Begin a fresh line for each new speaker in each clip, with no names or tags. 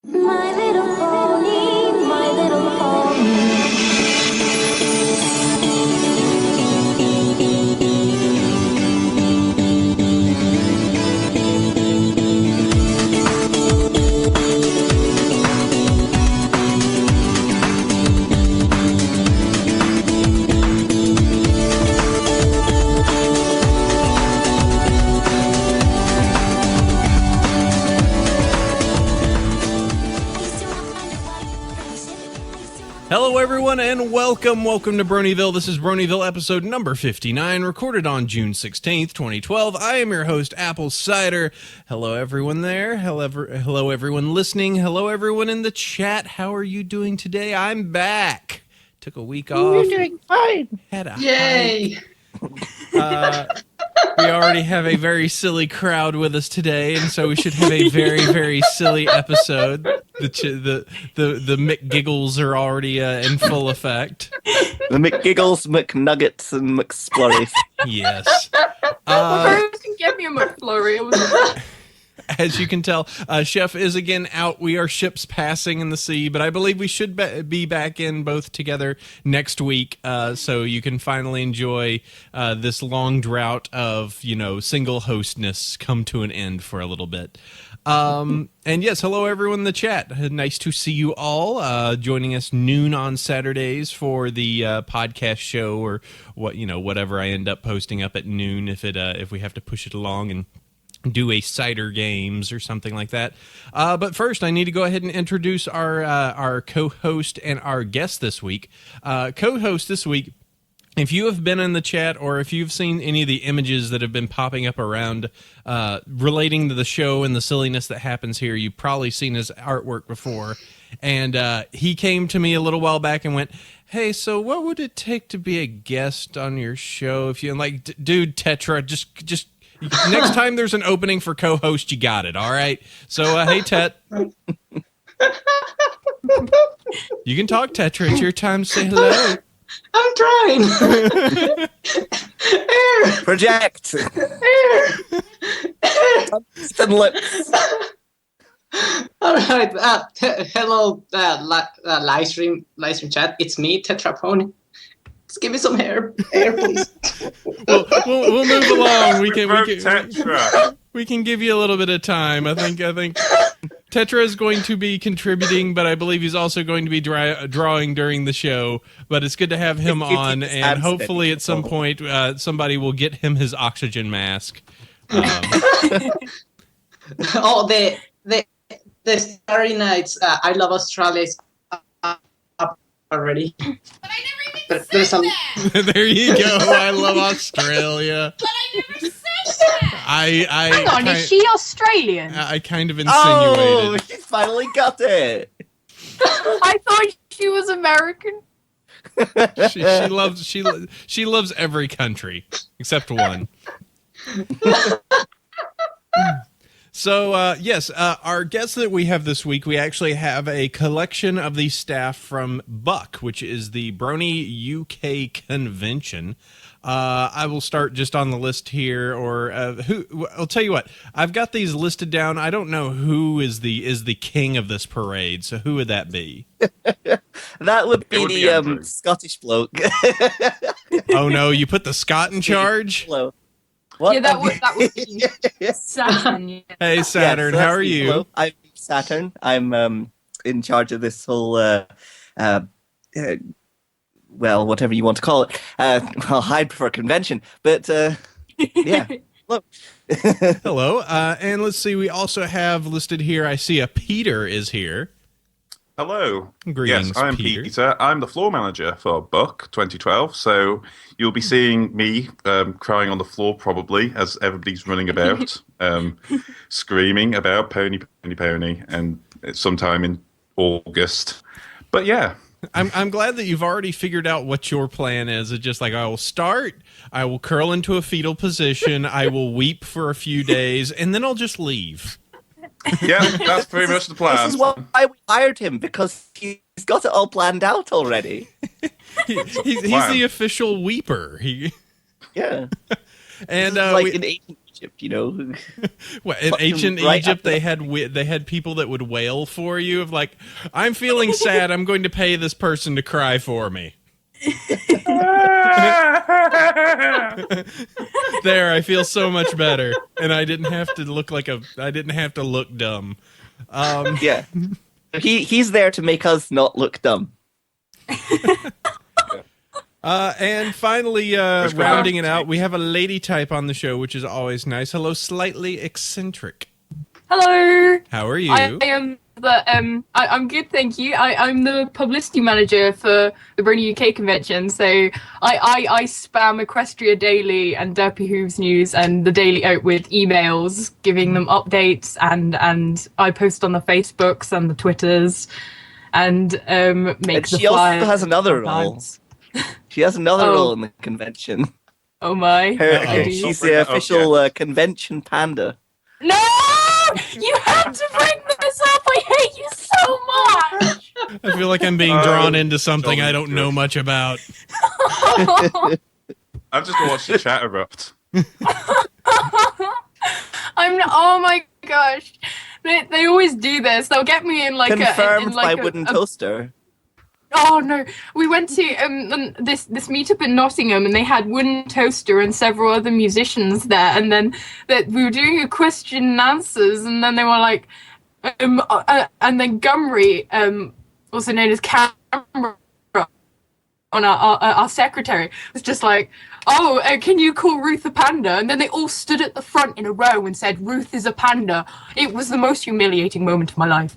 My little pony, my little pony.
Hello everyone and welcome to Bronyville. This is Bronyville episode number 59, recorded on June 16th, 2012. I am your host, Apple Cider. Hello everyone there. Hello everyone listening. Hello everyone in the chat. How are you doing today? I'm back. Took a week off.
We're doing fine.
Had a
Yay!
We already have a very silly crowd with us today, and so we should have a very, very silly episode. The McGiggles are already in full effect.
The McGiggles, McNuggets, and McSplurries.
Yes.
Person get me a McFlurry. It was
As you can tell, Chef is again out. We are ships passing in the sea, but I believe we should be back in both together next week, so you can finally enjoy this long drought of, single hostness come to an end for a little bit. And yes, hello everyone in the chat. Nice to see you all joining us noon on Saturdays for the podcast show, or whatever I end up posting up at noon if we have to push it along and do a Cider games or something like that. But first, I need to go ahead and introduce our co-host and our guest this week. Co-host this week, if you have been in the chat or if you've seen any of the images that have been popping up around relating to the show and the silliness that happens here, you've probably seen his artwork before. And he came to me a little while back and went, "Hey, so what would it take to be a guest on your show?" If you like, dude, Tetra, just next time there's an opening for co-host, you got it, all right? So, hey, Tet. You can talk, Tetra. It's your time to say hello.
I'm trying. Air.
Project.
Air.
Tungsten lips.
All right. Hello, live stream chat. It's me, Tetrapony. Just give me some air, please.
We'll move along.
Tetra.
We can give you a little bit of time. I think Tetra is going to be contributing, but I believe he's also going to be drawing during the show. But it's good to have him on, and hopefully at some point somebody will get him his oxygen mask.
Oh, the Starry Nights. I love Australia. Up already.
But I never even
There's
said
some.
that.
There you go. I love Australia.
But I never said that.
Hang
on, is she Australian?
I kind of
Oh,
insinuated.
she finally got it.
I thought she was American.
She loves every country except one. So, yes, our guest that we have this week, we actually have a collection of the staff from Buck, which is the Brony UK convention. I will start just on the list here, or I'll tell you what, I've got these listed down. I don't know who is the king of this parade, so who would that be?
That would be
be
the
Andrew.
Scottish bloke.
Oh no, you put the Scot in charge?
Hello. What?
Yeah, that would be Saturn. Yeah.
Hey, Saturn,
Yes,
how
that's
are
me.
you?
Hello. I'm Saturn. I'm in charge of this whole well, whatever you want to call it. Well, I'd prefer convention, but yeah. Look.
Hello, and let's see, we also have listed here, I see a Peter is here.
Hello.
Greetings,
yes, I'm
Peter.
Peter. I'm the floor manager for Buck 2012. So you'll be seeing me crying on the floor probably as everybody's running about, screaming about Pony, Pony, Pony, and it's sometime in August. But yeah.
I'm glad that you've already figured out what your plan is. It's just like, I will start, I will curl into a fetal position, I will weep for a few days, and then I'll just leave.
Yeah, that's pretty much the plan.
This is why we hired him, because he's got it all planned out already.
He's the official weeper.
Yeah.
And
This is like
we,
in ancient Egypt, you know.
Well, in
Fucking
ancient
right
Egypt,
after
they had people that would wail for you. Of like, I'm feeling sad. I'm going to pay this person to cry for me. There, I feel so much better, and I didn't have to look dumb.
Yeah. He's there to make us not look dumb.
And finally, rounding it out, we have a lady type on the show, which is always nice. Hello, Slightly Eccentric.
Hello.
How are you?
I am I'm good, thank you. I'm the publicity manager for the Brony UK convention, so I spam Equestria Daily and Derpy Hooves News and the Daily Oat with emails, giving them updates, and I post on the Facebooks and the Twitters, and make
And
the
she also
flyers
has another role.
sometimes.
She has another
Oh.
role in the convention.
Oh my!
Uh-oh.
She's the official convention panda.
No! You had to bring this up! I hate you so much!
I feel like I'm being drawn into something I don't know much about.
I've just watched the chat erupt.
Oh my gosh. They always do this. They'll get me in like
Confirmed
in like
by Wooden Toaster.
Oh no. We went to this meetup in Nottingham, and they had Wooden Toaster and several other musicians there, and then we were doing a question and answers, and then they were like and then Gumry, also known as Camera, on our secretary, was just like, oh, can you call Ruth a panda? And then they all stood at the front in a row and said, Ruth is a panda. It was the most humiliating moment of my life.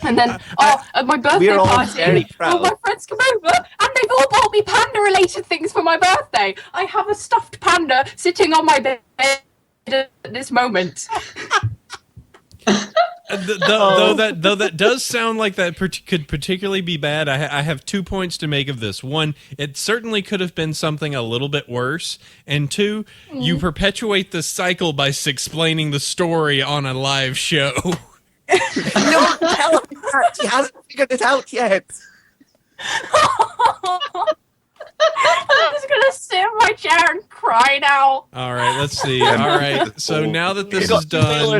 And then, at my birthday
We're all
party,
very proud.
all my friends come over, and they've all bought me panda-related things for my birthday. I have a stuffed panda sitting on my bed at this moment.
Though that does sound like that could particularly be bad. I have 2 points to make of this. One, it certainly could have been something a little bit worse. And two, you perpetuate the cycle by explaining the story on a live show.
No, tell him that. He hasn't figured it out yet.
I'm just gonna sit in my chair and cry now.
All right, let's see. All right, so now that this is done,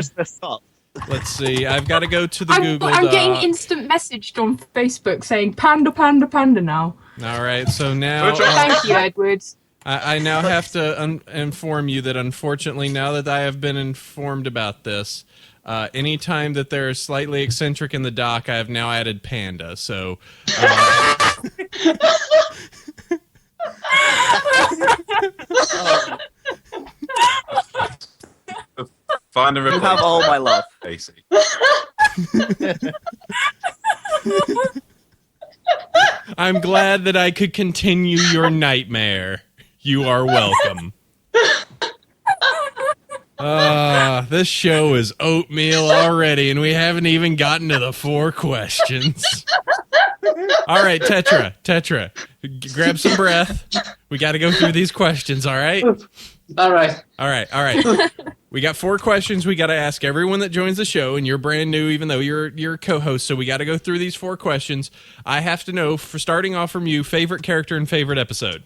let's see. I've got to go to the Google
I'm
Doc.
getting instant messaged on Facebook saying panda, panda, panda now.
All right, so now
Thank you, Edward.
I now have to inform you that unfortunately, now that I have been informed about this, anytime that there is Slightly Eccentric in the doc, I have now added panda. So.
Find a
You have all my love.
Casey.
I'm glad that I could continue your nightmare. You are welcome. This show is oatmeal already, and we haven't even gotten to the 4 questions. All right, Tetra, grab some breath. We got to go through these questions, all right?
All right.
All right. We got 4 questions we got to ask everyone that joins the show, and you're brand new, even though you're a co-host, so we got to go through these 4 questions. I have to know, for starting off from you, favorite character and favorite episode.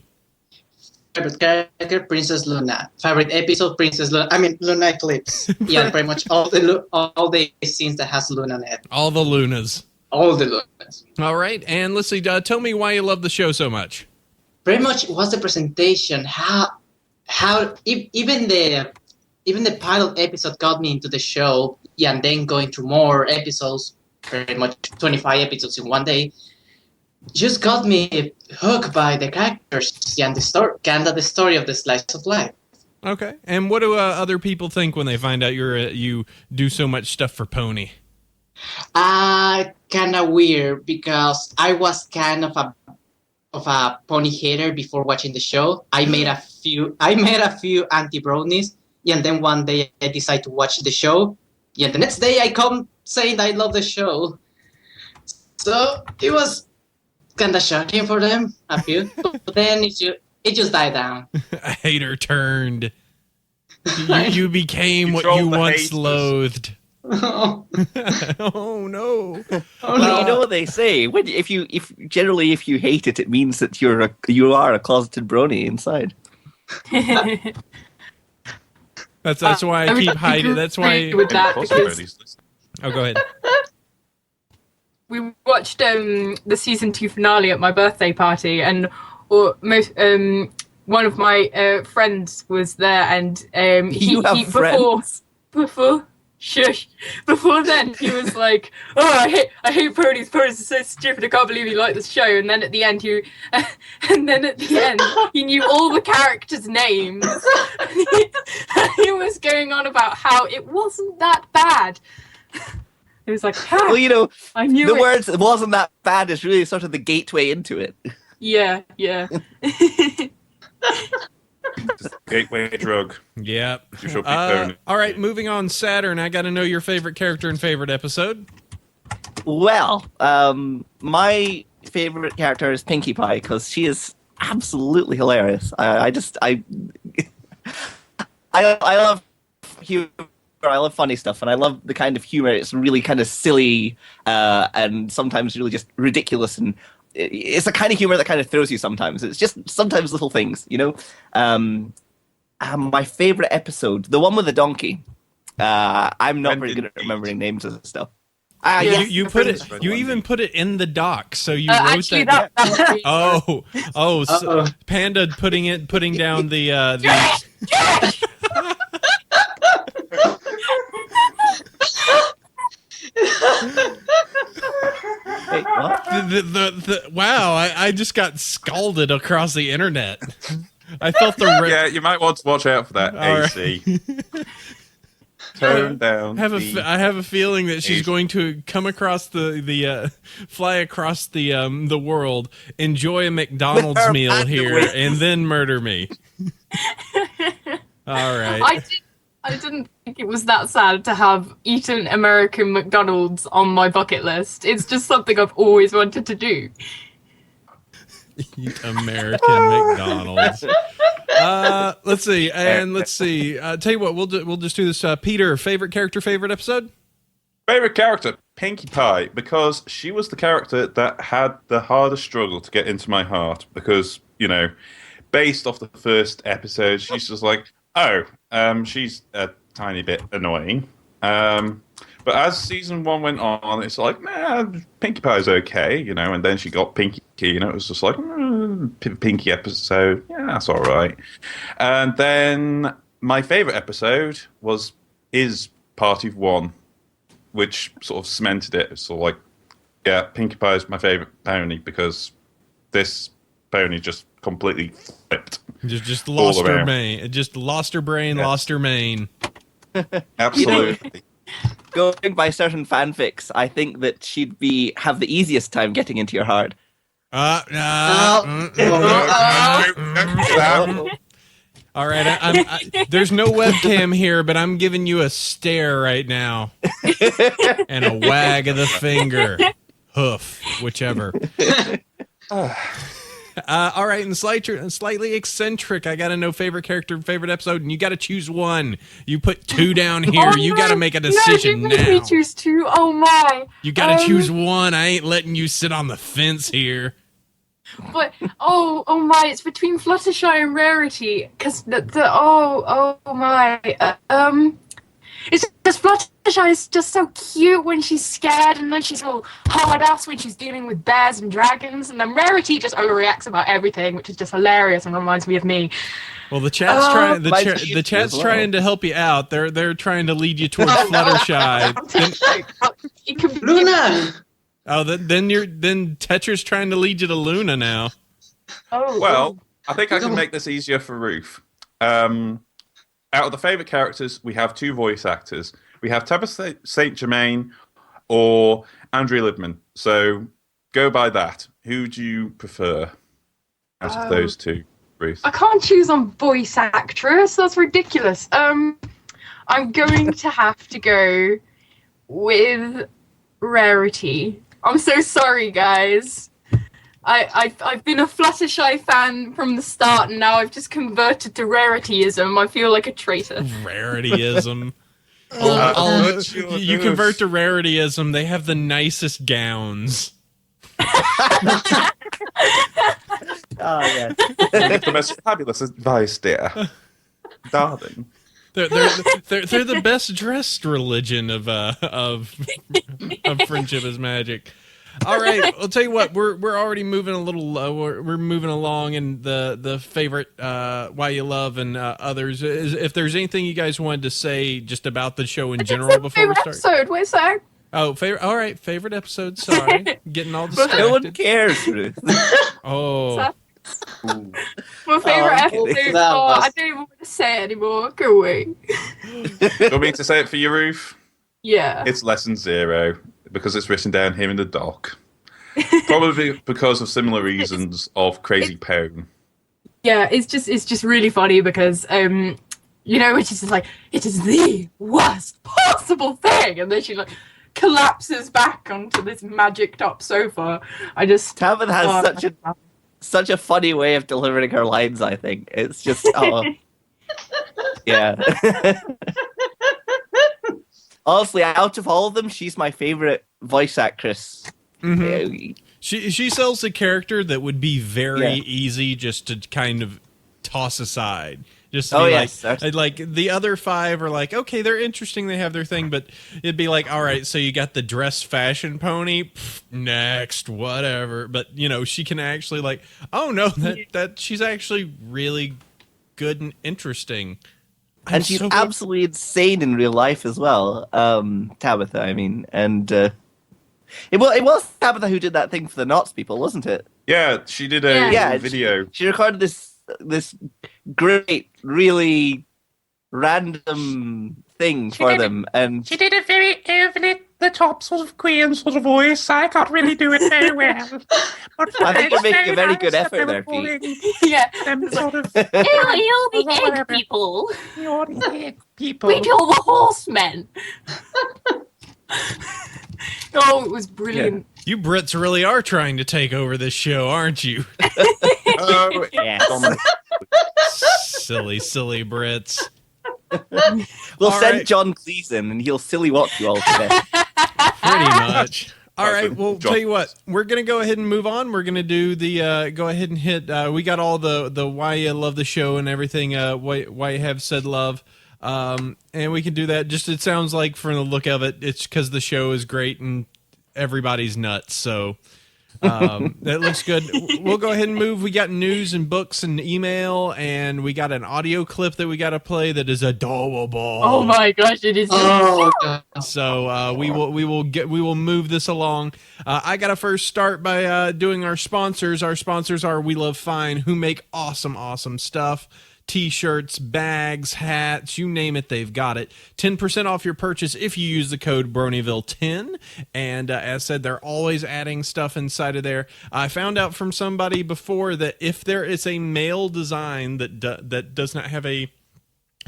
Favorite character, Princess Luna. Favorite episode, Princess Luna. I mean, Luna Eclipse. Yeah, pretty much all the scenes that has Luna in it.
All the Lunas.
All the Lunas.
All right, and let's see, tell me why you love the show so much.
Pretty much was the presentation. Even the pilot episode got me into the show, yeah, and then going through more episodes, pretty much 25 episodes in one day, just got me hooked by the characters and the story of the slice of life.
Okay, and what do other people think when they find out you do so much stuff for Pony?
Kind of weird, because I was kind of a Pony hater before watching the show. I made a few anti-bronies, and then one day I decided to watch the show. Yeah, the next day I come saying I love the show. So it was kind of shocking for them, a few. But then it just died down.
A hater turned. You became what you
controlled the
once
haters.
loathed.
Oh,
Oh no!
Well, you know what they say. If you hate it, it means that you are a closeted brony inside.
That's why I keep hiding. That's why.
With that,
Of course,
because
Brony's
Oh, go ahead.
we watched the season 2 finale at my birthday party, and one of my friends was there, and
You have friends?
Before then, he was like, "Oh, I hate ponies. Ponies are so stupid. I can't believe you like this show." And then at the end, he knew all the characters' names. He was going on about how it wasn't that bad. It was like,
Well, you know,
I knew
the
it.
words "it wasn't that bad" is really sort of the gateway into it.
Yeah.
gateway drug.
Yep.
You shall be pony.
All right, moving on. Saturn, I got to know your favorite character and favorite episode.
Well, my favorite character is Pinkie Pie because she is absolutely hilarious. I love humor. I love funny stuff, and I love the kind of humor. It's really kind of silly and sometimes really just ridiculous, and it's a kind of humor that kind of throws you sometimes. It's just sometimes little things, you know. My favorite episode, the one with the donkey. I'm not very good at remembering names and stuff. Yes,
You put it. You even put it in the doc, so you wrote
Actually,
that.
that
So Panda putting down the.
Wait, what?
Wow! I just got scalded across the internet. I felt the.
Yeah, you might want to watch out for that.
All
AC. Turn down.
I have a feeling that she's going to come across the fly across the world, enjoy a McDonald's meal here, and then murder me. All right.
I didn't think it was that sad to have eaten American McDonald's on my bucket list. It's just something I've always wanted to do.
Eat American McDonald's. Let's see. Tell you what, we'll just do this. Peter, favorite character, favorite episode?
Favorite character, Pinkie Pie, because she was the character that had the hardest struggle to get into my heart. Because, you know, based off the first episode, she's just like, she's a tiny bit annoying. But as season 1 went on, it's like, man, Pinkie Pie's okay, you know. And then she got Pinky, you know. It was just like, Pinky episode, yeah, that's all right. And then my favorite episode is Party 1, which sort of cemented it. It's sort of like, yeah, Pinkie Pie's my favorite pony because this pony just completely flipped.
Just lost her mane. Just lost her brain,
Yes.
lost her mane.
Absolutely.
Going by certain fanfics, I think that she'd have the easiest time getting into your heart.
All right, there's no webcam here, but I'm giving you a stare right now, and a wag of the finger, hoof, whichever. All right, and slightly eccentric. I gotta know favorite character, favorite episode, and you gotta choose one. You put 2 down here. You gotta make a decision
no,
now.
Me choose 2. Oh my!
You gotta choose one. I ain't letting you sit on the fence here.
But oh my! It's between Fluttershy and Rarity because oh my it's just Fluttershy is just so cute when she's scared, and then she's all hard ass when she's dealing with bears and dragons, and then Rarity just overreacts about everything, which is just hilarious and reminds me of me.
Well, the chat's trying.
my
The
teeth
chat's
as well.
trying to help you out. They're trying to lead you towards Fluttershy.
It could be
Luna!
Oh, then Tetra's trying to lead you to Luna now.
Oh
Well, I think I can make this easier for Ruth. Out of the favourite characters, we have 2 voice actors. We have Tabitha St. Germain or Andrea Lidman. So go by that. Who do you prefer out of those 2, Ruth?
I can't choose on voice actress. That's ridiculous. I'm going to have to go with Rarity. I'm so sorry, guys. I've been a Fluttershy fan from the start, and now I've just converted to Rarityism. I feel like a traitor.
Rarityism. You
Ruth.
convert to Rarityism. They have the nicest gowns.
Oh, yeah.
You give the most fabulous advice, dear. Darling.
They're the best dressed religion of friendship is magic. All right, I'll tell you what. We're already moving a little. We're moving along, and the favorite Why You Love and others. If there's anything you guys wanted to say just about the show in general before we
favorite
start.
episode. Wait, sorry.
Oh, favorite. All right, favorite episode. Sorry, getting all distracted.
No one cares, Ruth.
Oh,
My favorite
okay.
episode.
That
Oh,
was-
I don't even want to say it anymore. Go away.
You want me to say it for you, Ruth?
Yeah.
It's lesson 0 because it's written down here in the doc. Probably because of similar reasons of Crazy Pone.
Yeah, it's just really funny because which is just like, it is the worst possible thing, and then she like collapses back onto this magicked up sofa.
Tabitha has such a funny way of delivering her lines. I think it's just yeah. Honestly, out of all of them, she's my favorite voice actress.
Mhm. She sells a character that would be very
Yeah.
easy just to kind of toss aside. Just to
Oh,
be
yes,
like the other 5 are like, okay, they're interesting, they have their thing, but it'd be like, all right, so you got the dress fashion pony, pff, next, whatever. But she can actually like, oh no, that she's actually really good and interesting.
And she's absolutely insane in real life as well. Tabitha, I mean, and it was Tabitha who did that thing for the Knots people, wasn't it?
Yeah, she did a
Yeah,
video.
She recorded this great, really random thing for them, and
She did a very over the top sort of queen sort of voice. I can't really do it very well. But
I think you're
it's
making a very good
nice that
effort
they
there,
were
Pete.
calling
Yeah.
them sort of
You're the
whatever.
egg people.
You're the egg people.
We kill the horsemen. Oh, it was brilliant.
You Brits really are trying to take over this show, aren't you?
Oh,
yeah,
silly Brits.
we'll
All
send
right.
John Cleason, and he'll silly walk you all to death.
Pretty much. All
That's
right.
what
Well,
John-
tell you what. We're gonna go ahead and move on. We're gonna do the go ahead and hit. We got all the why you love the show and everything. Why you have said love. And we can do that. Just it sounds like from the look of it, it's because the show is great and everybody's nuts. So that looks good. We'll go ahead and move. We got news and books and email, and we got an audio clip that we got to play that is adorable.
Oh my gosh, it is.
Oh, God.
So we will move this along. I gotta first start by doing our sponsors. Our sponsors are We Love Fine, who make awesome stuff. T-shirts, bags, hats, you name it, they've got it. 10% off your purchase if you use the code Bronyville10. And as said, they're always adding stuff inside of there. I found out from somebody before that if there is a male design that does not have a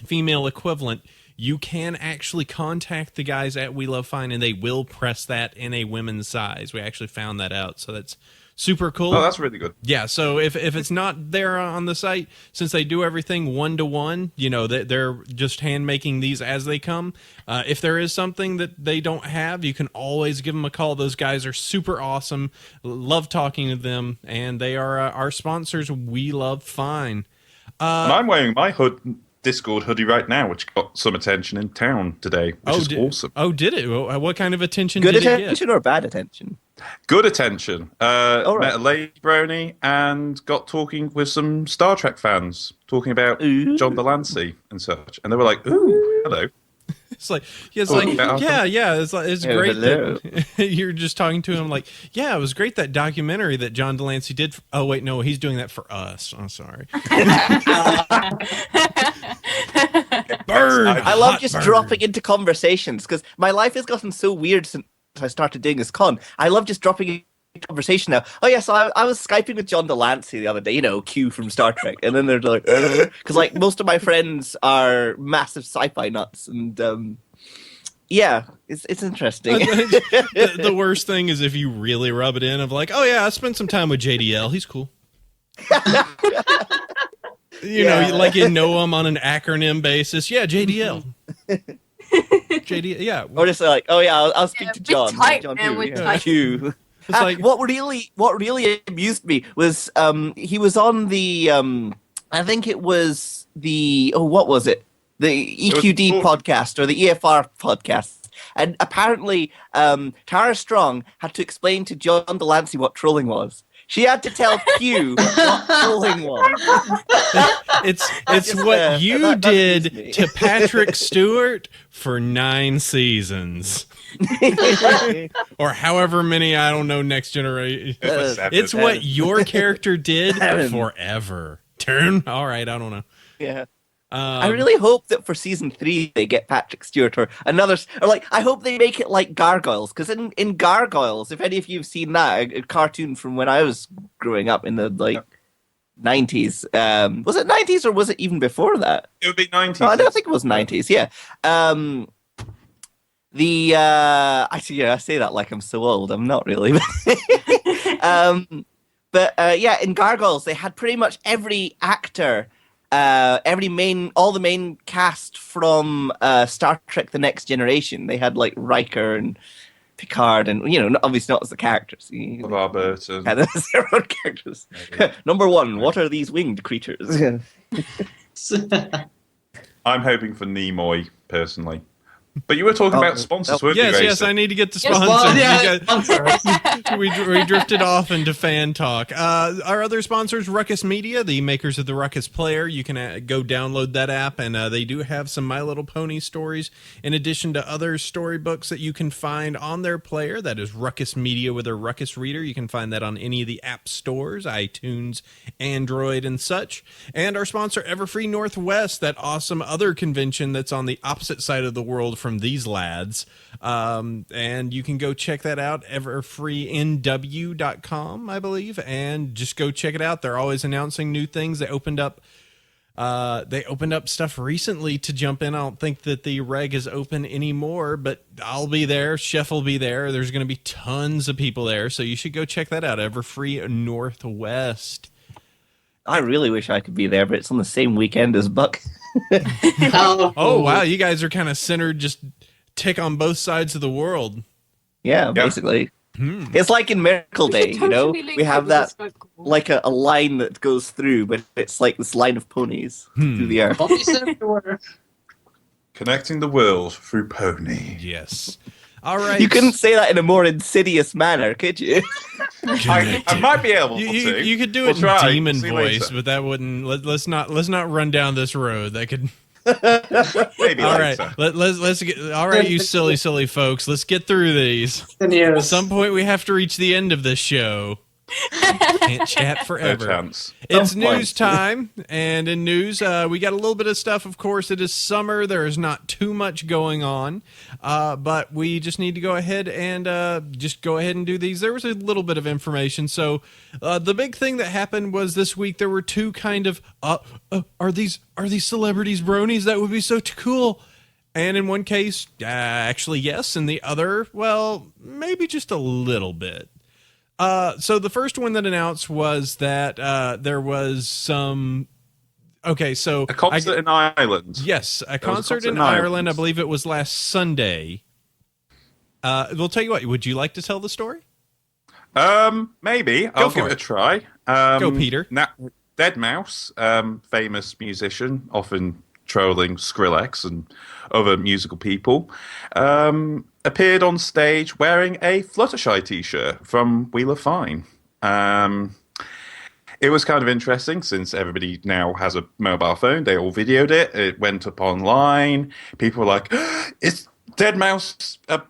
female equivalent, you can actually contact the guys at We Love Fine, and they will press that in a women's size. We actually found that out, so that's super cool.
Oh, that's really good.
Yeah, so if it's not there on the site, since they do everything 1-to-1, they're just hand making these as they come. If there is something that they don't have, you can always give them a call. Those guys are super awesome. Love talking to them, and they are our sponsors. We Love Fine.
And I'm wearing my Discord hoodie right now, which got some attention in town today, which is awesome.
Oh, did it? What kind of attention
Good
did it
attention
get?
or bad attention?
Good attention.
right.
Met a lady Brony and got talking with some Star Trek fans, talking about
Ooh.
John Delancey and such. And they were like, "Ooh, hello."
It's like, it's great.
hello.
That you're just talking to him like, yeah, it was great that documentary that John Delancey did. Oh wait, no, he's doing that for us. I'm sorry. Burn.
I love
Hot
just
burn.
dropping into conversations because my life has gotten so weird since I started doing this con. I love just dropping into conversation now. Oh yeah, so I was Skyping with John Delancey the other day, Q from Star Trek, and then they're like, because like most of my friends are massive sci-fi nuts, and yeah, it's interesting.
The worst thing is if you really rub it in of like, oh yeah, I spent some time with JDL. He's cool. You know him on an acronym basis. Yeah, JDL. JDL, yeah.
Or just like, oh yeah, I'll speak
Yeah,
to
big
John.
type,
John
man,
who?
with
Yeah.
type.
Q.
It's like,
what really amused me was he was on the I think it was what was it? the EQD podcast or the EFR podcast. And apparently, Tara Strong had to explain to John Delancey what trolling was. She had to tell Q what trolling was.
It's what you did to Patrick Stewart for 9 seasons. Or however many, I don't know, next generation. It's what your character did forever. Turn? All right, I don't know.
Yeah. I really hope that for season 3 they get Patrick Stewart or another, or like I hope they make it like Gargoyles, because in Gargoyles, if any of you've seen that, a cartoon from when I was growing up in the 90s, was it 90s or was it even before that?
It would be 90s.
No, I don't think it was 90s. Yeah. I say that like I'm so old. I'm not really. But in Gargoyles they had pretty much every actor. All the main cast from Star Trek: The Next Generation. They had like Riker and Picard, and obviously not as the characters.
LeVar Burton.
Yeah, that's their own characters. Number 1, what are these winged creatures?
I'm hoping for Nimoy personally. But you were talking about sponsors, weren't you?
Yes, I need to get the sponsors. We drifted off into fan talk. Our other sponsors, Ruckus Media, the makers of the Ruckus Player. You can go download that app, and they do have some My Little Pony stories, in addition to other storybooks that you can find on their player. That is Ruckus Media with a Ruckus Reader. You can find that on any of the app stores, iTunes, Android, and such. And our sponsor, Everfree Northwest, that awesome other convention that's on the opposite side of the world from these lads, and you can go check that out, everfreenw.com, I believe, and just go check it out. They're always announcing new things. They opened up stuff recently to jump in. I don't think that the reg is open anymore, but I'll be there. Chef will be there. There's going to be tons of people there, so you should go check that out, Everfree Northwest.
I really wish I could be there, but it's on the same weekend as Buck.
Oh, wow. You guys are kind of centered, just tick on both sides of the world.
Yeah, basically. It's like in Miracle Day, we have that like a line that goes through, but it's like this line of ponies through the air.
Connecting the world through pony.
Yes. All right.
You couldn't say that in a more insidious manner, could you?
I might be able to.
You could do it in demon voice, but that wouldn't. Let's not run down this road. That could.
Maybe
all
later.
right. Let's get. All right, you silly folks. Let's get through these. At some point, we have to reach the end of this show. Can't chat forever.
No chance.
It's news time, and in news, we got a little bit of stuff. Of course, it is summer. There is not too much going on, but we just need to go ahead and do these. There was a little bit of information. So, the big thing that happened was this week there were two kind of are these celebrities bronies? That would be so cool. And in one case, actually yes, and the other, well, maybe just a little bit. So the first one that announced was that there was some. Okay, so
a concert in Ireland.
Yes, a concert in Ireland. I believe it was last Sunday. We'll tell you what. Would you like to tell the story?
Maybe I'll give it a try.
Go, Peter.
Deadmau5, famous musician, often trolling Skrillex and other musical people, appeared on stage wearing a Fluttershy t-shirt from Wheel of Fine. It was kind of interesting since everybody now has a mobile phone. They all videoed it. It went up online. People were like, "Is Deadmau5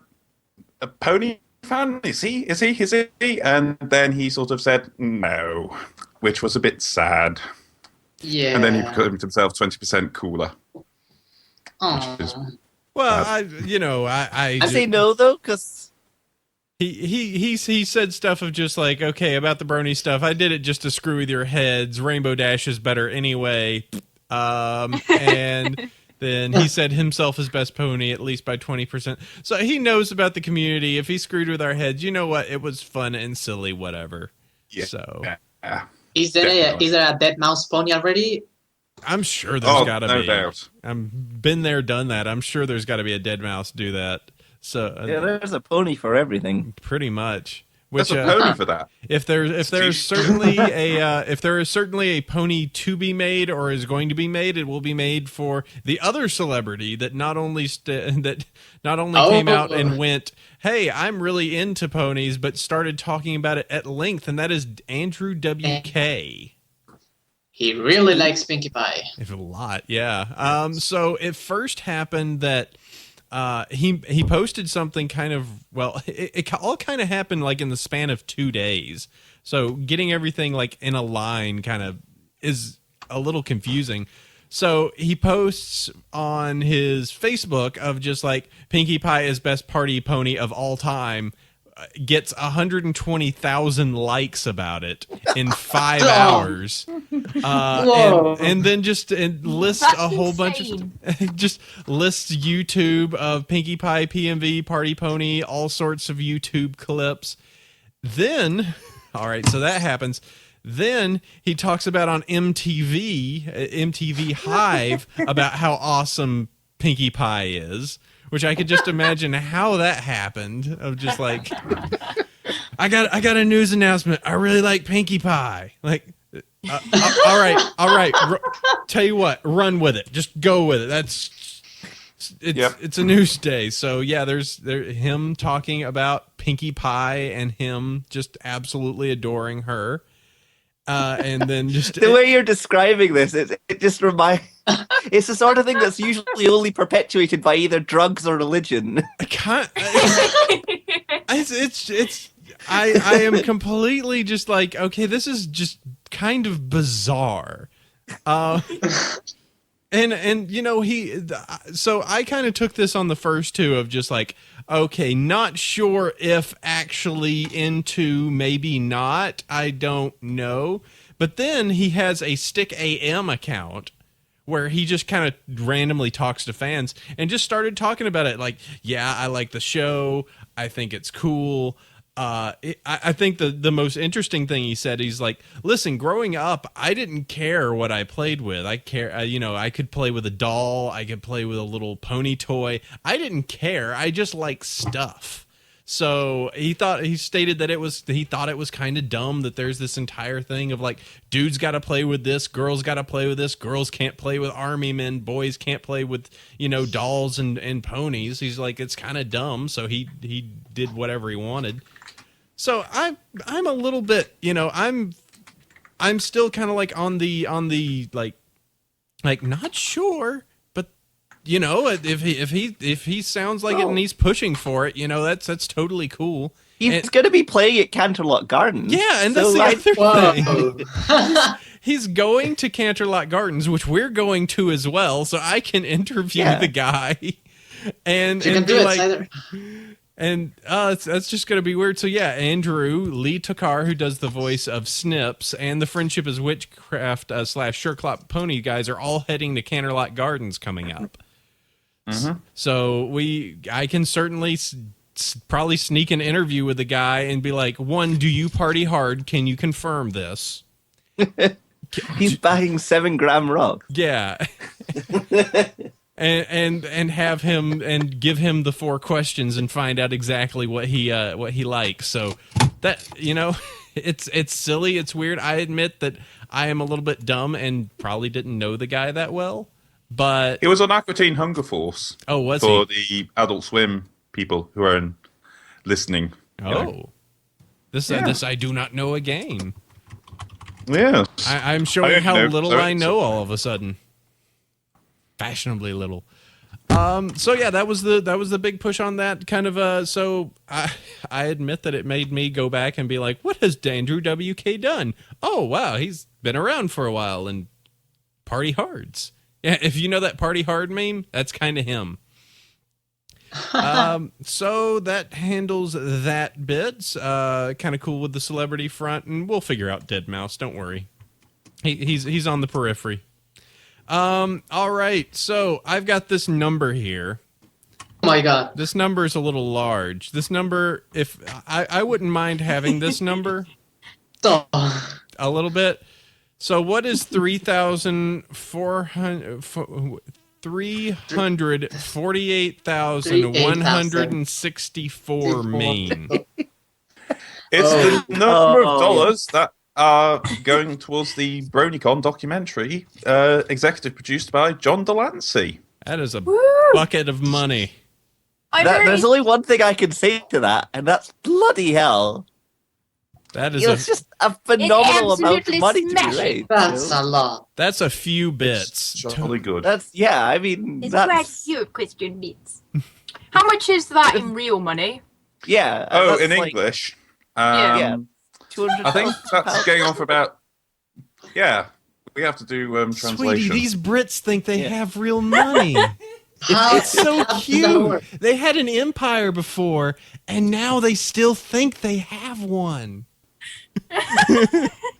a pony fan? Is he? And then he sort of said no, which was a bit sad.
Yeah.
And then he proclaimed himself 20% cooler.
Well, I
say no though, because
he said stuff of just like, okay, about the brony stuff, I did it just to screw with your heads. Rainbow Dash is better anyway. And then he said himself his best pony, at least by 20%. So he knows about the community. If he screwed with our heads, you know what? It was fun and silly, whatever.
Yeah.
So
is there a Deadmau5 pony already?
I'm sure there's got to be.
No doubt.
I've been there, done that. I'm sure there's got to be a Deadmau5 do that. So
yeah, there's a pony for everything.
Pretty much. Which
There's a pony for that.
if there is certainly a pony to be made or is going to be made, it will be made for the other celebrity that not only came out and went, "Hey, I'm really into ponies," but started talking about it at length, and that is Andrew WK.
He really likes Pinkie Pie.
A lot, yeah. So it first happened that he posted something kind of, well, it all kind of happened like in the span of 2 days. So getting everything like in a line kind of is a little confusing. So he posts on his Facebook of just like Pinkie Pie is best party pony of all time, gets 120,000 likes about it in 5 hours, and then just lists a whole bunch of just lists YouTube of Pinkie Pie PMV Party Pony, all sorts of YouTube clips. Then, all right, so that happens. Then he talks about on MTV Hive about how awesome Pinkie Pie is. Which I could just imagine how that happened. Of just like, I got a news announcement. I really like Pinkie Pie. Like, all right. Tell you what, run with it. Just go with it. It's a news day. So yeah, there's him talking about Pinkie Pie and him just absolutely adoring her. And then just
the way you're describing this, it just reminds. It's the sort of thing that's usually only perpetuated by either drugs or religion.
I am completely just like, okay, this is just kind of bizarre. And you know, so I kind of took this on the first two of just like, okay, not sure if actually into, maybe not, I don't know. But then he has a Stick AM account where he just kind of randomly talks to fans and just started talking about it. Like, yeah, I like the show. I think it's cool. I think the most interesting thing he said, he's like, listen, growing up, I didn't care what I played with. I could play with a doll. I could play with a little pony toy. I didn't care. I just like stuff. So he stated that he thought it was kind of dumb that there's this entire thing of like, dudes got to play with this, girls got to play with this, girls can't play with army men, boys can't play with, dolls and ponies. He's like, it's kind of dumb. So he did whatever he wanted. So I'm a little bit, I'm still kind of like on the like not sure. If he sounds like it and he's pushing for it, that's totally cool.
He's going to be playing at Canterlot Gardens.
Yeah, and that's the other thing. He's going to Canterlot Gardens, which we're going to as well, so I can interview the guy. And
you can do it, Cider.
And that's just going to be weird. So yeah, Andrew, Lee Tokar, who does the voice of Snips, and the Friendship is Witchcraft / Sureclop Pony guys are all heading to Canterlot Gardens coming up. Mm-hmm. So I can certainly probably sneak an interview with the guy and be like, one, do you party hard? Can you confirm this?
He's buying 7 gram rock.
Yeah. And have him and give him the 4 questions and find out exactly what he likes. So that, it's silly, it's weird. I admit that I am a little bit dumb and probably didn't know the guy that well. But
it was on Aqua Teen Hunger Force.
Oh, was
for
he?
The Adult Swim people who are listening.
Oh, this I do not know again.
Yes,
I'm showing how little I know all of a sudden. Fashionably little. So yeah, that was the big push on that kind of. So I admit that it made me go back and be like, what has Andrew WK done? Oh wow, he's been around for a while and party hards. Yeah, if you know that party hard meme, that's kind of him. So that handles that bit. Kind of cool with the celebrity front, and we'll figure out Dead Mouse. Don't worry, he's on the periphery. All right, so I've got this number here.
Oh my god,
this number is a little large. This number, if I wouldn't mind having this number, a little bit. So what is 348,164 mean?
It's the number of
Oh,
dollars that are going towards the BronyCon documentary, executive produced by John Delancey.
That is a
Woo!
bucket of money.
There's only one thing I can say to that, and that's bloody hell.
That is
It's just a phenomenal amount of
absolutely
money to be
smashed.
raised.
That's
you know?
a lot.
that's a few bits.
Jolly good.
I mean,
It's quite
that's
cute question bits. How much is that in real money?
yeah.
Oh,
that's
in
like
English.
Yeah. 200.
I think that's going on for about. Yeah, we have to do translation.
Sweetie, these Brits think they
Yeah.
have real money.
How
It's so
does that
cute.
work?
They had an empire before, and now they still think they have one.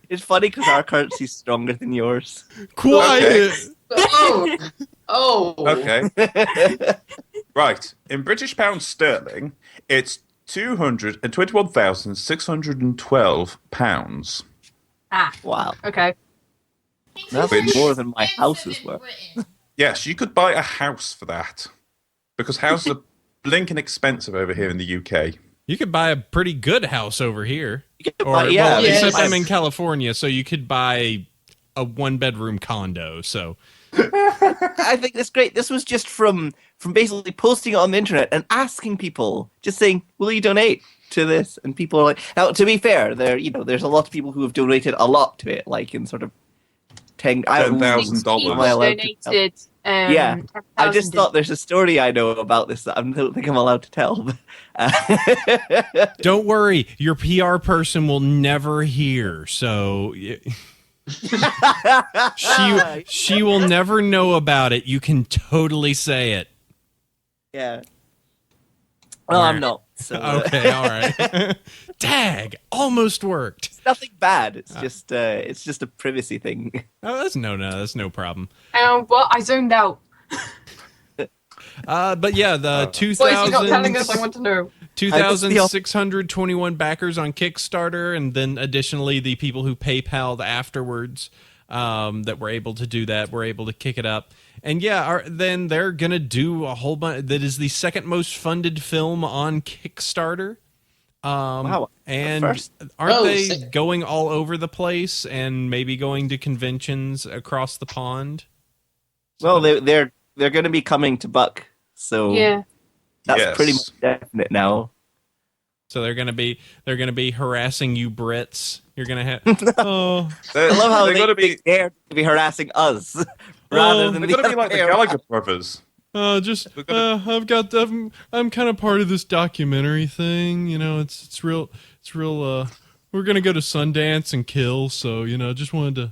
It's funny because our currency's stronger than yours.
Quiet.
Oh.
Okay. Right. In British pounds sterling, it's £221,612.
Ah,
Wow,
okay.
that's more than my house is worth.
Yes, you could buy a house for that. Because houses are blinking expensive over here in the UK.
You could buy a pretty good house over here. Or,
buy- yeah,
well,
yes.
except I'm in California, so you could buy a one-bedroom condo. So
I think that's great. This was just from basically posting it on the internet and asking people, just saying, "Will you donate to this?" And people are like, now to be fair, there's a lot of people who have donated a lot to it, like in sort of
$10,000.
Am I allowed to tell?
Donated.
Yeah. I just
10,000.
thought there's a story I know about this that I don't think I'm allowed to tell. But,
don't worry, your PR person will never hear. So she will never know about it. You can totally say it.
yeah. Well, I'm not. So,
Okay, all right. Tag almost worked.
it's nothing bad. It's just a privacy thing.
Oh, that's no problem.
Well, I zoned out.
But yeah, the
What is he not telling us? I
2,000
want to know.
2,621 backers on Kickstarter, and then additionally the people who PayPal'd afterwards that were able to do that, were able to kick it up. And yeah, then they're going to do a whole bunch. That is the second most funded film on Kickstarter.
Wow.
And
First.
aren't they
sick.
going all over the place and maybe going to conventions across the pond?
Well, they're going to be coming to Buck, so
Yeah.
that's
Yes.
pretty much definite now.
So they're gonna be harassing you Brits. You're gonna have oh
They're,
I love how
they're
they
going to be.
dare to be harassing us rather than
They're
the
going to be
other
like the
way
Gallagher brothers.
I'm kind of part of this documentary thing. You know, it's real. We're gonna go to Sundance and kill. So just wanted to.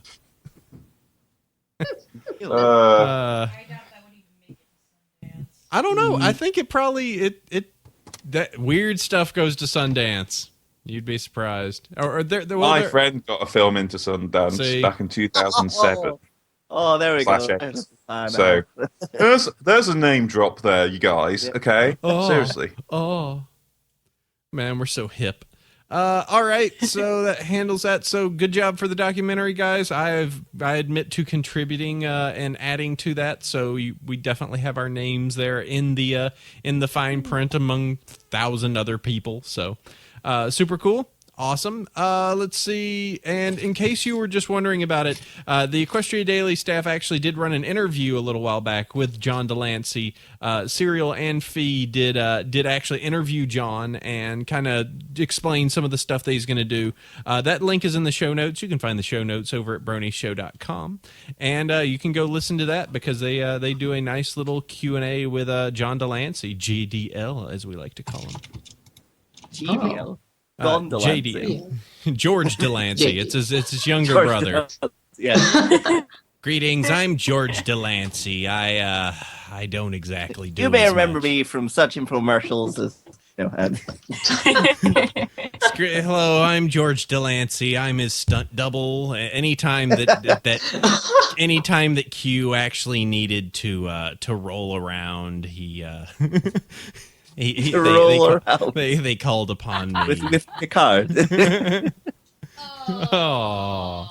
Uh,
I don't know. I think it probably that weird stuff goes to Sundance. You'd be surprised. Or
my friend got a film into Sundance
See?
back in 2007.
Oh, there we go.
Slash X.
So
So there's a name drop there, you guys.
Yeah.
Okay,
Oh.
seriously.
Oh, man, we're so hip. All right, so that handles that. So good job for the documentary, guys. I admit to contributing and adding to that. So we definitely have our names there in the fine print among 1,000 other people. So super cool. Awesome. Let's see. And in case you were just wondering about it, the Equestria Daily staff actually did run an interview a little while back with John Delancey. Serial and Fee did actually interview John and kind of explain some of the stuff that he's going to do. That link is in the show notes. You can find the show notes over at bronieshow.com. And you can go listen to that because they do a nice little Q&A with John Delancey, GDL, as we like to call him.
GDL. Don Delancey.
JD. George Delancey. It's his younger
George
brother.
Delancey. Yeah.
Greetings, I'm George Delancey. I don't exactly do.
You may
as
remember
much.
me from such infomercials as
Hello, I'm George Delancey. I'm his stunt double. Anytime that Q actually needed to roll around, they called upon me.
with the card.
Oh.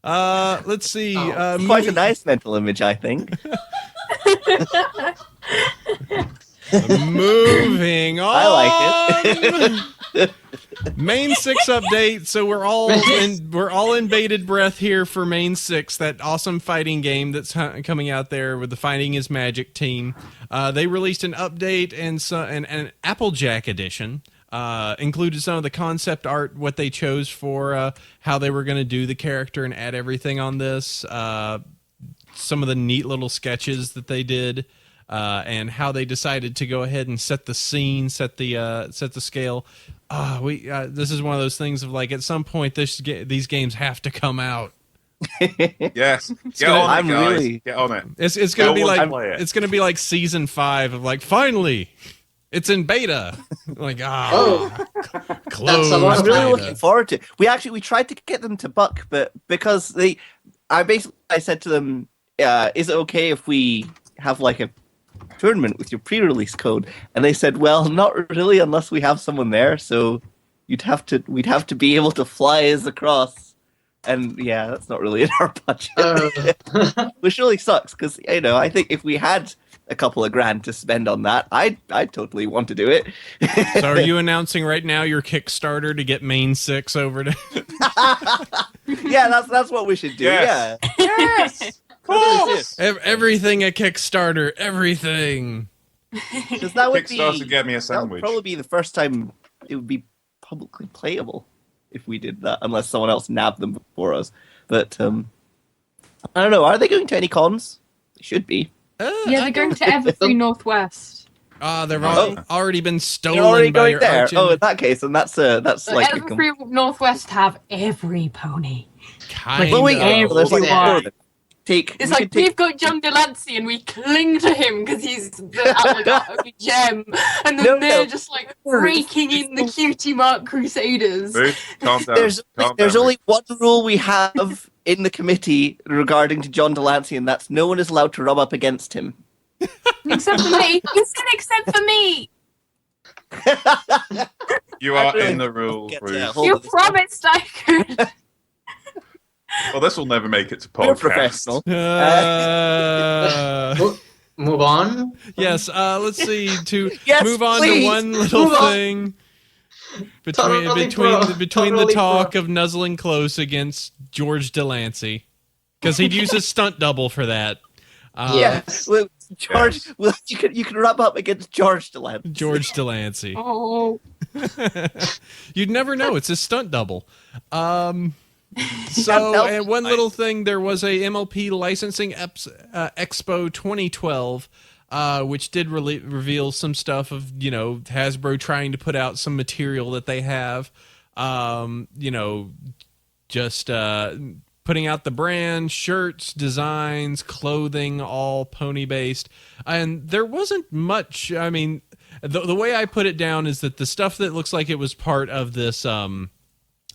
Let's see.
Quite a nice mental image, I think.
Moving on.
I like it.
Main 6 update. So we're all in bated breath here for Main 6, that awesome fighting game that's coming out there with the Fighting is Magic team. They released an update and an Applejack edition. Included some of the concept art, what they chose for how they were going to do the character and add everything on this. Some of the neat little sketches that they did. And how they decided to go ahead and set the scene, set the scale. This is one of those things of like at some point these games have to come out.
Yes, get on it, guys. Get on it.
It's gonna be like it's gonna be like season 5 of like finally, it's in beta. Like close.
That's a lot
I'm
of
really
beta.
looking forward to it. We tried to get them to buck, but because I said to them, is it okay if we have like a tournament with your pre-release code? And they said, well, not really unless we have someone there, so we'd have to be able to fly us across, and yeah, that's not really in our budget. Which really sucks, because I think if we had a couple of grand to spend on that, I'd totally want to do it.
So are you announcing right now your Kickstarter to get Main 6 over to
Yeah, that's what we should do.
Yes.
Yeah.
Yes! Course!
everything a Kickstarter, everything.
Because that would
Kickstarter, get me a
that would
sandwich.
probably be the first time it would be publicly playable if we did that, unless someone else nabbed them before us. But I don't know. Are they going to any cons? They should be.
Yeah, they're going to Everfree Northwest.
They've
Oh.
already been stolen
You're already
by
going
your
there.
arch
Oh, in that case, and that's
So
like a
Everfree Northwest have every pony.
kind
Well, wait,
of.
there's like
Yeah.
four of them.
It's like we've got John Delancey and we cling to him because he's the alligator gem, and then
No,
they're
no.
just like breaking in the cutie mark crusaders.
Ruth, calm down.
There's
Calm
there's
down,
only one rule we have in the committee regarding to John Delancey, and that's no one is allowed to rub up against him.
Except for me. You said except for me.
Ruth. You are
really
in the rules,
get
Ruth.
hold
You
of this.
promised I could.
Well, this will never make it to
We're
podcast.
professional.
Move on.
Yes, let's see. To
Yes,
move on
please.
to one little
Move on.
thing between
Totally
between
totally
the talk of nuzzling close against George Delancey, because he'd use his stunt double for that.
Yes.
Well, George, well, you can rub up against George Delancey.
George Delancey.
Oh.
You'd never know. It's his stunt double. So,
That
and one
nice.
little thing, there was a MLP licensing Expo 2012, which did reveal some stuff of, Hasbro trying to put out some material that they have, just putting out the brand, shirts, designs, clothing, all pony-based. And there wasn't much, I mean, the way I put it down is that the stuff that looks like it was part of this, I'll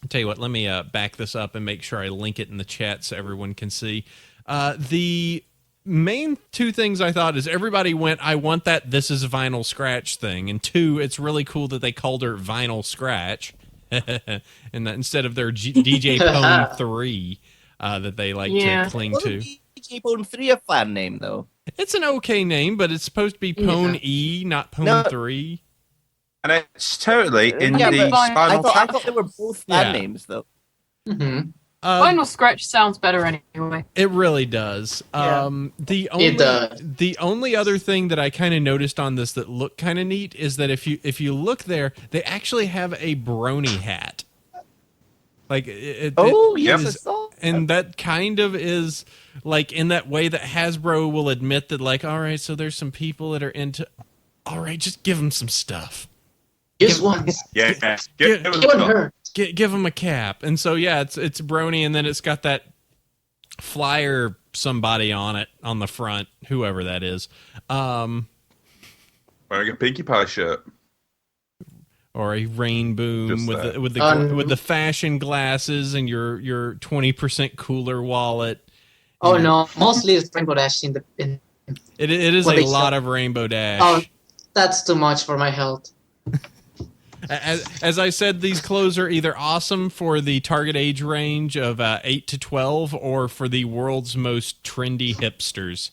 tell you what, let me back this up and make sure I link it in the chat so everyone can see. The main two things I thought is everybody went, I want that This Is Vinyl Scratch thing. And two, it's really cool that they called her Vinyl Scratch. And that instead of their DJ Pone 3 that they like to cling to.
DJ Bone 3 a fan name, though?
It's an okay name, but it's supposed to be Pone E, not Pone 3.
And it's totally in
Yeah,
the
but
Spinal
I
Tap.
thought they were both
Yeah.
fan names, though.
Mm-hmm.
Final Scratch sounds better anyway.
It really does.
Yeah.
The only other thing that I kind of noticed on this that looked kind of neat is that if you look there, they actually have a Brony hat. Like
Yes, I
is-
saw.
and that kind of is like in that way that Hasbro will admit that, like, all right, so there's some people that are into. All right, just give them some stuff.
Just once.
Yeah,
Get-
give
It
us
wouldn't
a-
hurt.
Give them a cap. And so yeah, it's Brony, and then it's got that flyer somebody on it on the front, whoever that is.
Wearing a Pinkie Pie shirt.
Or a rain boom
Just
with
that.
with the fashion glasses and your 20% cooler wallet.
Oh no, mostly it's Rainbow Dash in
It is
What
a
they
lot
sell.
of Rainbow Dash.
Oh, that's too much for my health.
As I said, these clothes are either awesome for the target age range of 8 to 12 or for the world's most trendy hipsters.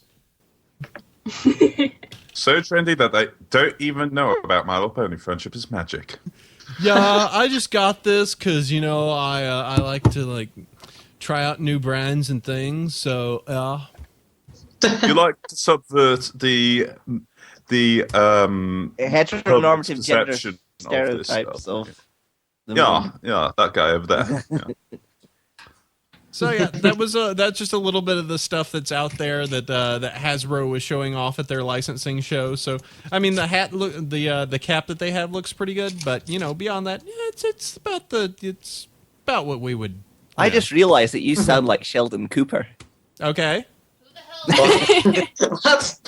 So trendy that they don't even know about My Little Pony. Friendship is magic.
Yeah, I just got this because I like to try out new brands and things. So
You like to subvert the
Heteronormative gender
perception
stereotypes of the
yeah, that guy over there. Yeah.
So yeah, that's just a little bit of the stuff that's out there that Hasbro was showing off at their licensing show. So I mean, the hat the cap that they have looks pretty good, but beyond that, it's about what we would.
I just realized that you sound like Sheldon Cooper.
Okay.
What?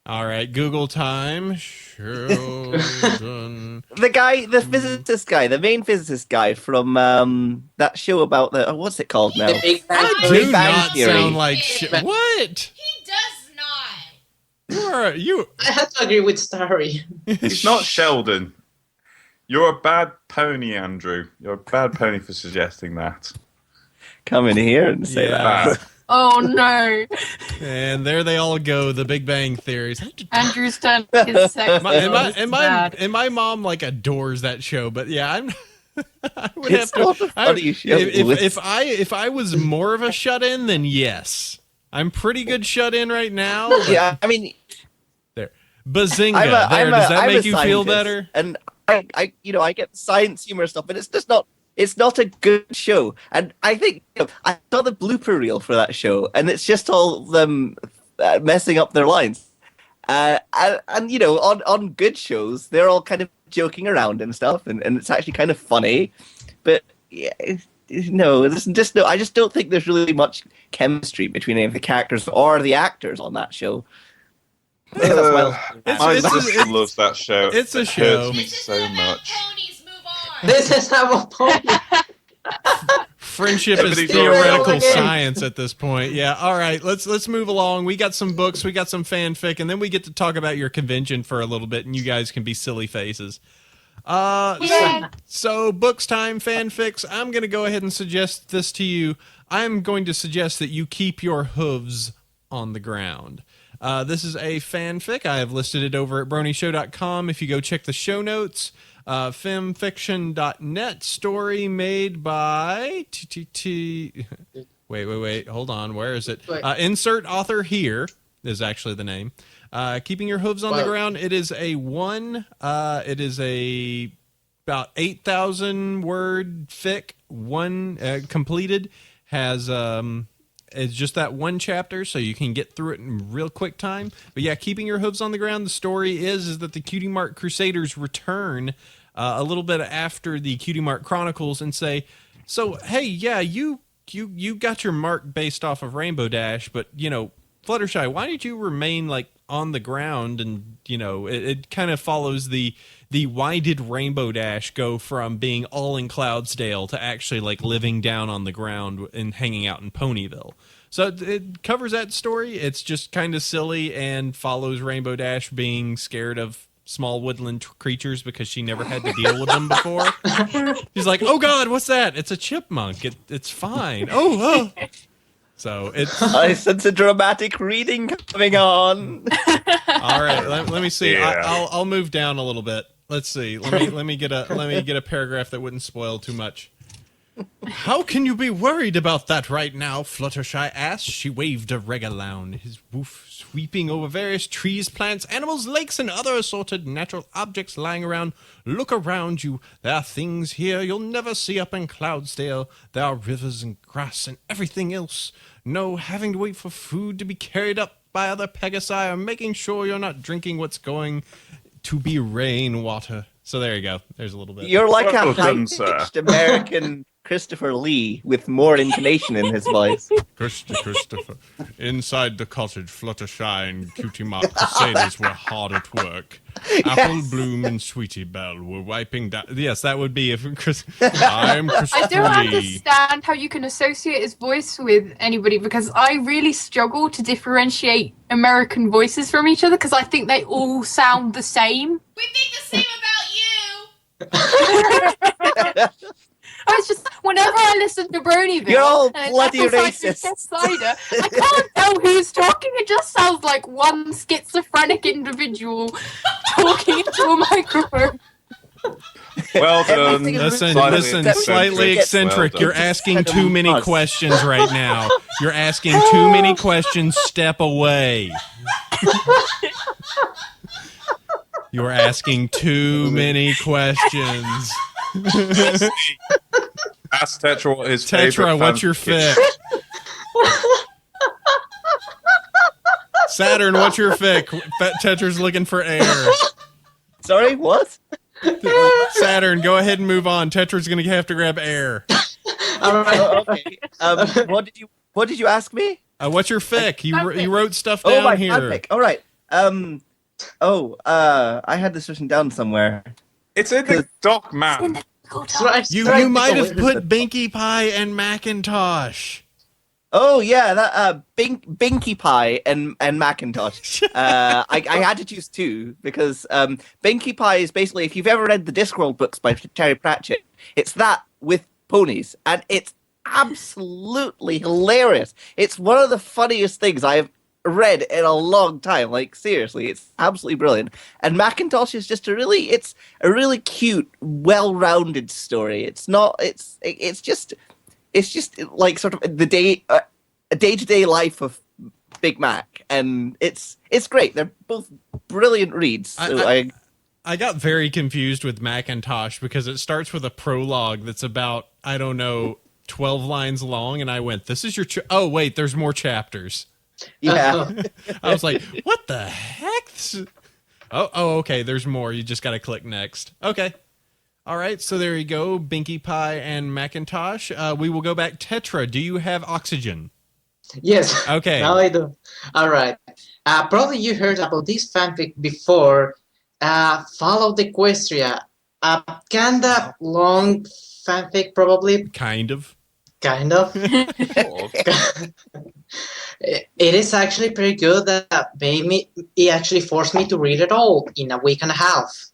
All right, Google time. Sheldon.
The physicist guy, the main physicist guy from that show about what's it called now?
The Big Bang
I
Theory.
do
Bang
not
Theory.
sound like what?
He does not.
You.
I have to agree with Starry.
It's not Sheldon. You're a bad pony, Andrew. You're a bad pony for suggesting that.
Come in here and say that.
Oh no.
And there they all go, the Big Bang theories.
Andrew's done his sex.
And my mom adores that show, but yeah, I would
It's
have to.
not a funny show.
If I was more of a shut in, then yes, I'm pretty good shut in right now.
Yeah, I mean,
There, Bazinga.
I'm
Does that
I'm
make
a
you feel
scientist,
better?
And I get science humor stuff, but it's just not. It's not a good show, and I think I saw the blooper reel for that show, and it's just all them messing up their lines. And on good shows, they're all kind of joking around and stuff, and it's actually kind of funny. But yeah, I just don't think there's really much chemistry between any of the characters or the actors on that show.
My sister loves that show.
It's a
It
show.
hurts me
This
so
isn't about
much.
ponies. Move on.
This is our pony.
Friendship is
Everybody's
theoretical
all again.
science at this point. Yeah. All right. Let's move along. We got some books. We got some fanfic, and then we get to talk about your convention for a little bit, and you guys can be silly faces. So books time, fanfics. I'm going to go ahead and suggest this to you. I'm going to suggest that you keep your hooves on the ground. This is a fanfic. I have listed it over at bronyshow.com. If you go check the show notes, femfiction.net, story made by Wait. Hold on. Where is it? Insert author here is actually the name. Keeping your hooves on the ground. It is a about 8,000 word fic. One completed has it's just that one chapter, so you can get through it in real quick time. But yeah, keeping your hooves on the ground. The story is that the Cutie Mark Crusaders return a little bit after the Cutie Mark Chronicles and say, "So hey, yeah, you got your mark based off of Rainbow Dash, but Fluttershy, why did you remain on the ground?" And it kind of follows the why did Rainbow Dash go from being all in Cloudsdale to actually living down on the ground and hanging out in Ponyville. So it covers that story. It's just kind of silly and follows Rainbow Dash being scared of small woodland creatures because she never had to deal with them before. She's like, "Oh God, what's that? It's a chipmunk. It's fine. Oh." So it's.
I sense a dramatic reading coming on.
All right, let me see.
Yeah.
I'll move down a little bit. Let's see. Let me get a paragraph that wouldn't spoil too much. "How can you be worried about that right now?" Fluttershy asked. She waved a regaloun, his woof sweeping over various trees, plants, animals, lakes, and other assorted natural objects lying around. "Look around you. There are things here you'll never see up in Cloudsdale. There are rivers and grass and everything else. No having to wait for food to be carried up by other Pegasi or making sure you're not drinking what's going to be rainwater." So there you go. There's a little bit.
You're like a
Well done, sir.
high-pitched American Christopher Lee with more intonation in his voice.
Christopher. Inside the cottage, Fluttershy and Cutie Mark Crusaders were hard at work. Apple Bloom and Sweetie Belle were wiping down. Yes, that would be if I'm Christopher
I don't
Lee.
understand how you can associate his voice with anybody because I really struggle to differentiate American voices from each other because I think they all sound the same.
We think the same about you.
It's just whenever I listen to Bronyville,
You're all
and
bloody
Apple Cider
racist.
says Cider, I can't know who's talking. It just sounds like one schizophrenic individual talking into a microphone.
Well done.
Listen, slightly eccentric.
Well
You're
done.
asking too many questions right now. You're asking too many questions. Step away. You're asking too many questions.
Ask Tetra what his
Tetra,
favorite
what's your
fanfic
fic? Saturn, what's your fic? Tetra's looking for air.
Sorry, what?
Saturn, go ahead and move on. Tetra's going to have to grab air.
All right.
Okay. What did you ask me?
What's your fic? You wrote stuff
Oh,
down
my
here.
fanfic. All right. I had this written down somewhere.
It's in the doc map.
You might have put Binky Pie and Macintosh.
Oh yeah, that Binky Pie and Macintosh. I had to choose two because Binky Pie is basically, if you've ever read the Discworld books by Terry Pratchett, it's that with ponies, and it's absolutely hilarious. It's one of the funniest things I've read in a long time. Like seriously, it's absolutely brilliant. And Macintosh is just a really cute, well-rounded story. It's just like sort of a day-to-day life of Big Mac, and it's great. They're both brilliant reads. So
I got very confused with Macintosh because it starts with a prologue that's about, I don't know, 12 lines long, and I went, this is your oh wait, there's more chapters.
Yeah.
I was like, what the heck? Oh, okay, there's more. You just got to click next. Okay. All right, so there you go, Binky Pie and Macintosh. We will go back. Tetra, do you have oxygen?
Yes.
Okay.
Now I do. All right. Probably you heard about this fanfic before. Follow the Equestria. Kinda long fanfic, probably.
Kind of.
It is actually pretty good. It actually forced me to read it all in a week and a half.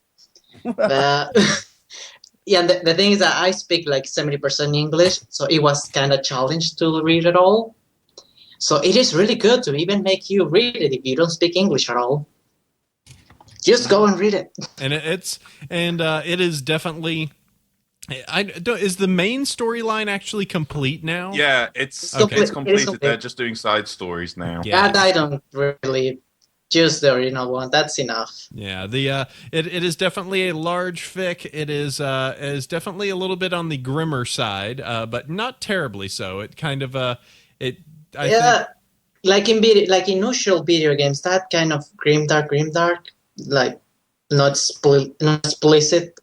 Yeah, the thing is that I speak like 70% English, so it was kind of challenged to read it all. So it is really good to even make you read it if you don't speak English at all. Just go and read it.
And it is definitely. Is the main storyline actually complete now?
Yeah, it's
Okay.
completed. They're just doing side stories now.
Yeah.
That I don't really choose the original one. That's enough.
Yeah, it is definitely a large fic. It is definitely a little bit on the grimmer side, but not terribly so. It kind of I think,
like in usual video games, that kind of grimdark, like not explicit.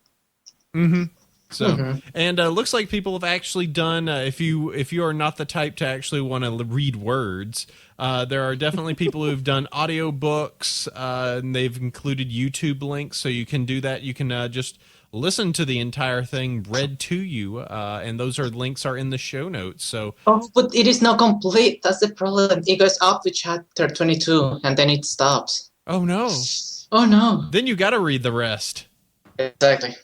Mm-hmm. So, and looks like people have actually done. If you are not the type to actually want to read words, there are definitely people who've done audiobooks, and they've included YouTube links, so you can do that. You can just listen to the entire thing read to you, and those links are in the show notes. So,
But it is not complete. That's the problem. It goes up to chapter 22, and then it stops.
oh no,
Oh no!
then you got to read the rest,
Exactly.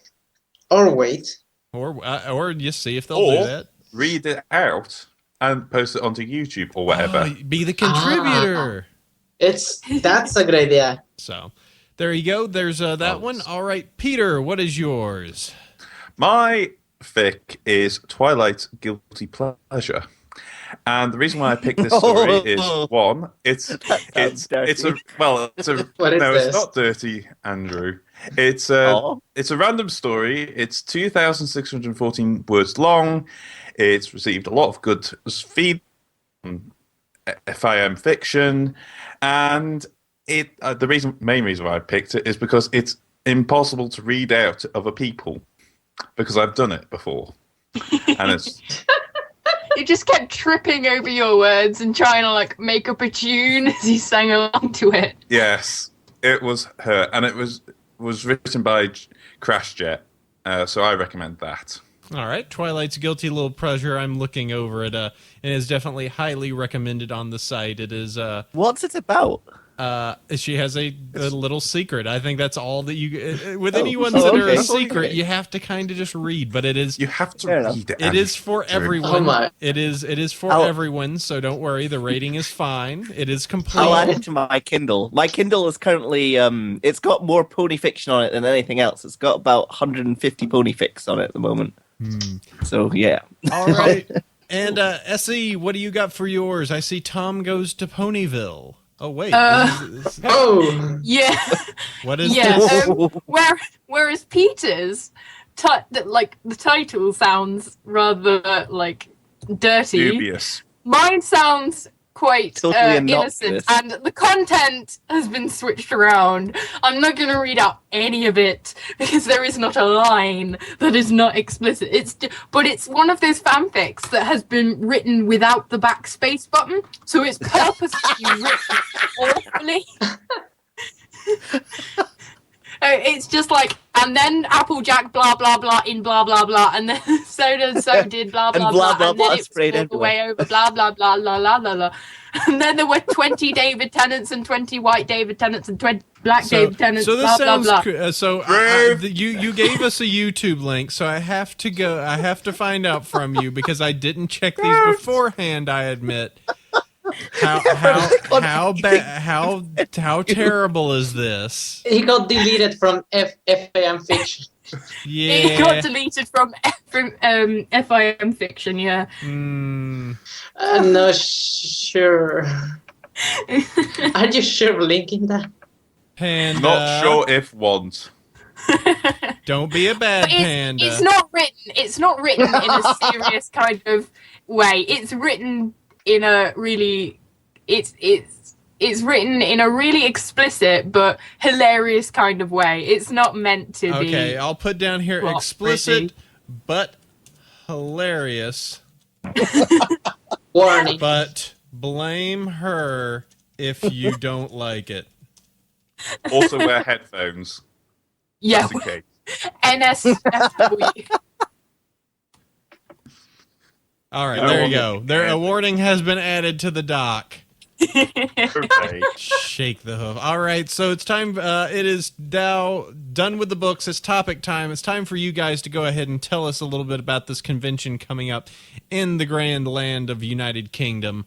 Or wait.
or just see if they'll do that.
Read it out and post it onto YouTube or whatever.
Oh, be the contributor.
That's a good idea.
So, there you go. There's that one. All right, Peter, what is yours?
My fic is Twilight's Guilty Pleasure. And the reason why I picked this story is one, it's a
What is
no,
this?
it's not dirty, Andrew. It's a random story. It's 2,614 words long. It's received a lot of good feedback from FIM fiction, and the main reason why I picked it is because it's impossible to read out to other people because I've done it before, and it's.
You just kept tripping over your words and trying to like make up a tune as you sang along to it.
Yes, it was her, and it was written by CrashJet, so I recommend that.
All right, Twilight's Guilty Little Pleasure. I'm looking over it. It is definitely highly recommended on the site. It is.
What's it about?
She has a little secret. I think that's all that you. With any ones that are a secret, you have to kind of just read. But it is.
You have to
Fair enough.
read it.
It is for everyone.
Oh my.
It is for everyone. So don't worry. The rating is fine. It is complete.
I'll add it to my Kindle. My Kindle is currently it's got more pony fiction on it than anything else. It's got about 150 pony fics on it at the moment. So yeah.
All right. And SE, what do you got for yours? I see Tom Goes to Ponyville. Oh wait.
Oh.
Yeah.
What is
Yeah.
this?
Whereas Peter's, like the title sounds rather like dirty.
Dubious.
Mine sounds quite
Totally
innocent,
innocuous.
and the content has been switched around. I'm not going to read out any of it because there is not a line that is not explicit. But it's one of those fanfics that has been written without the backspace button, so it's purposely written awfully. It's just like, and then Applejack blah blah blah in blah blah blah, and then so did blah blah
And blah,
blah,
blah,
and
blah
then it
sprayed
was all the way over blah blah blah la la la la, and then there were 20 David Tennants and 20 white David Tennants and 20 black David Tennants.
So this
blah
sounds
blah blah.
you gave us a YouTube link, so I have to find out from you because I didn't check these beforehand. I admit. How terrible is this?
He got deleted from FAM fiction.
Yeah.
It got deleted from FIM fiction. Yeah.
I'm not sure. Are you sure linking that?
Panda.
Not sure if once.
Don't be a bad
But
panda.
it's not written in a serious kind of way. It's written in a really it's written in a really explicit but hilarious kind of way. It's not meant to be.
Okay, I'll put down here
Well,
explicit but hilarious.
Warning.
But blame her if you don't like it.
Also wear headphones.
Yeah.
Just in case.
NSFW.
All right,
No
there
one
you go.
will-
There, a warning has been added to the doc.
Okay.
Shake the hoof. All right, so it's time. It is now done with the books. It's topic time. It's time for you guys to go ahead and tell us a little bit about this convention coming up in the grand land of United Kingdom.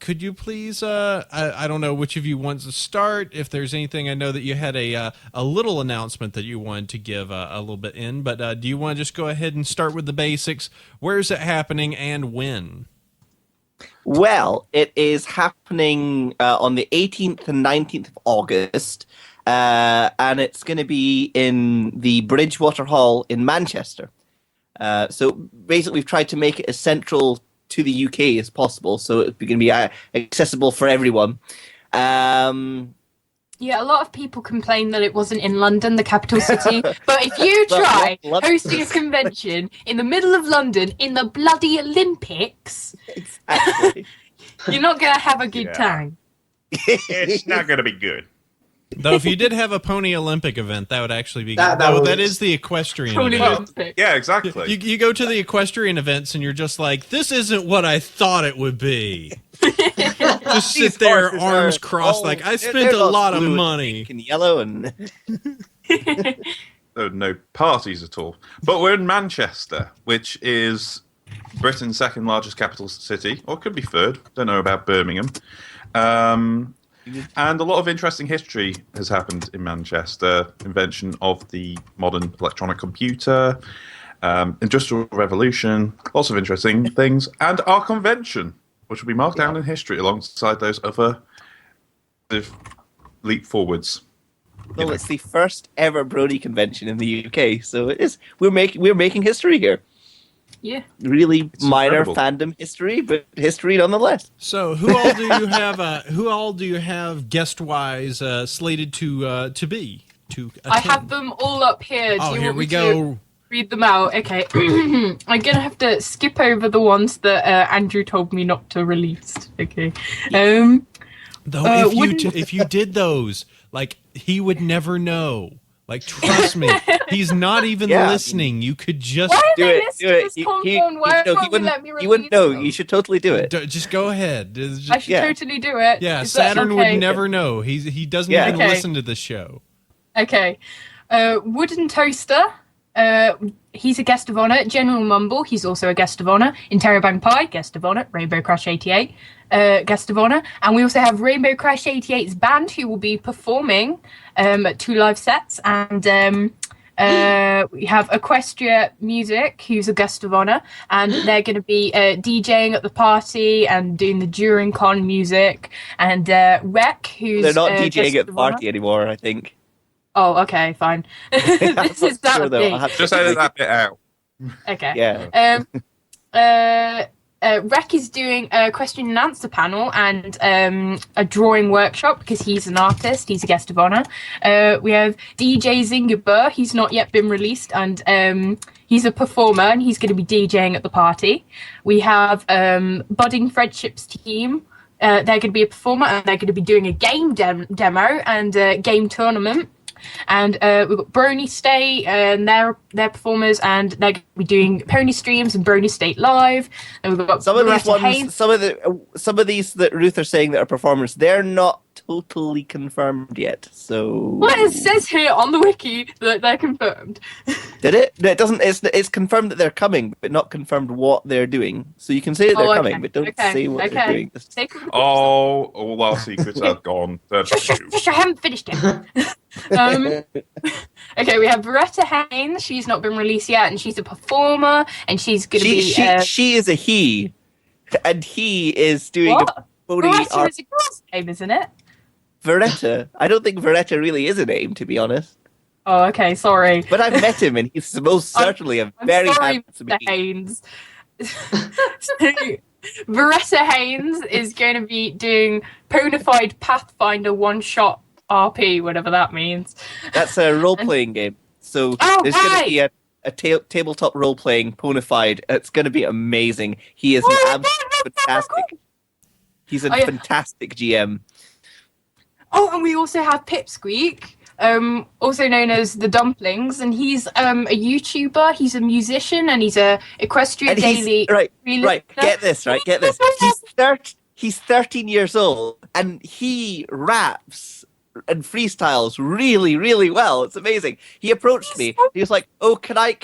Could you please? I don't know which of you wants to start. If there's anything, I know that you had a little announcement that you wanted to give a little bit in, but do you want to just go ahead and start with the basics? Where is it happening and when?
Well, it is happening on the 18th and 19th of August, and it's going to be in the Bridgewater Hall in Manchester. So basically, we've tried to make it as central to the UK as possible, so it's going to be accessible for everyone.
Yeah, a lot of people complain that it wasn't in London, the capital city. But if you try hosting a convention in the middle of London in the bloody Olympics,
Exactly.
you're not going to have a good
Yeah.
time.
It's not going to be good.
Though if you did have a Pony Olympic event, that would actually be
That-
good.
that
Though
would-
that is the equestrian
Pony
event.
Olympics.
Yeah, exactly.
You go to the equestrian events and you're just like, this isn't what I thought it would be. Just sit
These
there,
horses
arms
are
crossed,
all-
like, I
they're
spent a
all
lot of
blue and
money.
pink and yellow and
No parties at all. But we're in Manchester, which is Britain's second largest capital city, or it could be third. Don't know about Birmingham. And a lot of interesting history has happened in Manchester. Invention of the modern electronic computer, industrial revolution, lots of interesting things, and our convention, which will be marked down in history alongside those other leap forwards.
well, it's the first ever Brony convention in the UK, so it is. We're making history here.
Yeah.
Really minor
incredible.
fandom history, but history nonetheless.
So who all do you have? Who all do you have guest-wise slated to be to attend?
I have them all up here. Do
Oh,
you
here
want
we
me to
go.
read them out? Okay. I'm going to have to skip over the ones that Andrew told me not to release. Okay.
Though if
wouldn't-
if you did those, like he would never know. Like, trust me, he's not even
Yeah.
listening. You could just
Why
Do
are they
it. Do
listening to
it.
this
He
compound? Why
no,
won't you let me
you wouldn't know.
release them?
You should totally do it.
just go ahead. It's
I
just-
should
Yeah.
totally do it.
yeah,
Is that
Saturn
okay?
would never know. He doesn't
Yeah.
even
Okay.
listen to the show.
Okay. Wooden Toaster. He's a guest of honor. General Mumble. He's also a guest of honor. Interrobang Pie. Guest of honor. Rainbow Crash 88. Guest of honor. And we also have Rainbow Crash 88's band who will be performing at 2 live sets. And we have Equestria Music, who's a guest of honor, and they're going to be DJing at the party and doing the during con music. And Rec, who's
They're not
guest
DJing at the
of honor.
party anymore, I think.
Oh, okay, fine. This is that
Sure, though.
big.
I'll have to
Just edit that bit out.
Okay.
Yeah.
Rec is doing a question and answer panel and a drawing workshop because he's an artist. He's a guest of honor. We have DJ Zingaber. He's not yet been released, and he's a performer and he's going to be DJing at the party. We have Budding Friendships team. They're going to be a performer and they're going to be doing a game demo and a game tournament. And we've got Brony State and they're performers and they're going to be doing pony streams and Brony State live. And we've got
Some of these
Loretta
ones,
Haynes.
some of these that Ruth are saying that are performers, they're not totally confirmed yet. So
Well, it says here on the wiki that they're confirmed.
did it? No, it doesn't. It's confirmed that they're coming, but not confirmed what they're doing. So you can say that they're
Oh, okay.
coming, but don't
Okay.
say what they're
Okay.
doing.
Take it.
Oh, all our secrets are gone. They're
Shush,
you.
shush, I haven't finished it. Okay, we have Loretta Haynes. She's not been released yet, and she's a performer, and she's going to be.
She is a he, and he is doing
What?
a pony
Loretta
art.
is a girl's name, isn't it?
Veretta. I don't think Veretta really is a name, to be honest.
Oh, okay, sorry.
But I've met him, and he's most certainly a
I'm
very
sorry,
handsome
Mr.
he.
Haynes. So, Veretta Haynes is going to be doing Ponified Pathfinder one-shot RP, whatever that means.
That's a role-playing game. So
Oh,
there's going to
right.
be a tabletop role-playing Ponified. It's going to be amazing. He is
Oh,
an
my
absolute
God, that's so
fantastic.
cool.
He's a
Oh, yeah.
fantastic GM.
Oh, and we also have Pipsqueak, also known as the Dumplings, and he's a YouTuber. He's a musician, and he's a Equestria
And
Daily.
right.
listener.
Get this. He's 13 years old, and he raps and freestyles really, really well. It's amazing. He approached me. He was like, "Oh, can I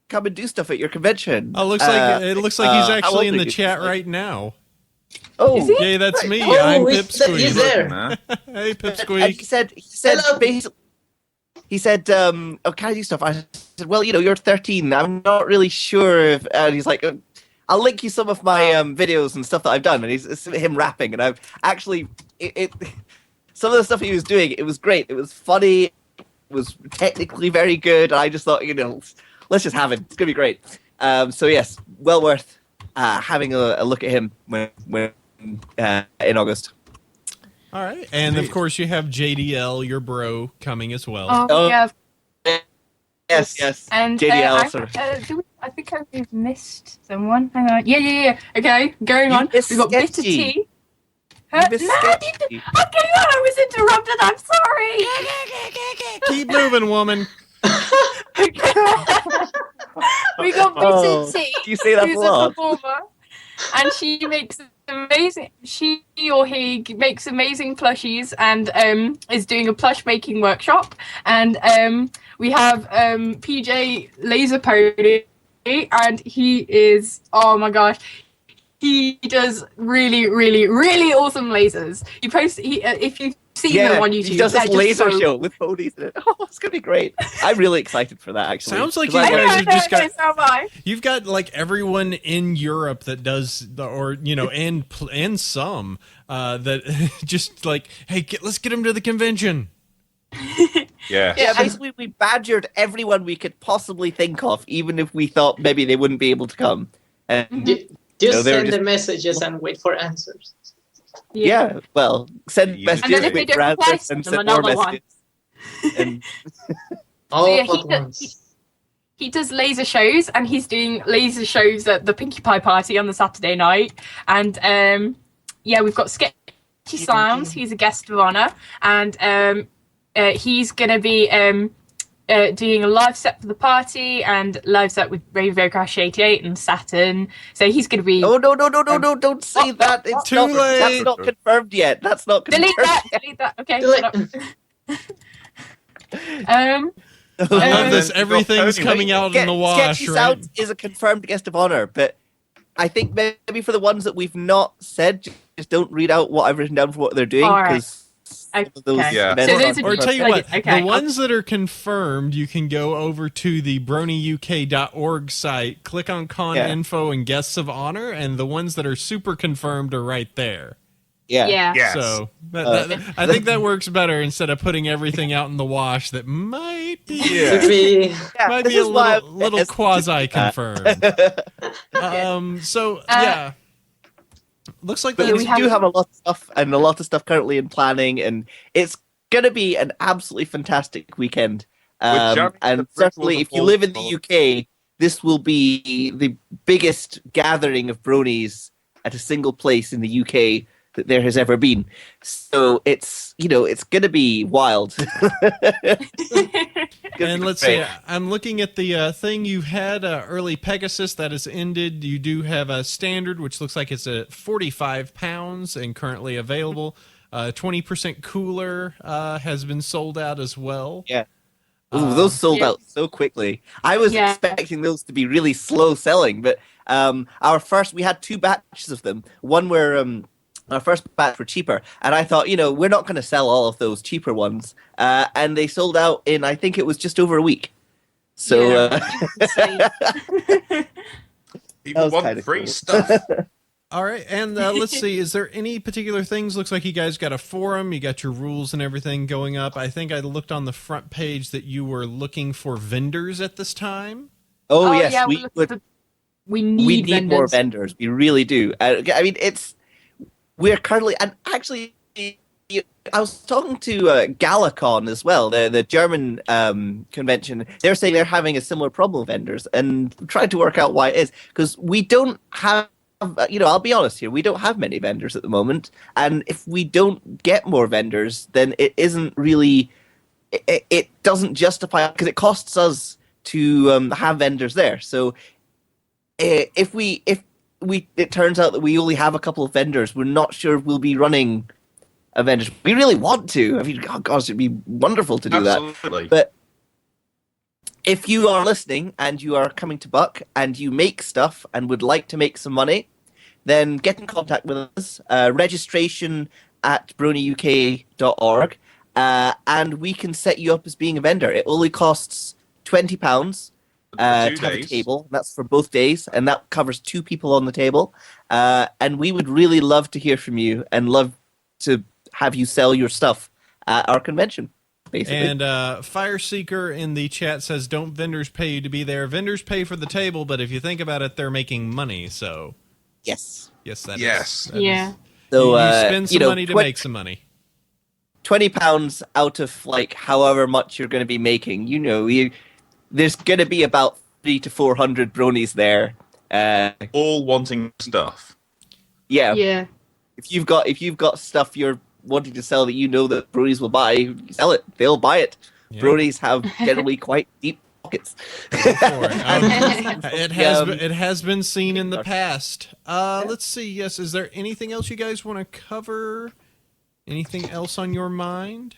come and do stuff at your convention?"
Oh, it looks like he's
how
actually
old
in
are
the
you?
chat right now.
Oh,
Is he?
Yeah, that's me.
Oh,
I'm
he's
Pipsqueak.
there.
Nah.
Hey,
And
Pipsqueak.
he said
Hello.
basically, oh, can I do stuff? I said, well, you're 13. I'm not really sure if, and he's like, I'll link you some of my videos and stuff that I've done. And it's him rapping, and I've actually, some of the stuff he was doing, it was great. It was funny. It was technically very good. And I just thought, let's just have it. It's gonna be great. So yes, well worth having a look at him when in August.
All right, and of course you have JDL, your bro, coming as well.
Oh, yeah.
Yes.
And
JDL. sorry.
I think I've missed someone. Hang on. Yeah. Okay, going on.
missed
We've got Bitter
Sketchy.
Tea.
You missed Sketchy.
Okay, I was interrupted. I'm sorry.
Keep moving, woman.
We got Bitter
Oh,
Tea.
you say that
who's
a lot.
performer, and she makes amazing. She or he makes amazing plushies, and is doing a plush making workshop. And we have PJ Laser Pony, and he is, oh my gosh, he does really, really, really awesome lasers. He posts if you see them on YouTube.
he does
they're
this
just
laser
so-
show with ponies in it. Oh, it's gonna be great. I'm really excited for that. Actually,
Sounds like
'Cause
you
I-
guys have just got.
so am I.
You've got like everyone in Europe that does, and some that just like, hey, let's get them to the convention.
Yeah.
Yeah, basically, we badgered everyone we could possibly think of, even if we thought maybe they wouldn't be able to come. And
Just
No, they were
send
just-
the messages and wait for answers.
yeah, well, send
Yeah.
messages,
And then if they
wait
don't
for
reply,
answers, and
send them
send more
another one.
messages. And
All
yeah,
at
he
once.
He does laser shows, and he's doing laser shows at the Pinkie Pie party on the Saturday night. And we've got Sketchy Slams. He's a guest of honor, and he's going to be doing a live set for the party and live set with Rainbow Crash 88 and Saturn. So he's going to be.
Oh no! Don't say that. It's
Too
not,
late.
That's not confirmed yet. That's not confirmed.
Delete that. Okay.
I love this. Everything's coming out in the wash,
Sketchy
right?
Sound is a confirmed guest of honor, but I think maybe for the ones that we've not said, just don't read out what I've written down for what they're doing, because those events
So those
or tell you what,
okay.
the ones that are confirmed, you can go over to the bronyuk.org site, click on con info and guests of honor, and the ones that are super confirmed are right there.
Yeah.
Yes.
So I think that works better instead of putting everything out in the wash that might be might be a little quasi confirmed. Looks like
we do have a lot of stuff, and a lot of stuff currently in planning, and it's gonna be an absolutely fantastic weekend. And certainly, if you live in the UK, this will be the biggest gathering of bronies at a single place in the UK that there has ever been. So it's going to be wild.
And let's see, I'm looking at the thing you had, early Pegasus, that has ended. You do have a standard, which looks like it's at 45 pounds and currently available. 20% cooler has been sold out as well.
Yeah. Ooh, those sold out so quickly. I was expecting those to be really slow selling, but we had 2 batches of them. One where our first batch were cheaper, and I thought, we're not going to sell all of those cheaper ones, and they sold out in, I think it was just over a week. So
people want free stuff.
All right, and let's see, is there any particular things? Looks like you guys got a forum, you got your rules and everything going up. I think I looked on the front page that you were looking for vendors at this time.
Oh yes,
yeah, we need
more vendors. We really do. I mean, we're currently, and actually, I was talking to Galacon as well, the German convention. They're saying they're having a similar problem with vendors, and trying to work out why it is, because we don't have, I'll be honest here, we don't have many vendors at the moment, and if we don't get more vendors, then it isn't really, it doesn't justify, because it costs us to have vendors there. So if it turns out that we only have a couple of vendors, we're not sure we'll be running a vendor. We really want to. I mean, oh gosh, it'd be wonderful to do that. But if you are listening and you are coming to Buck and you make stuff and would like to make some money, then get in contact with us. Registration at bronyuk.org, and we can set you up as being a vendor. It only costs £20. To have a table. That's for both days, and that covers 2 people on the table. And we would really love to hear from you and love to have you sell your stuff at our convention, basically.
And Fireseeker in the chat says, don't vendors pay you to be there? Vendors pay for the table, but if you think about it, they're making money, so...
Yes.
Yes, that
is.
Yeah.
So,
you spend some money to make some money.
£20 out of, however much you're going to be making, there's going to be about 300 to 400 bronies there,
all wanting stuff.
Yeah. If you've got stuff you're wanting to sell that that bronies will buy, sell it. They'll buy it. Yeah. Bronies have generally quite deep pockets.
It has been seen in the past. Let's see. Yes, is there anything else you guys want to cover? Anything else on your mind?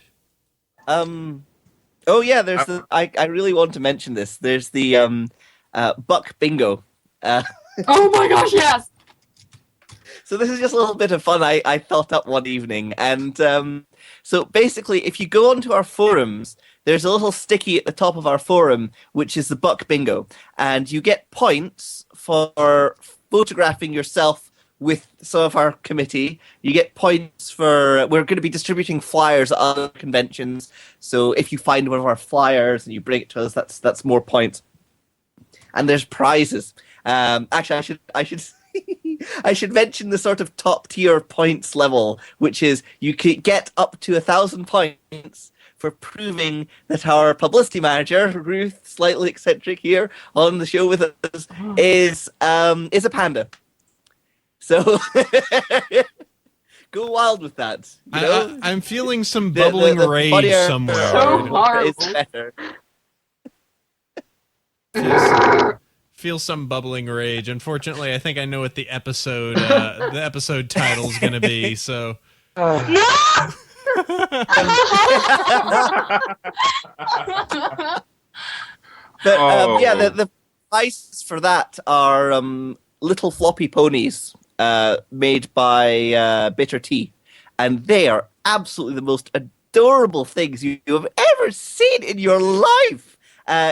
Oh yeah, there's I really want to mention this. There's the Buck Bingo.
Oh my gosh, yes!
So this is just a little bit of fun I thought up one evening. And so basically, if you go onto our forums, there's a little sticky at the top of our forum, which is the Buck Bingo. And you get points for photographing yourself with some of our committee. You get points for, we're going to be distributing flyers at other conventions. So if you find one of our flyers and you bring it to us, that's more points. And there's prizes. Actually, I should I should mention the sort of top tier points level, which is you could get up to 1,000 points for proving that our publicity manager, Ruth, slightly eccentric here on the show with us, is a panda. So Go wild with that. You know?
I'm feeling some
The-
bubbling
the
rage
funnier-
somewhere.
So horrible.
It's better.
Feel some bubbling rage. Unfortunately, I think I know what the episode title is going to be. So
But yeah,
Oh.
the prices for that are little floppy ponies made by Bitter Tea, and they are absolutely the most adorable things you have ever seen in your life.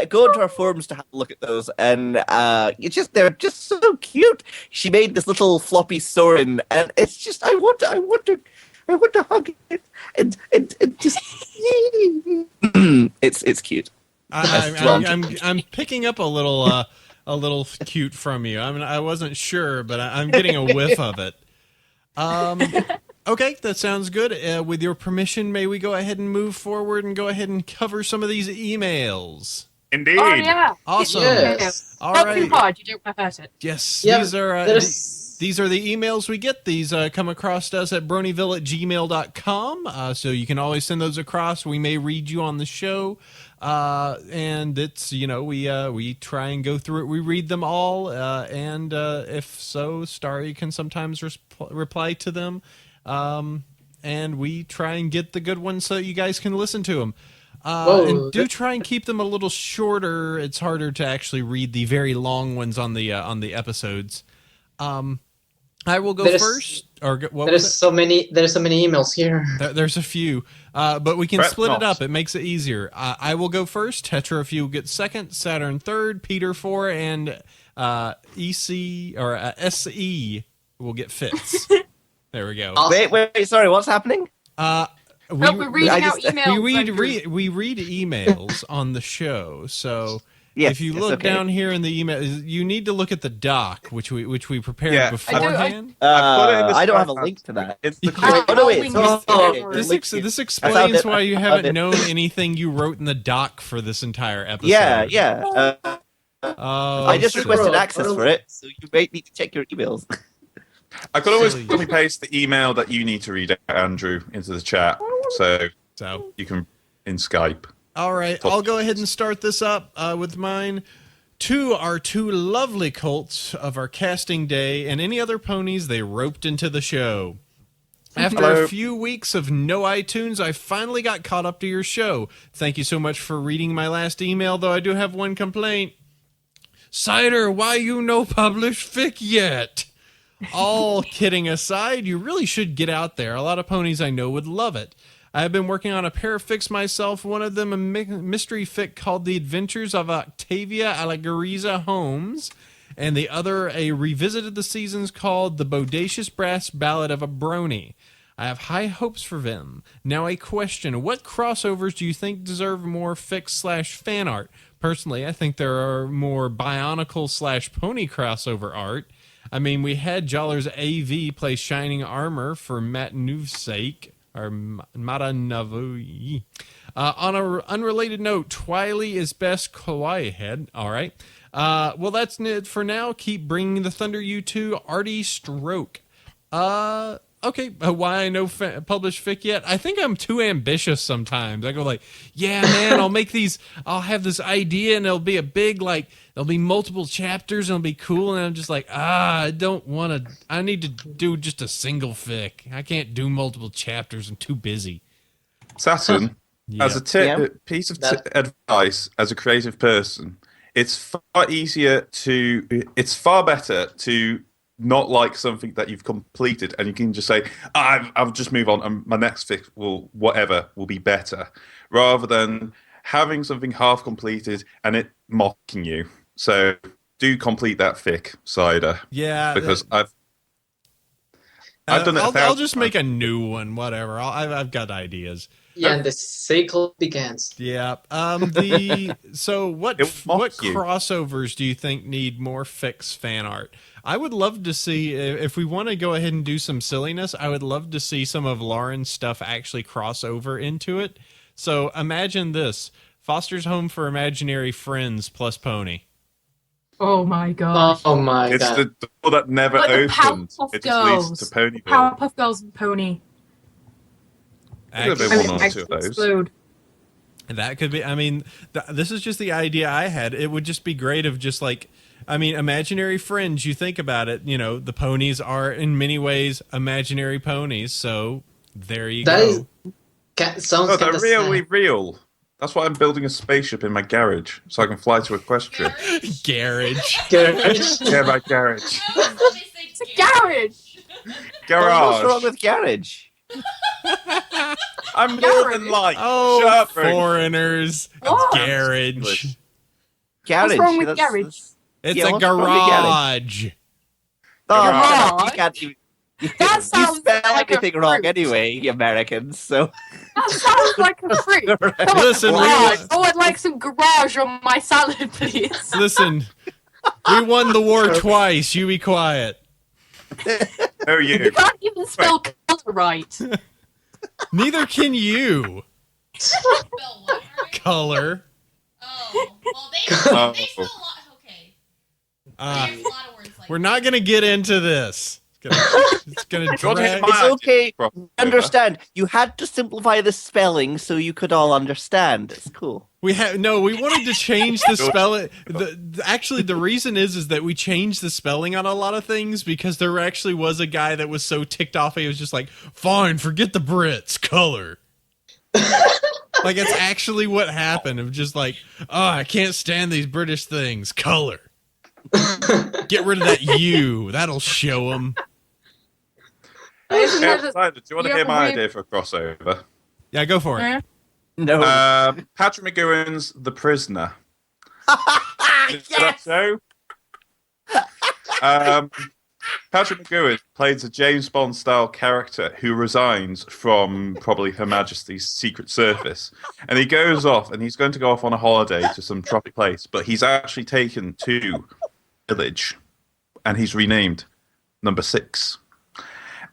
Go into our forums to have a look at those, and they're just so cute. She made this little floppy Soren, and it's just I want to hug it and just it's cute.
I'm picking up a little cute from you. I mean, I wasn't sure, but I'm getting a whiff of it. Okay, that sounds good. With your permission, may we go ahead and move forward and go ahead and cover some of these emails?
Indeed.
Oh yeah.
Awesome.
Yes.
All
Not too
right.
hard. You don't want to hurt it.
Yes,
Yeah,
these are
there's-
these are the emails we get. These come across to us at bronyville@gmail.com. So you can always send those across. We may read you on the show. And it's, we try and go through it. We read them all. And if so, Starry can sometimes reply to them. And we try and get the good ones so you guys can listen to them. And do try and keep them a little shorter. It's harder to actually read the very long ones on the episodes. I will go first.
There's so many emails here.
There's a few, but we can
Fret
split it
not.
up. It makes it easier. I will go first. Tetra, if you get second. Saturn third. Peter 4, and EC or SE will get fifths. There we go.
Wait, sorry, what's happening?
We're reading out emails.
We read emails on the show. So
Yes,
if you
yes,
look
okay.
down here in the email, you need to look at the doc, which we prepared beforehand.
put it in the
I don't have a
Skype
link to that.
It's the
Oh, no, wait.
Link
So,
is
okay,
there.
the link is-
This
I
explains
found it.
why you
I found
haven't
it.
known anything you wrote in the doc for this entire episode.
Yeah.
Oh,
I just
shit.
requested access for it, so you may need to check your emails.
I could always
Silly.
copy paste the email that you need to read out, Andrew, into the chat, so you can in Skype.
All right, I'll go ahead and start this up with mine. Our two lovely colts of our casting day and any other ponies they roped into the show. After a few weeks of no iTunes, I finally got caught up to your show. Thank you so much for reading my last email, though I do have one complaint. Cider, why you no publish fic yet? All kidding aside, you really should get out there. A lot of ponies I know would love it. I have been working on a pair of fics myself, one of them a mystery fic called The Adventures of Octavia Allegoriza Holmes, and the other a revisited the seasons called The Bodacious Brass Ballad of a Brony. I have high hopes for them. Now a question, what crossovers do you think deserve more fic/fan art? Personally, I think there are more Bionicle/pony crossover art. I mean, we had Joller's AV play Shining Armor for Matt Nuvsake, or Mata Navu. On an unrelated note, Twiley is best kawaii head. All right. Well, that's it for now. Keep bringing the thunder, you two. Artie Stroke. Okay, why I no publish fic yet? I think I'm too ambitious sometimes. I go like, yeah, man, I'll have this idea and it'll be a big, there'll be multiple chapters and it'll be cool. And I'm just like, I need to do just a single fic. I can't do multiple chapters. I'm too busy.
Saturn, as a
Yeah.
piece of advice as a creative person, it's far better to not like something that you've completed and you can just say, I'll just move on and my next fic will be better, rather than having something half completed and it mocking you. So do complete that fic, Cider.
Yeah.
Because I've done it.
I'll just make a new one, whatever. I've got ideas.
Yeah, and the cycle begins.
Yeah. So what
It will mock you.
crossovers do you think need more fics fan art? I would love to see, if we want to go ahead and do some silliness, I would love to see some of Lauren's stuff actually cross over into it. So imagine this: Foster's Home for Imaginary Friends plus Pony.
Oh my god.
Oh my
It's
god.
the door that never
Like the
opened.
Powerpuff
It just leads to
Girls.
Ponyville.
Powerpuff Girls and Pony.
Could have been
I
one
mean,
or two of those.
explode.
That could be. I mean, this is just the idea I had. It would just be great of just like, I mean, imaginary friends. You think about it. You know, the ponies are in many ways imaginary ponies. So there you
That
go.
is sounds
Oh,
kind
they're
of
really
sad.
real. That's why I'm building a spaceship in my garage so I can fly to Equestria.
Garage.
Garage.
Yeah, my garage.
Garage.
Garage.
What's wrong with garage?
I'm Northern Light.
Oh,
Shut up, Rick.
foreigners.
What?
Garage.
Garage.
What's wrong with
that's-
garage?
that's-
It's
Yeah,
a
what's wrong with garage?
garage.
Oh,
Garage?
you can't even.
That
You
sounds
spell
like a
everything wrong
fruit.
anyway, you Americans. So
That sounds like a fruit.
Listen,
Garage. Oh, I'd like some garage on my salad, please.
Listen. We won the war twice. You be quiet.
No, you.
You can't even spell color right.
Neither can you.
Spell what, right?
Color.
Oh, well, they spell a lot. Okay. There's a lot of words like
We're not going to get into this. It's going to
Do you want to hear
drag.
my
it's okay.
idea?
Understand. You had to simplify the spelling so you could all understand. It's cool.
We wanted to change the spelling. Actually, the reason is that we changed the spelling on a lot of things because there actually was a guy that was so ticked off he was just like, "Fine, forget the Brits, color." Like it's actually what happened. Of just like, "Oh, I can't stand these British things, color." Get rid of that U. That'll show them.
Yeah, Cider, do you want to
Yeah,
hear my
we-
idea for a crossover?
Yeah, go for it.
No.
Patrick McGowan's The Prisoner. Is that
Yes!
so? Patrick McGowan plays a James Bond style character who resigns from probably Her Majesty's Secret Service, and he goes off and he's going to go off on a holiday to some tropic place, but he's actually taken to a village, and he's renamed Number 6.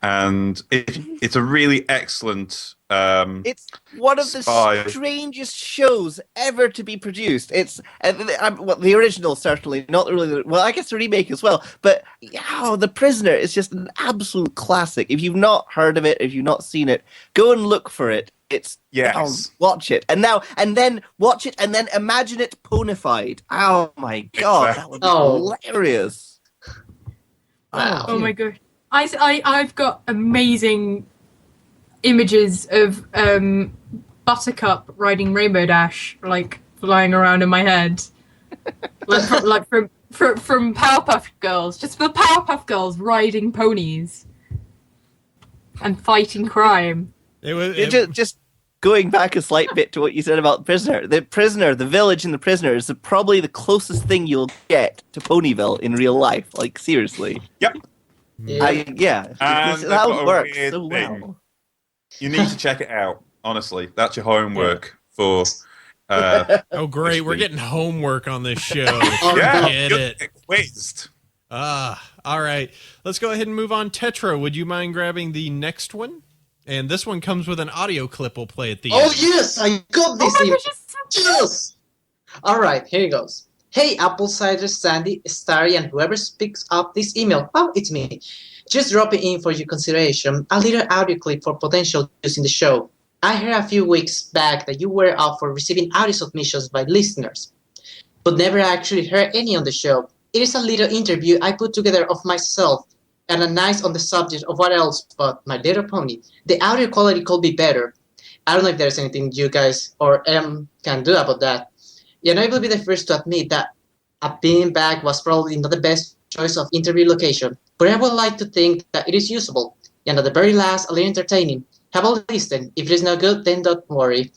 And it's a really excellent.
It's one of the
spy.
strangest shows ever to be produced. It's well, the original certainly, not really. Well, I guess the remake as well. But yeah, The Prisoner is just an absolute classic. If you've not heard of it, if you've not seen it, go and look for it. It's
Yes.
watch it, and then watch it, and then imagine it ponified. Oh my god, that would be
Oh.
hilarious!
Wow.
Oh my god. I've got amazing images of Buttercup riding Rainbow Dash, like flying around in my head, like from Powerpuff Girls. Just the Powerpuff Girls riding ponies and fighting crime.
It was.
Just going back a slight bit to what you said about the prisoner, the village in The Prisoner is probably the closest thing you'll get to Ponyville in real life. Like seriously.
Yep.
Yeah.
And
That works
weird
so
thing.
well.
You need to check it out. Honestly, that's your homework for.
Oh, great. We're getting homework on this show.
Yeah,
Get
you'll
it.
get quizzed.
All right. Let's go ahead and move on. Tetra, would you mind grabbing the next one? And this one comes with an audio clip we'll play at the
Oh
end.
yes, I got this.
Oh my
email.
gosh, it's so
Yes. All right, here it goes. Hey, Apple Cider, Sandy, Starry, and whoever speaks up this email. Oh, it's me. Just dropping in for your consideration a little audio clip for potential use in the show. I heard a few weeks back that you were up for receiving audio submissions by listeners, but never actually heard any on the show. It is a little interview I put together of myself and a nice on the subject of what else but My Little Pony. The audio quality could be better. I don't know if there's anything you guys or can do about that. You know, I will be the first to admit that a beanbag was probably not the best choice of interview location, but I would like to think that it is usable, and at the very last, a little entertaining. Have a listen. If it is not good, then don't worry.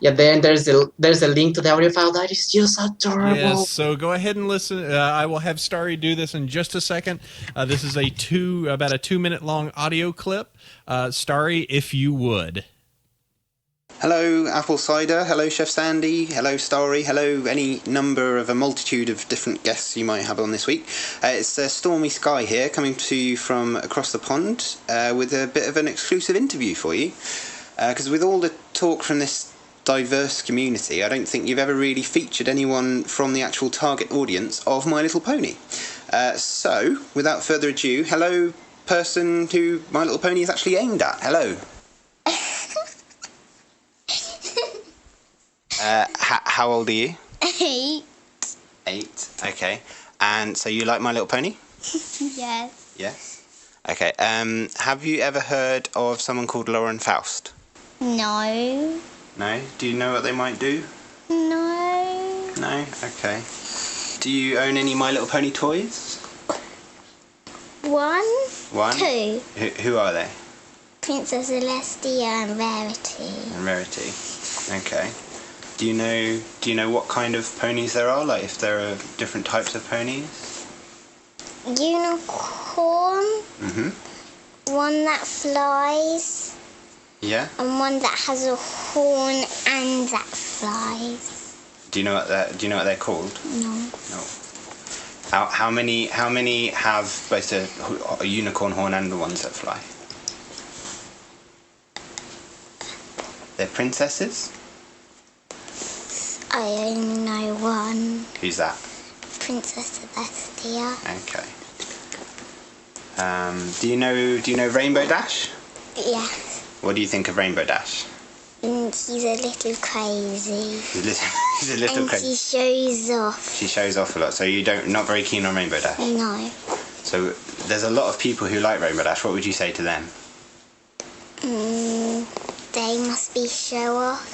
Yeah, then there's a link to the audio file that is just adorable.
Yes, so go ahead and listen. I will have Starry do this in just a second. This is about a 2-minute long audio clip. Starry, if you would.
Hello, Apple Cider. Hello, Chef Sandy. Hello, Starry. Hello, any number of a multitude of different guests you might have on this week. It's Stormy Sky here, coming to you from across the pond with a bit of an exclusive interview for you. Because with all the talk from this diverse community, I don't think you've ever really featured anyone from the actual target audience of My Little Pony. So, without further ado, hello, person who My Little Pony is actually aimed at. Hello. How old are you?
8.
8. Okay. And so you like My Little Pony?
Yes.
Yes. Okay. Have you ever heard of someone called Lauren Faust?
No.
No? Do you know what they might do?
No.
No? Okay. Do you own any My Little Pony toys?
1.
1?
2.
Who are they?
Princess Celestia and Rarity.
And Rarity. Okay. Do you know what kind of ponies there are? Like if there are different types of ponies?
Unicorn. One that flies.
Yeah.
And one that has a horn and that flies.
Do you know what they're called?
No.
No. How many have both a unicorn horn and the ones that fly? They're princesses?
I only know one.
Who's that?
Princess Celestia.
Okay. Do you know Rainbow Dash?
Yes.
What do you think of Rainbow Dash?
And he's a little crazy.
He's a little
and
crazy.
he shows off.
She shows off a lot, so not very keen on Rainbow Dash?
No.
So there's a lot of people who like Rainbow Dash. What would you say to them?
They must be show off.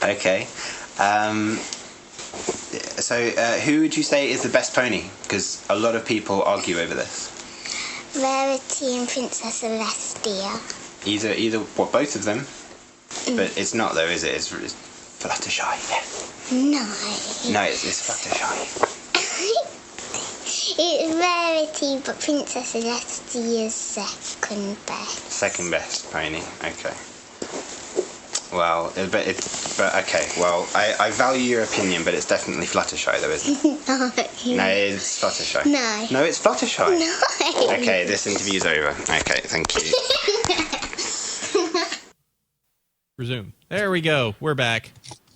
Okay. So who would you say is the best pony? Because a lot of people argue over this.
Rarity and Princess Celestia.
Either both of them? But it's not though, is it? It's Fluttershy.
No.
No, it's Fluttershy.
It's Rarity, but Princess Celestia is second best.
Second best pony. Okay. Well, but okay. Well, I value your opinion, but it's definitely Fluttershy, though, isn't it?
No.
No, it's Fluttershy.
No.
No, it's Fluttershy.
No.
Okay, this interview's over. Okay, thank you.
Resume. There we go. We're back.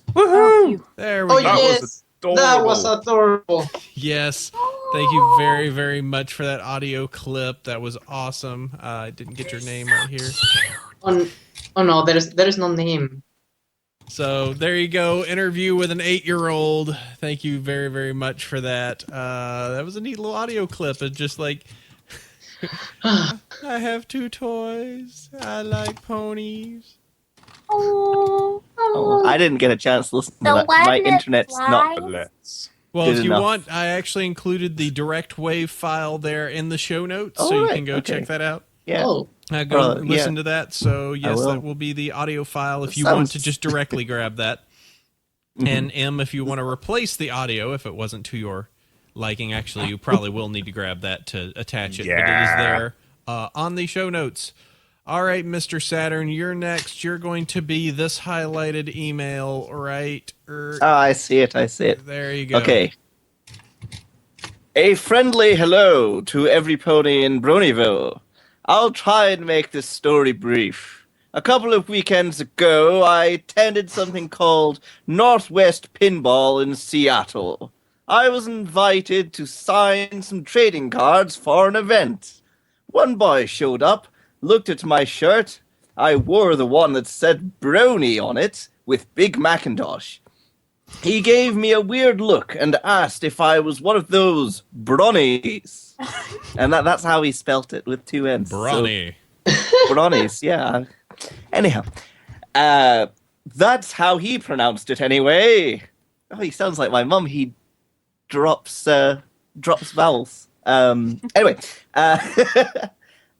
Woohoo!
There we go.
Yes. That was adorable.
Yes. Thank you very, very much for that audio clip. That was awesome. I didn't get your name right here.
Oh no, there is no name.
So there you go. Interview with an 8-year-old. Thank you very, very much for that. That was a neat little audio clip. It's just like, I have 2 toys. I like ponies.
Oh, I didn't get a chance to listen to that. My internet's not.
Well,
Good
if you
enough.
want, I actually included the direct wave file there in the show notes,
Oh,
so you
right,
can go
okay.
check that out.
Yeah.
Oh.
Go listen to that. So yes,
will.
that will be the audio file if you
Sounds-
want to just directly grab that. And M, if you want to replace the audio, if it wasn't to your liking, actually, you probably will need to grab that to attach it. But it is there on the show notes. All right, Mr. Saturn, you're next. You're going to be this highlighted email, right?
I see it.
There you go.
Okay. A friendly hello to every pony in Bronyville. I'll try and make this story brief. A couple of weekends ago, I attended something called Northwest Pinball in Seattle. I was invited to sign some trading cards for an event. One boy showed up, looked at my shirt. I wore the one that said Brony on it, with Big Macintosh. He gave me a weird look and asked if I was one of those Bronies. And that's how he spelt it, with 2 N's.
Brony.
So, Bronies, yeah. Anyhow, that's how he pronounced it anyway. Oh, he sounds like my mum. He drops vowels. Anyway,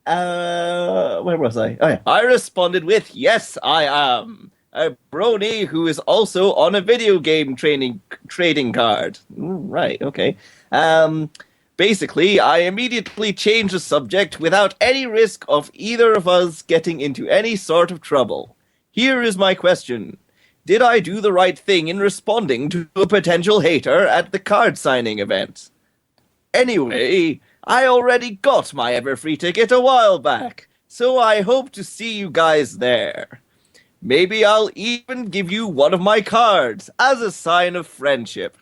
where was I? Oh, yeah. I responded with, yes, I am. A Brony who is also on a video game trading card. Right, okay. Basically, I immediately changed the subject without any risk of either of us getting into any sort of trouble. Here is my question. Did I do the right thing in responding to a potential hater at the card signing event? Anyway, I already got my Everfree ticket a while back, so I hope to see you guys there. Maybe I'll even give you one of my cards as a sign of friendship.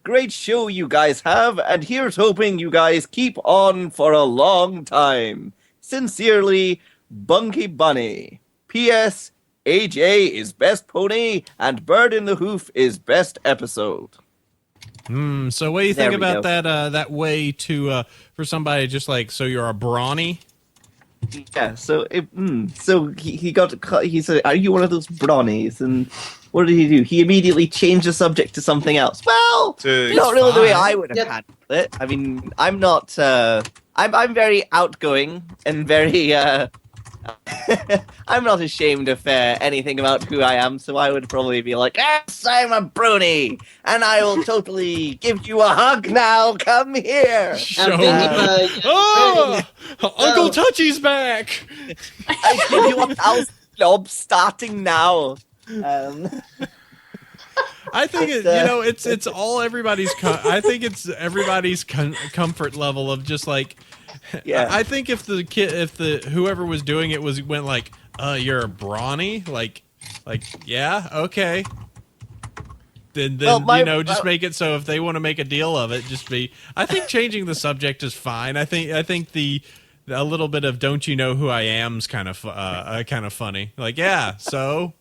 Great show you guys have, and here's hoping you guys keep on for a long time. Sincerely, Bunky Bunny. P.S. AJ is best pony, and Bird in the Hoof is best episode.
So what do you think about that way to for somebody just like, so you're a Brony?
Yeah, so he said, "Are you one of those Bronies?" And what did he do? He immediately changed the subject to something else. Well, not really the way I would have handled it. I mean, I'm not. I'm very outgoing and very. I'm not ashamed of anything about who I am, so I would probably be like, "Yes, I'm a Brony, and I will totally give you a hug now. Come here."
Uncle Touchy's back.
I give you a house job starting now.
I think it's all everybody's. I think it's everybody's comfort level of just like. Yeah. I think if whoever was doing it went like, you're a Brony, like, yeah, okay. Then just make it so if they want to make a deal of it, just be. I think changing the subject is fine. I think a little bit of "don't you know who I am's" kind of funny. Like, yeah, so.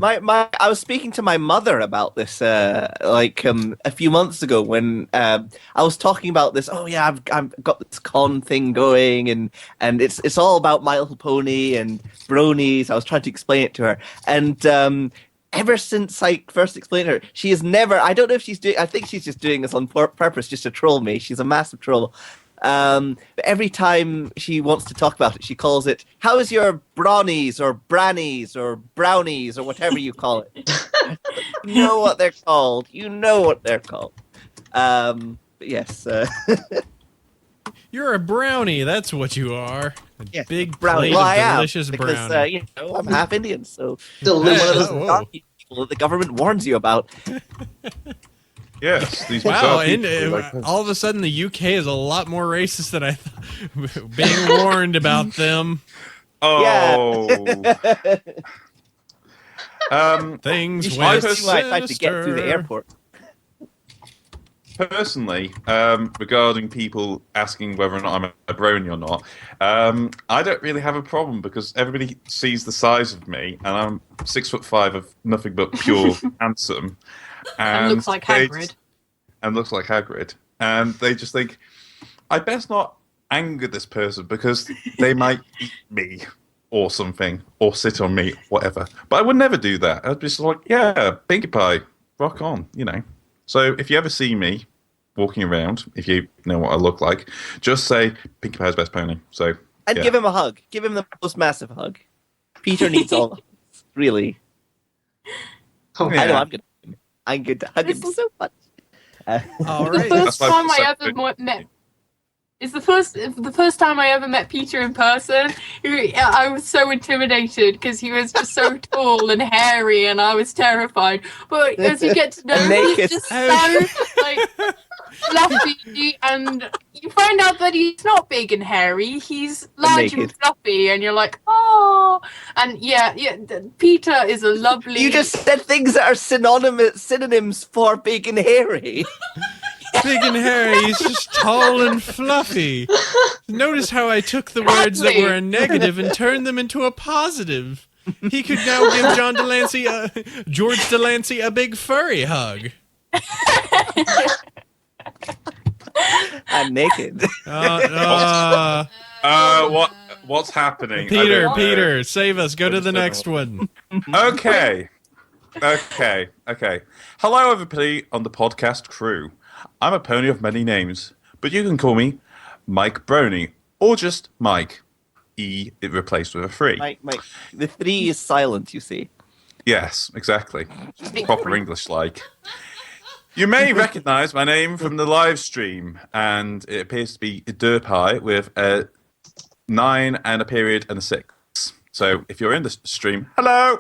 I was speaking to my mother about this a few months ago when I was talking about this. Oh yeah, I've got this con thing going, and it's all about My Little Pony and bronies. I was trying to explain it to her, and ever since I first explained to her, she has never. I don't know if she's doing. I think she's just doing this on purpose, just to troll me. She's a massive troll. But every time she wants to talk about it, she calls it, "How is your bronies or brannies or brownies or whatever you call it?" You know what they're called. You know what they're called. But yes.
You're a brownie. That's what you are. A big
brownie.
Plate of delicious
because,
brownie.
I'm half Indian, so delicious. One of those donkey people that the government warns you about.
Yes, these
wow, and all of a sudden the UK is a lot more racist than I thought. Being warned about them.
Oh.
Things
went
sinister.
I tried to get through the airport.
Personally, regarding people asking whether or not I'm a brony or not, I don't really have a problem because everybody sees the size of me, and I'm 6'5" of nothing but pure handsome.
And looks like Hagrid.
And they just think, I best not anger this person because they might eat me or something, or sit on me, whatever. But I would never do that. I'd be just like, yeah, Pinkie Pie, rock on, So if you ever see me walking around, if you know what I look like, just say Pinkie Pie's best pony. So
and give him a hug. Give him the most massive hug. Peter needs all the hugs, really.
Oh, yeah.
I know I'm good to hug him so much.
All right.
The first time I ever met. It's the first time I ever met Peter in person. I was so intimidated because he was just so tall and hairy, and I was terrified. But as you get to know him, he's just so fluffy, and you find out that he's not big and hairy. He's large and fluffy, and you're like, oh. And yeah. Peter is a lovely.
You just said things that are synonyms for big and hairy.
Big and hairy, he's just tall and fluffy. Notice how I took the words that were a negative and turned them into a positive. He could now give George Delancey a big furry hug.
I'm naked.
What's happening?
Peter, save us. Go to the next one.
Okay. Hello, everybody on the podcast crew. I'm a pony of many names, but you can call me Mike Brony, or just Mike. E it replaced with a 3.
Mike. The 3 is silent, you see.
Yes, exactly. Proper English-like. You may recognize my name from the live stream, and it appears to be Derpie with a 9 and a period and a 6. So if you're in the stream, hello!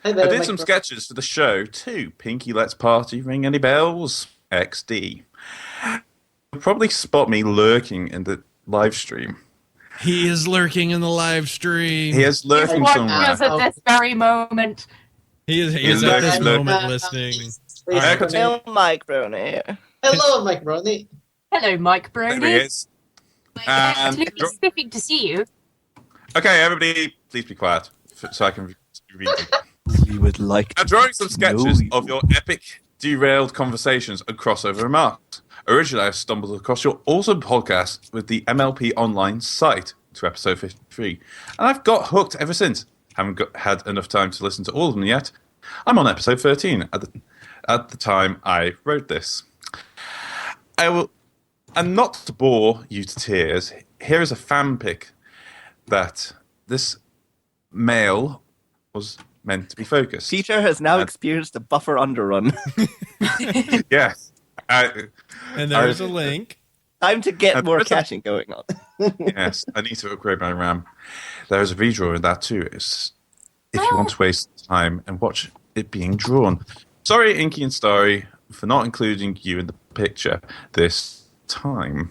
I did some sketches for the show too. Pinky Let's Party, Ring Any Bells, XD. You'll probably spot me lurking in the live stream.
He is lurking in the live stream.
He is lurking somewhere.
Us at this very moment.
He is at this
lurking.
moment listening.
Hello, Mike Brony.
Hello, Mike Brony.
Hello, Mike
There he
Brony.
is.
It's really specific to see you.
Okay, everybody, please be quiet so I can read it.
We would like
I'm drawing some sketches of your epic, derailed conversations and crossover remarks. Originally, I stumbled across your awesome podcast with the MLP online site to episode 53, and I've got hooked ever since. Haven't had enough time to listen to all of them yet. I'm on episode 13 at the time I wrote this. And not to bore you to tears, here is a fan pic that this male was meant to be focused.
Peter has now experienced a buffer underrun.
Yes.
And there's a link.
Time to get more caching going on.
Yes, I need to upgrade my RAM. There's a redraw in that too. If you want to waste time and watch it being drawn. Sorry, Inky and Starry, for not including you in the picture this time.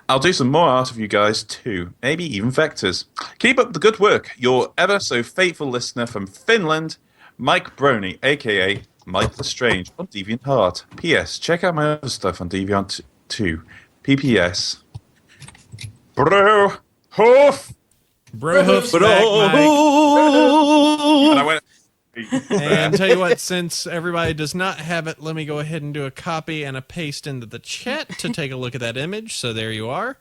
I'll do some more art of you guys too, maybe even vectors. Keep up the good work. Your ever so faithful listener from Finland, Mike Brony, aka Mike the Strange on DeviantArt. P.S. Check out my other stuff on Deviant too. P.P.S. Bro Hoof.
Bro Hoof's back, Mike.
And I went.
And tell you what, since everybody does not have it, let me go ahead and do a copy and a paste into the chat to take a look at that image. So there you are.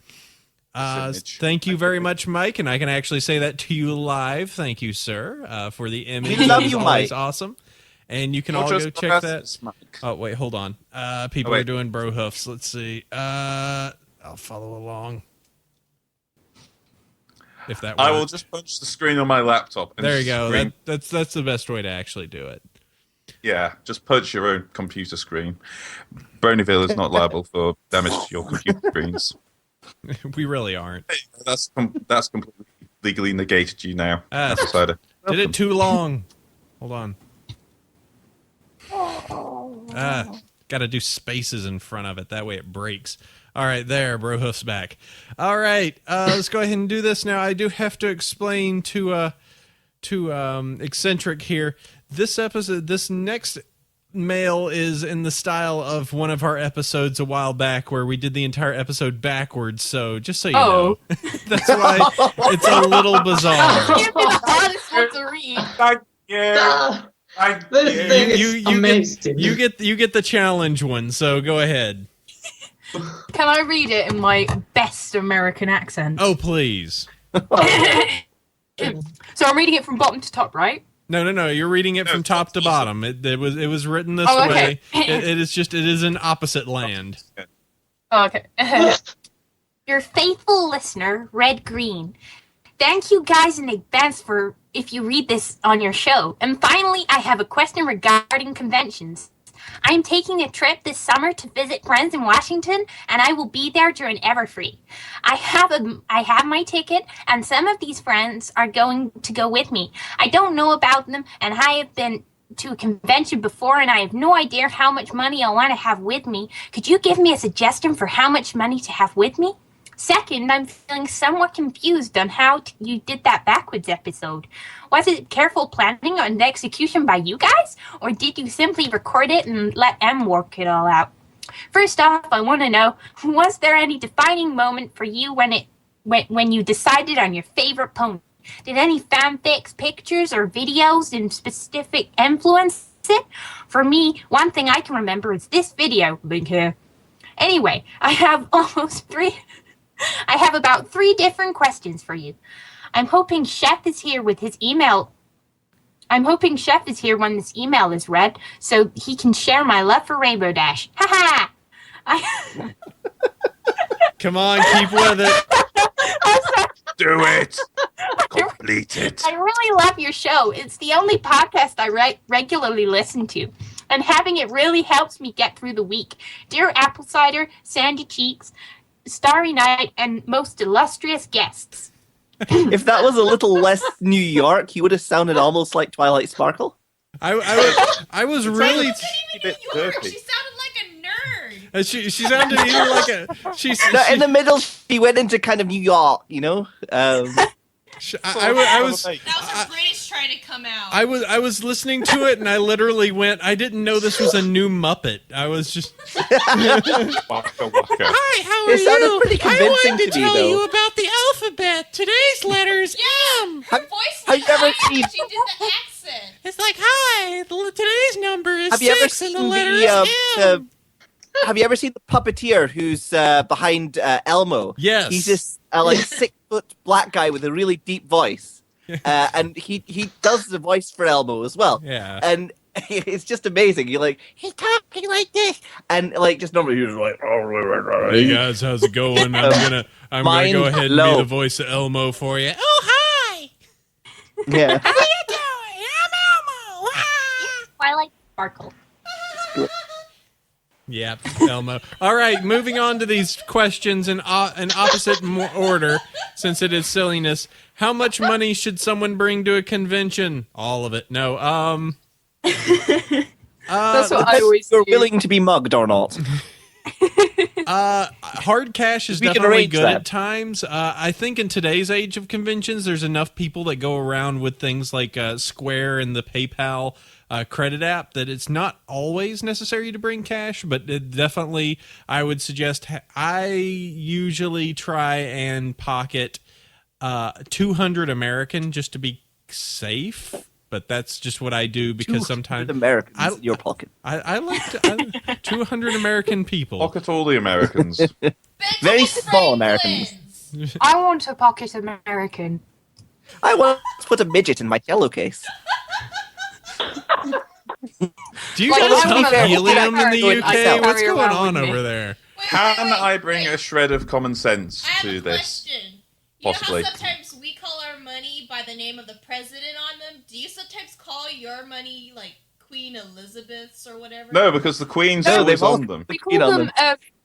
Thank you very much, Mike, and I can actually say that to you live. Thank you, sir, for the image.
We love
It was
you,
always
Mike.
awesome. And you can all go check that. Oh, wait, hold on. People are doing bro hoofs. Let's see. I'll follow along. If that works.
I will just punch the screen on my laptop. And
there you go.
scream.
That's the best way to actually do it.
Yeah, just punch your own computer screen. Bronyville is not liable for damage to your computer screens.
We really aren't.
Hey, that's completely legally negated you now.
Cider. Did it too long. Hold on. Got to do spaces in front of it. That way it breaks. All right, there, Bro Hoof's back. All right, let's go ahead and do this now. I do have to explain to Eccentric here. This episode, this next mail is in the style of one of our episodes a while back where we did the entire episode backwards. So just so you know, that's why it's a little bizarre.
Give me the hardest one to read.
Thank you.
This thing is amazing.
You get the challenge one. So go ahead.
Can I read it in my best American accent?
Oh, please.
So I'm reading it from bottom to top, right?
No. You're reading it from top to bottom. It was written this
okay.
way. It is an opposite land.
Oh, okay.
Your faithful listener, Red Green. Thank you guys in advance for if you read this on your show. And finally, I have a question regarding conventions. I am taking a trip this summer to visit friends in Washington, and I will be there during Everfree. I have my ticket, and some of these friends are going to go with me. I don't know about them, and I have been to a convention before, and I have no idea how much money I want to have with me. Could you give me a suggestion for how much money to have with me? Second, I'm feeling somewhat confused on how you did that backwards episode. Was it careful planning and execution by you guys? Or did you simply record it and let M work it all out? First off, I want to know, was there any defining moment for you when you decided on your favorite pony? Did any fanfics, pictures, or videos in specific influence it? For me, one thing I can remember is this video. Link here. Anyway, I have about 3 different questions for you. I'm hoping Chef is here when this email is read, so he can share my love for Rainbow Dash. Ha ha!
Come on, keep with it.
Do it. Complete it.
I really love your show. It's the only podcast I regularly listen to, and having it really helps me get through the week. Dear Apple Cider, Sandy Cheeks, Starry Night, and most illustrious guests.
If that was a little less New York, you would have sounded almost like Twilight Sparkle.
I was really.
New York. She sounded like a nerd.
She sounded either like a she's
No, in the middle, she went into kind of New York, you know.
I was
That was a British trying to come out.
I was listening to it and I literally went. I didn't know this was a new Muppet. I was just.
Waka waka.
Hi, how are
It sounded
you?
pretty convincing
I wanted to
to me,
tell
though.
you about the alphabet. Today's letter is M.
Her voice
have
was
you ever
high
seen-
when she did the accent.
It's like, hi, today's number is
Have you ever
6 and
seen
the letter
the,
is M.
Have you ever seen the puppeteer who's behind Elmo?
Yes.
He's this like 6-foot black guy with a really deep voice, and he does the voice for Elmo as well.
Yeah.
And it's just amazing. You're like, he's talking like this, and like just normally he's like,
Hey guys, how's it going? I'm gonna
Mind
go ahead and
blown.
be the voice of Elmo for you.
Oh, hi.
yeah.
How you doing? I'm Elmo. Ah.
Twilight Sparkle.
Yeah, Elmo. All right, moving on to these questions in opposite order, since it is silliness. How much money should someone bring to a convention? All of it. No.
That's what I always
You're
do.
willing to be mugged or not?
Hard cash is
We can
definitely
arrange
good
that.
at times. I think in today's age of conventions, there's enough people that go around with things like Square and the PayPal credit app that it's not always necessary to bring cash, but it definitely, I would suggest, I usually try and pocket 200 American just to be safe. But that's just what I do because sometimes
Americans in your pocket.
I like to, 200 American people.
Pocket all the Americans.
Very small Americans.
I want a pocket American.
I want to put a midget in my cello case.
Do you
Like,
guys
I
have
wanna-
helium in the
I
UK?
carry
What's going
around
on
with me.
over there?
Can I bring a shred of common sense
I have
to
a
this?
question.
Possibly.
You know how sometimes we call our money by the name of the president on them? Do you sometimes call your money like Queen Elizabeth's or whatever?
No, because the Queen's
No,
always
they've all-
on them.
We
You
call
know,
them.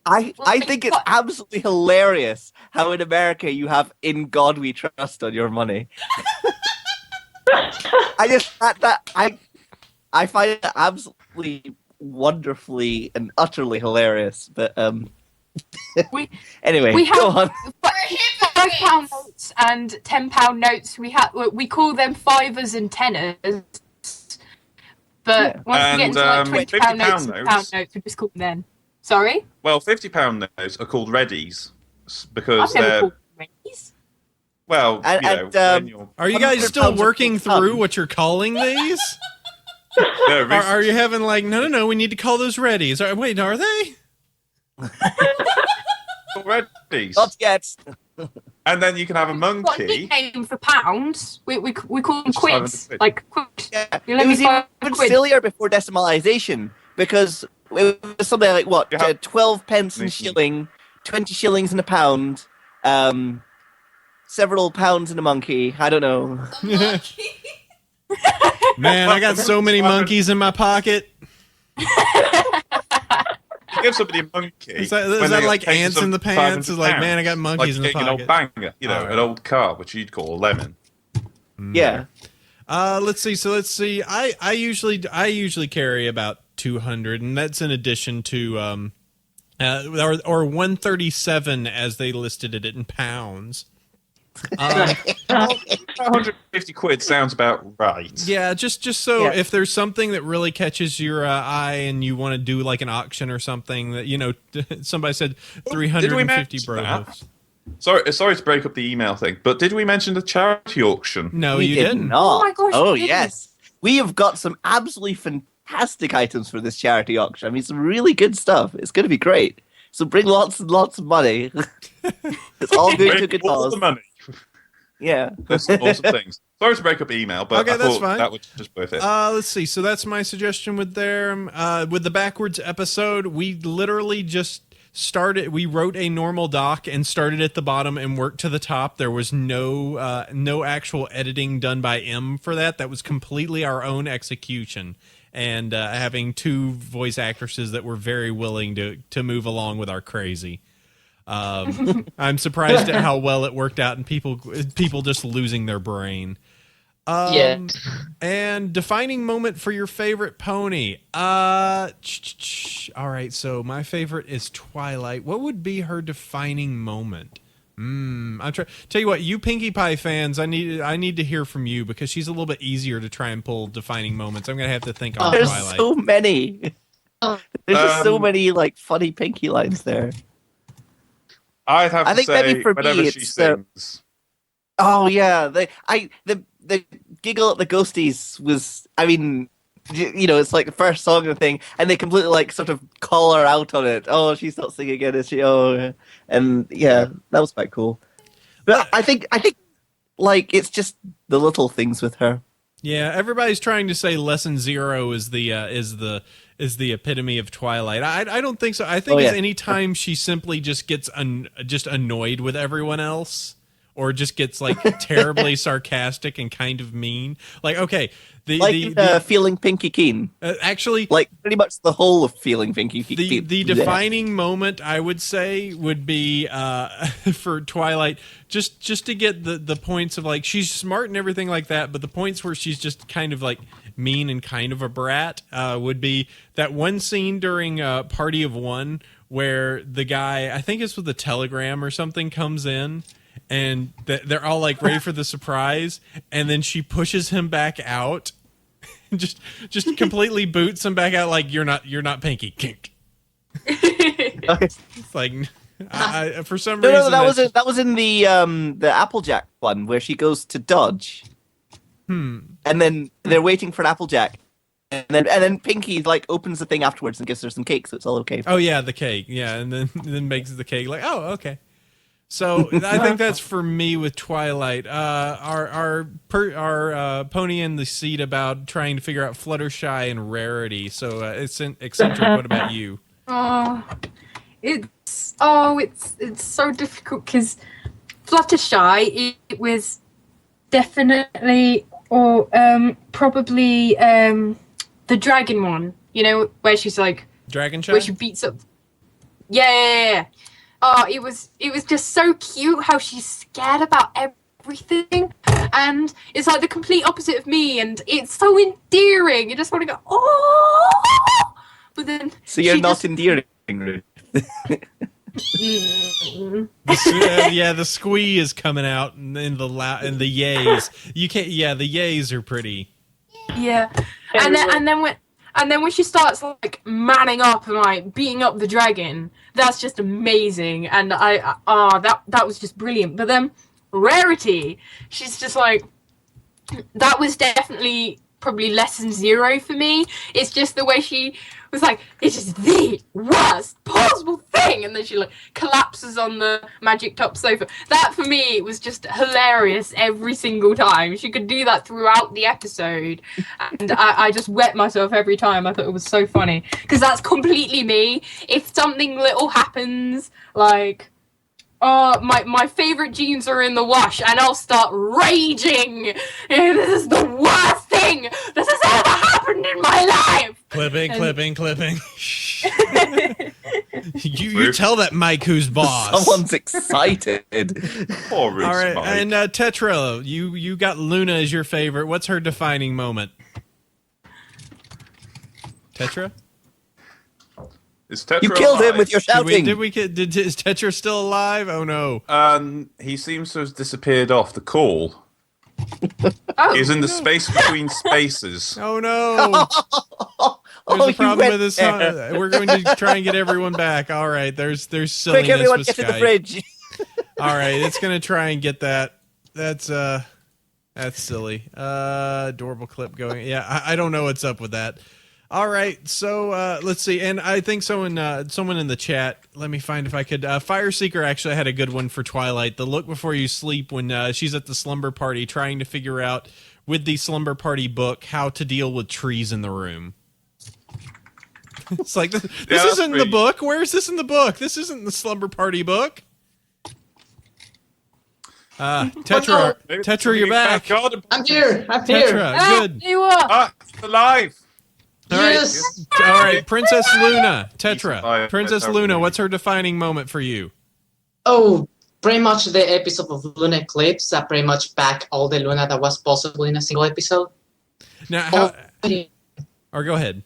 I think it's absolutely hilarious how in America you have "In God We Trust" on your money. I find that absolutely wonderfully and utterly hilarious. But
We-
anyway,
we
go
have-
on.
£5 notes and £10 notes. We call them fivers and tenors. But
Yeah.
once we get
And,
into like £20 notes
£50
and pound notes, we just call them then. Sorry,
Well, £50 notes are called readies because
I've never
they're
called them raise.
well,
And-
you know,
and,
when you're
Are you guys still
£100
working
a ton.
through what you're calling these?
no,
Are you having like, no, we need to call those readies. Wait, are they?
readies,
Not yet.
and then you can have a
Got a
monkey.
nickname for pounds. We call them
Just
quids.
500 quid.
Like quids.
Yeah,
You
it
let me
was even
quid.
sillier before decimalization because it was something like what,
You have-
12 pence in a
Mhm.
shilling, 20 shillings in a pound, several pounds in a monkey. I don't know.
A monkey?
Man, I got so many monkeys in my pocket.
You give somebody a monkey.
Is that
when they
like
pay
ants
some
in the pants? It's like,
£500,
man, I got monkeys in the
like an old
pocket.
banger, you know,
All right.
an old car, which you'd call a lemon.
Yeah.
Let's see. So let's see. I usually carry about 200, and that's in addition to or 137 as they listed it in pounds.
150 quid sounds about right.
Yeah, just so
Yeah.
if there's something that really catches your eye and you want to do like an auction or something that somebody said 350
mention
bro
that?
hoofs.
Sorry to break up the email thing, but did we mention the charity auction?
No,
we
you
did
didn't.
not.
Oh my gosh,
Oh,
we didn't.
yes. We have got some absolutely fantastic items for this charity auction. I mean, some really good stuff. It's going to be great. So bring lots and lots of money. It's all going to a good
All
cause.
the money.
Yeah.
There's some awesome things. Sorry to break up the email, but
Okay,
I
that's
thought
fine.
that was just worth it.
Let's see. So that's my suggestion with with the backwards episode. We literally just started. We wrote a normal doc and started at the bottom and worked to the top. There was no actual editing done by M for that. That was completely our own execution. And having two voice actresses that were very willing to move along with our crazy. I'm surprised at how well it worked out and people just losing their brain.
Yeah.
And defining moment for your favorite pony. All right, so my favorite is Twilight. What would be her defining moment? I'm trying. Tell you what, you Pinkie Pie fans, I need to hear from you because she's a little bit easier to try and pull defining moments. I'm gonna have to think on
There's
Twilight.
so many. There's just so many like funny Pinky lines there.
I'd have to
think
say
maybe for me,
whenever she
it's,
sings.
Oh yeah, the giggle at the ghosties was. I mean, it's like the first song and thing, and they completely like sort of call her out on it. Oh, she's not singing again, is she? Oh, and yeah, that was quite cool. But I think like it's just the little things with her.
Yeah, everybody's trying to say lesson 0 is the epitome of Twilight. I don't think so. I think it's any time she simply just gets just annoyed with everyone else, or just gets like terribly sarcastic and kind of mean. Like, okay, the
feeling Pinky Keen.
Actually,
like pretty much the whole of feeling Pinky Keen.
The defining moment, I would say, would be for Twilight, just to get the points of like she's smart and everything like that, but the points where she's just kind of like mean and kind of a brat would be that one scene during Party of One where the guy, I think it's with a telegram or something, comes in. And they're all like ready for the surprise, and then she pushes him back out, just completely boots him back out. Like you're not Pinky. Kink. It's like for some reason.
No, that was in the Applejack one where she goes to Dodge, and then they're waiting for an Applejack, and then Pinky like opens the thing afterwards and gives her some cake, so it's all okay.
Oh yeah, the cake. Yeah, and then makes the cake like, oh okay. So I think that's for me with Twilight. Our pony in the seat about trying to figure out Fluttershy and Rarity. So eccentric. What about you?
It's so difficult because Fluttershy it was definitely probably the dragon one. Where she's like
Dragonshy,
where she beats up. Yeah. Oh, it was just so cute how she's scared about everything, and it's like the complete opposite of me, and it's so endearing. You just want to go, oh, but then.
So you're not endearing, Ruth.
The squee is coming out in the yays. You can't. Yeah, the yays are pretty.
Yeah, and then when she starts like manning up and like beating up the dragon, that's just amazing. And that was just brilliant. But then Rarity, she's just like, that was definitely probably lesson 0 for me. It's just the way she was like, it's just the worst possible thing, and then she like collapses on the magic top sofa. That for me was just hilarious every single time. She could do that throughout the episode, and I just wet myself every time. I thought it was so funny because that's completely me. If something little happens, like my favorite jeans are in the wash, and I'll start raging. This is the worst thing that has ever happened in my life.
Clipping. you tell that Mike who's boss.
Someone's excited.
All right,
Mike. And Tetra, you got Luna as your favorite. What's her defining moment? Tetra?
Is Tetra
you killed
alive?
him with your shouting.
Is Tetra still alive? Oh no.
He seems to have disappeared off the call. He's in the space between spaces.
Oh no. There's a problem with this. We're going to try and get everyone back. All right. There's silliness
Quick, everyone,
with
get
Sky.
to the fridge.
All right. It's going to try and get that. That's silly. Adorable clip going. Yeah. I don't know what's up with that. All right, so let's see, and I think someone in the chat. Let me find if I could. Fireseeker actually had a good one for Twilight. The look before you sleep when she's at the slumber party trying to figure out with the slumber party book how to deal with trees in the room. It's like this isn't the book. Where is this in the book? This isn't the slumber party book. Tetra, you're back.
I'm here.
Tetra, good.
You are.
It's alive.
All
yes.
Right. All right, Princess Luna, Tetra.
Fire,
Princess
Tertapony.
Luna, what's her defining moment for you?
Oh, pretty much the episode of Luna Eclipse that pretty much back all the Luna that was possible in a single episode.
Now, how, or go ahead.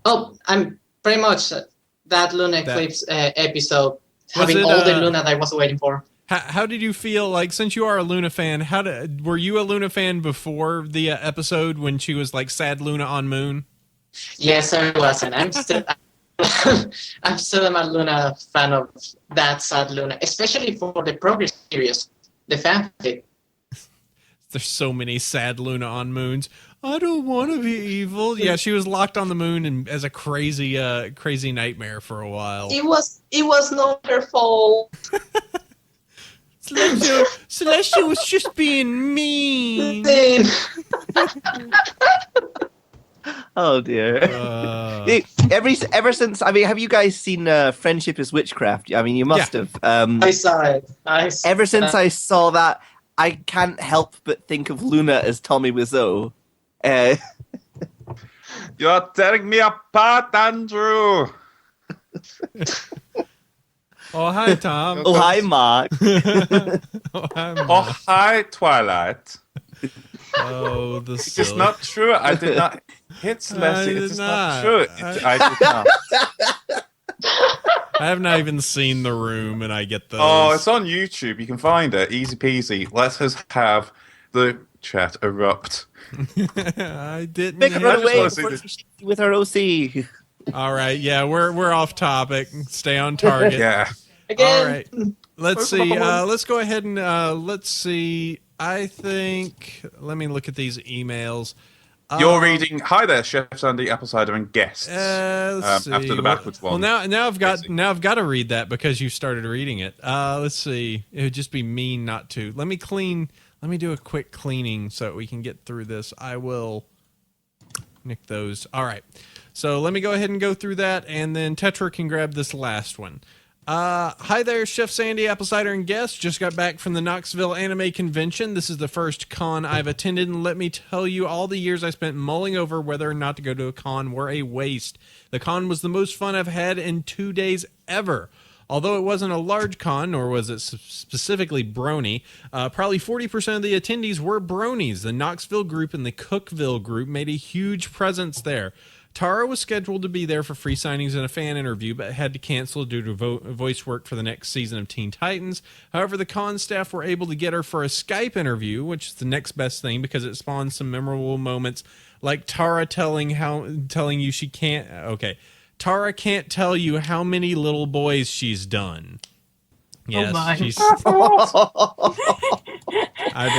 Oh, I'm pretty much that Luna Eclipse episode, having all the Luna that I was waiting for.
How did you feel, like, since you are a Luna fan, were you a Luna fan before the episode when she was like Sad Luna on Moon?
Yes, I was, and I'm still a Luna fan of that Sad Luna, especially for the Progress series, the fanfic.
There's so many Sad Luna on Moons. I don't want to be evil. Yeah, she was locked on the moon and as a crazy nightmare for a while.
It was not her fault.
Celestia was just being mean.
Oh dear. Ever since, I mean, have you guys seen Friendship is Witchcraft? I mean, you must have.
I saw it.
Ever since I saw that, I can't help but think of Luna as Tommy Wiseau.
You're tearing me apart, Andrew.
Oh, hi, Tom.
Oh, hi, Mark.
Oh, hi, Mark.
Oh, hi, Twilight.
Oh, the
It is not true. I did not hit Celestia. It is not true. I did not.
I have not even seen The Room, and I get those.
Oh, it's on YouTube. You can find it. Easy peasy. Let us have the chat erupt.
I didn't.
Make her away with her OC.
All right, yeah, we're off topic. Stay on target.
Yeah.
Again.
All right. Let's see. Let's go ahead and let's see. I think. Let me look at these emails.
You're reading. Hi there, Chef Sandy, Apple Cider, and guests. After the backwards one.
Well, now I've got to read that because you started reading it. Let's see. It would just be mean not to. Let me do a quick cleaning so that we can get through this. I will nick those. All right. So let me go ahead and go through that, and then Tetra can grab this last one. Hi there, Chef Sandy, Apple Cider, and guests. Just got back from the Knoxville Anime Convention. This is the first con I've attended, and let me tell you, all the years I spent mulling over whether or not to go to a con were a waste. The con was the most fun I've had in 2 days ever. Although it wasn't a large con, nor was it specifically Brony, probably 40% of the attendees were Bronies. The Knoxville group and the Cookville group made a huge presence there. Tara was scheduled to be there for free signings and a fan interview, but had to cancel due to voice work for the next season of Teen Titans. However, the con staff were able to get her for a Skype interview, which is the next best thing because it spawned some memorable moments, like Tara telling you she can't. Okay, Tara can't tell you how many little boys she's done. Yes, I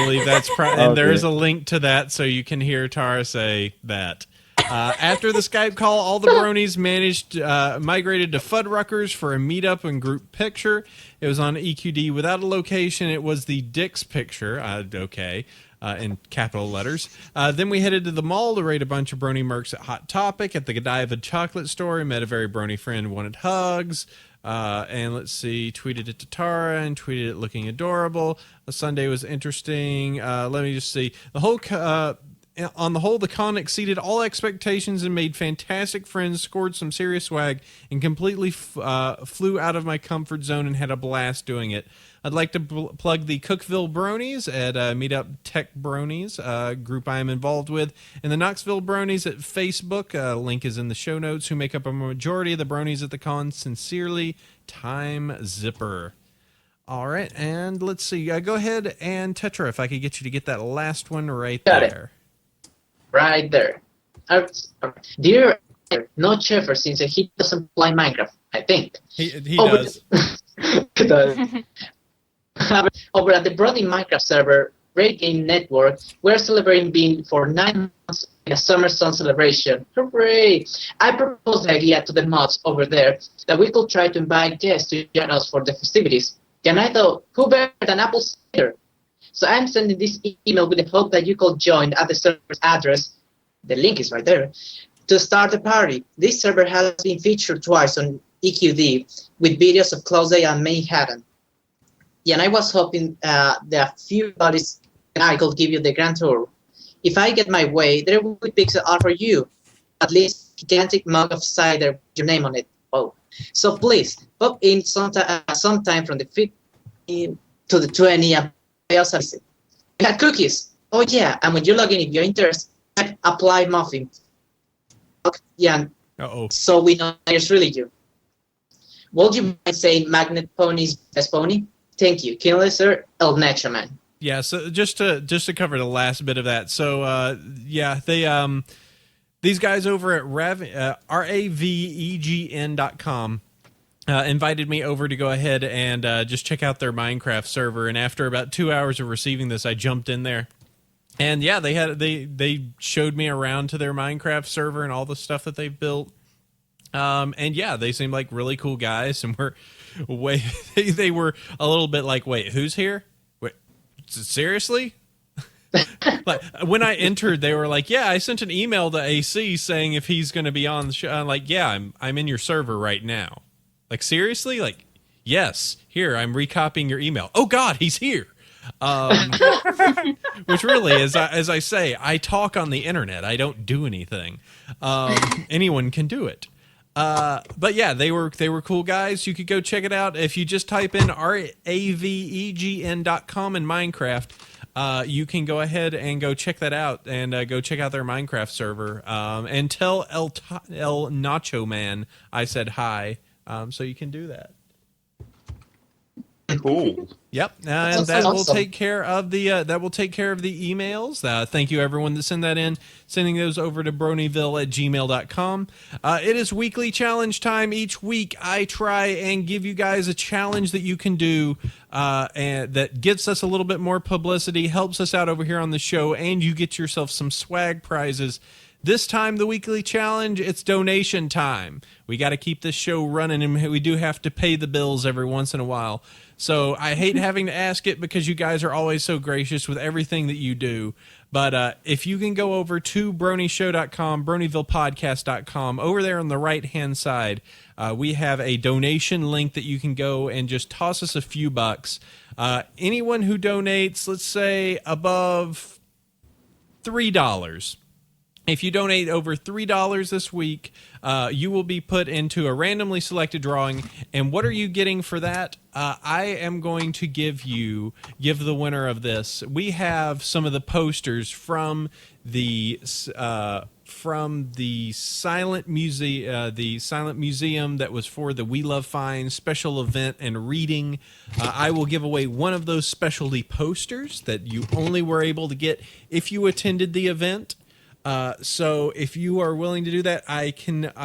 believe that's and there is a link to that, so you can hear Tara say that. After the Skype call, all the Bronies migrated to Fuddruckers for a meetup and group picture. It was on EQD without a location. It was the Dick's picture, in capital letters. Then we headed to the mall to raid a bunch of Brony mercs at Hot Topic. At the Godiva chocolate store, met a very Brony friend, wanted hugs. And let's see, tweeted it to Tara and tweeted it looking adorable. The Sunday was interesting. Let me just see. On the whole, the con exceeded all expectations and made fantastic friends, scored some serious swag, and completely flew out of my comfort zone and had a blast doing it. I'd like to plug the Cookville Bronies at Meetup Tech Bronies, group I am involved with, and the Knoxville Bronies at Facebook. Link is in the show notes, who make up a majority of the Bronies at the con. Sincerely, Time Zipper. All right, and let's see. Go ahead and Tetra, if I could get you to get that last one right there.
Right there. Dear, no Sheffer, since he doesn't play Minecraft, I think.
He does.
He does. Over at the Brony Minecraft server, Great Game Network, we're celebrating being for 9 months in a Summer Sun celebration. Hooray! I proposed the idea to the mods over there that we could try to invite guests to join us for the festivities. And I thought, who better than Apple Cider? So I'm sending this email with the hope that you could join at the server's address, the link is right there, to start the party. This server has been featured twice on EQD with videos of Close Day and Manhattan. Yeah, and I was hoping that a few buddies and I could give you the grand tour. If I get my way, there will be pixel art for you. At least a gigantic mug of cider with your name on it. Oh, so please pop in sometime from the to the 20 and pay us a visit. We had cookies. Oh yeah, and when you log in, if you're interested, apply muffin. Okay, yeah. So we know it's really you. Would you mind saying Magnet Pony's best pony? Thank you, Kinley Sir, El Nature Man.
Yeah, so just to cover the last bit of that. So yeah, they these guys over at ravegn.com invited me over to go ahead and just check out their Minecraft server. And after about 2 hours of receiving this, I jumped in there. And yeah, they showed me around to their Minecraft server and all the stuff that they've built. And yeah, they seemed like really cool guys, and they were a little bit like, wait, who's here? Wait, seriously? Like when I entered, they were like, yeah, I sent an email to AC saying if he's going to be on the show. I'm like, yeah, I'm in your server right now. Like, seriously? Like, yes, here, I'm recopying your email. Oh God, he's here. Which really, as I say, I talk on the internet. I don't do anything. Anyone can do it. But yeah, they were cool guys. You could go check it out. If you just type in ravegn.com in Minecraft, you can go ahead and go check that out and go check out their Minecraft server. And tell El Nacho Man I said hi. So you can do that.
Cool.
Yep, and that will take care of the emails. Thank you everyone that sent that in, sending those over to bronyville@gmail.com. It is weekly challenge time. Each week I try and give you guys a challenge that you can do, and that gets us a little bit more publicity, helps us out over here on the show, and you get yourself some swag prizes. This time, the weekly challenge, it's donation time. We got to keep this show running, and we do have to pay the bills every once in a while. So I hate having to ask it because you guys are always so gracious with everything that you do. But if you can go over to BronyShow.com, BronyvillePodcast.com, over there on the right-hand side, we have a donation link that you can go and just toss us a few bucks. Anyone who donates, let's say, above $3, if you donate over $3 this week, you will be put into a randomly selected drawing. And what are you getting for that? I am going to give the winner of this. We have some of the posters from the silent museum that was for the We Love Fine special event and reading. I will give away one of those specialty posters that you only were able to get if you attended the event. So if you are willing to do that, I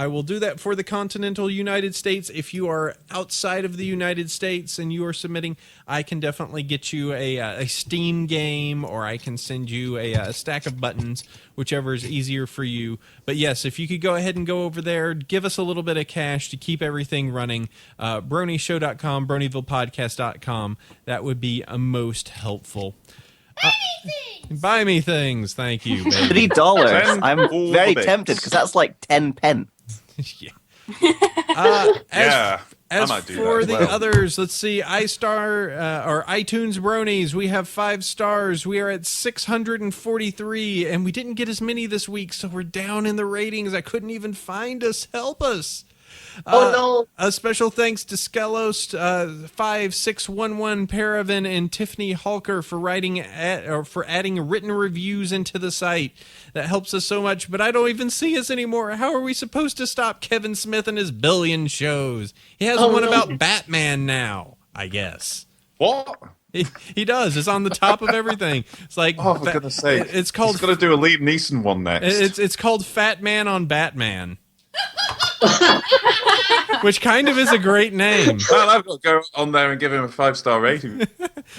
will do that for the continental United States. If you are outside of the United States and you are submitting, I can definitely get you a Steam game, or I can send you a stack of buttons, whichever is easier for you. But yes, if you could go ahead and go over there, give us a little bit of cash to keep everything running. BronyShow.com, BronyvillePodcast.com. That would be most helpful. Buy me things, thank you, baby.
$3. I'm very tempted because that's like 10 pence.
Yeah.
I might do
for
that
the
as well.
others, let's see. iStar or iTunes Bronies, we have 5 stars. We are at 643, and we didn't get as many this week, so we're down in the ratings. I couldn't even find us. Help us.
Oh no!
A special thanks to Skelos 5611 Paravan and Tiffany Halker for adding written reviews into the site. That helps us so much, but I don't even see us anymore. How are we supposed to stop Kevin Smith and his billion shows? He has one about Batman now, I guess.
What?
He does. It's on the top of everything. It's like,
oh, for goodness sake!
It's called.
He's got to do a Liam Neeson one next.
It's called Fat Man on Batman. Which kind of is a great name.
Well, I've got to go on there and give him a 5-star rating.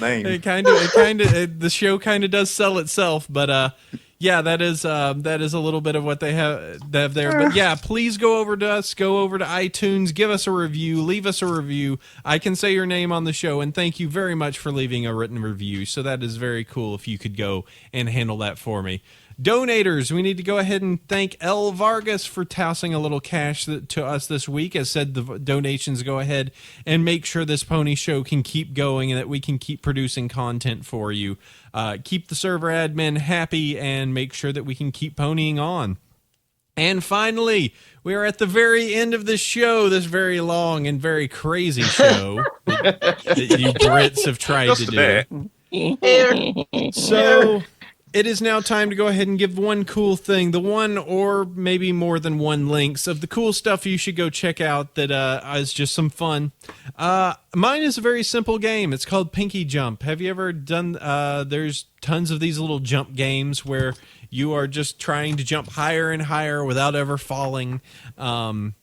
Name.
The show kind of does sell itself, but yeah, that is a little bit of what they have there. But yeah, please go over to us, go over to iTunes, give us a review, leave us a review. I can say your name on the show, and thank you very much for leaving a written review. So that is very cool if you could go and handle that for me. Donators, we need to go ahead and thank L. Vargas for tossing a little cash to us this week. As said, the donations go ahead and make sure this pony show can keep going and that we can keep producing content for you. Keep the server admin happy and make sure that we can keep ponying on. And finally, we are at the very end of this show, this very long and very crazy show that You Brits have tried
Just
to
a
do.
bit.
Here.
So it is now time to go ahead and give one cool thing, the one or maybe more than one links of the cool stuff you should go check out that is just some fun. Mine is a very simple game. It's called Pinky Jump. Have you ever done, there's tons of these little jump games where you are just trying to jump higher and higher without ever falling. And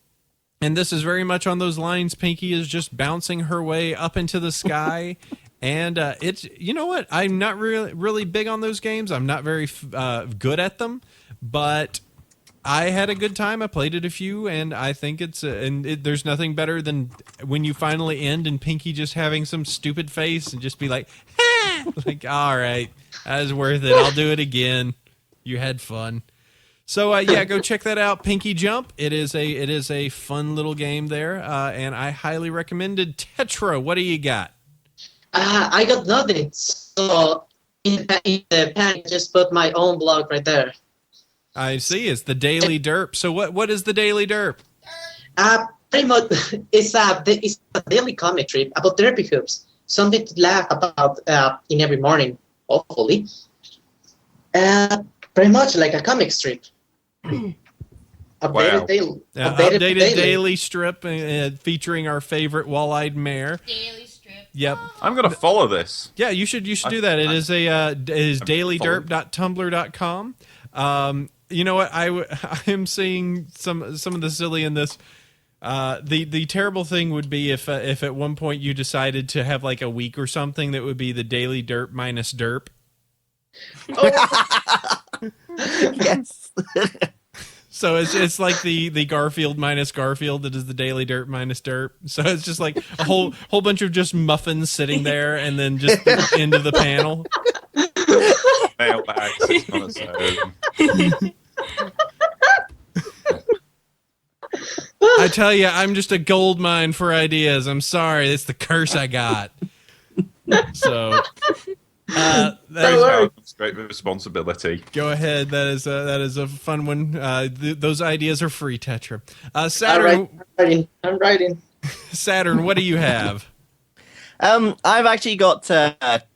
this is very much on those lines. Pinky is just bouncing her way up into the sky. And it's, you know what? I'm not really big on those games. I'm not very good at them, but I had a good time. I played it a few, and I think there's nothing better than when you finally end and Pinky just having some stupid face and just be like, like, all right, that was worth it. I'll do it again. You had fun. So yeah, go check that out. Pinky Jump. It is a fun little game there, and I highly recommended. Tetra, what do you got?
I got nothing. So in the pen, I just put my own blog right there.
I see. It's the Daily Derp. So what is the Daily Derp?
Pretty much, it's a daily comic strip about therapy hoops. Something to laugh about in every morning, hopefully. Pretty much like a comic strip. Updated
daily strip featuring our favorite wall-eyed mare.
Daily strip.
Yep.
I'm going to follow this.
Yeah, you should do that. It is dailyderp.tumblr.com. You know what? I am seeing some of the silly in this. The terrible thing would be if at one point you decided to have like a week or something that would be the Daily Derp minus Derp.
Yes.
So it's like the Garfield minus Garfield that is the Daily Derp minus Derp. So it's just like a whole bunch of just muffins sitting there and then just the end of the panel.
Mailbag sits on its own.
I tell you, I'm just a gold mine for ideas. I'm sorry, it's the curse I got. So
That's great responsibility.
Go ahead. That is a fun one. Those ideas are free, Tetra. Saturn.
I'm writing.
Saturn, what do you have?
I've actually got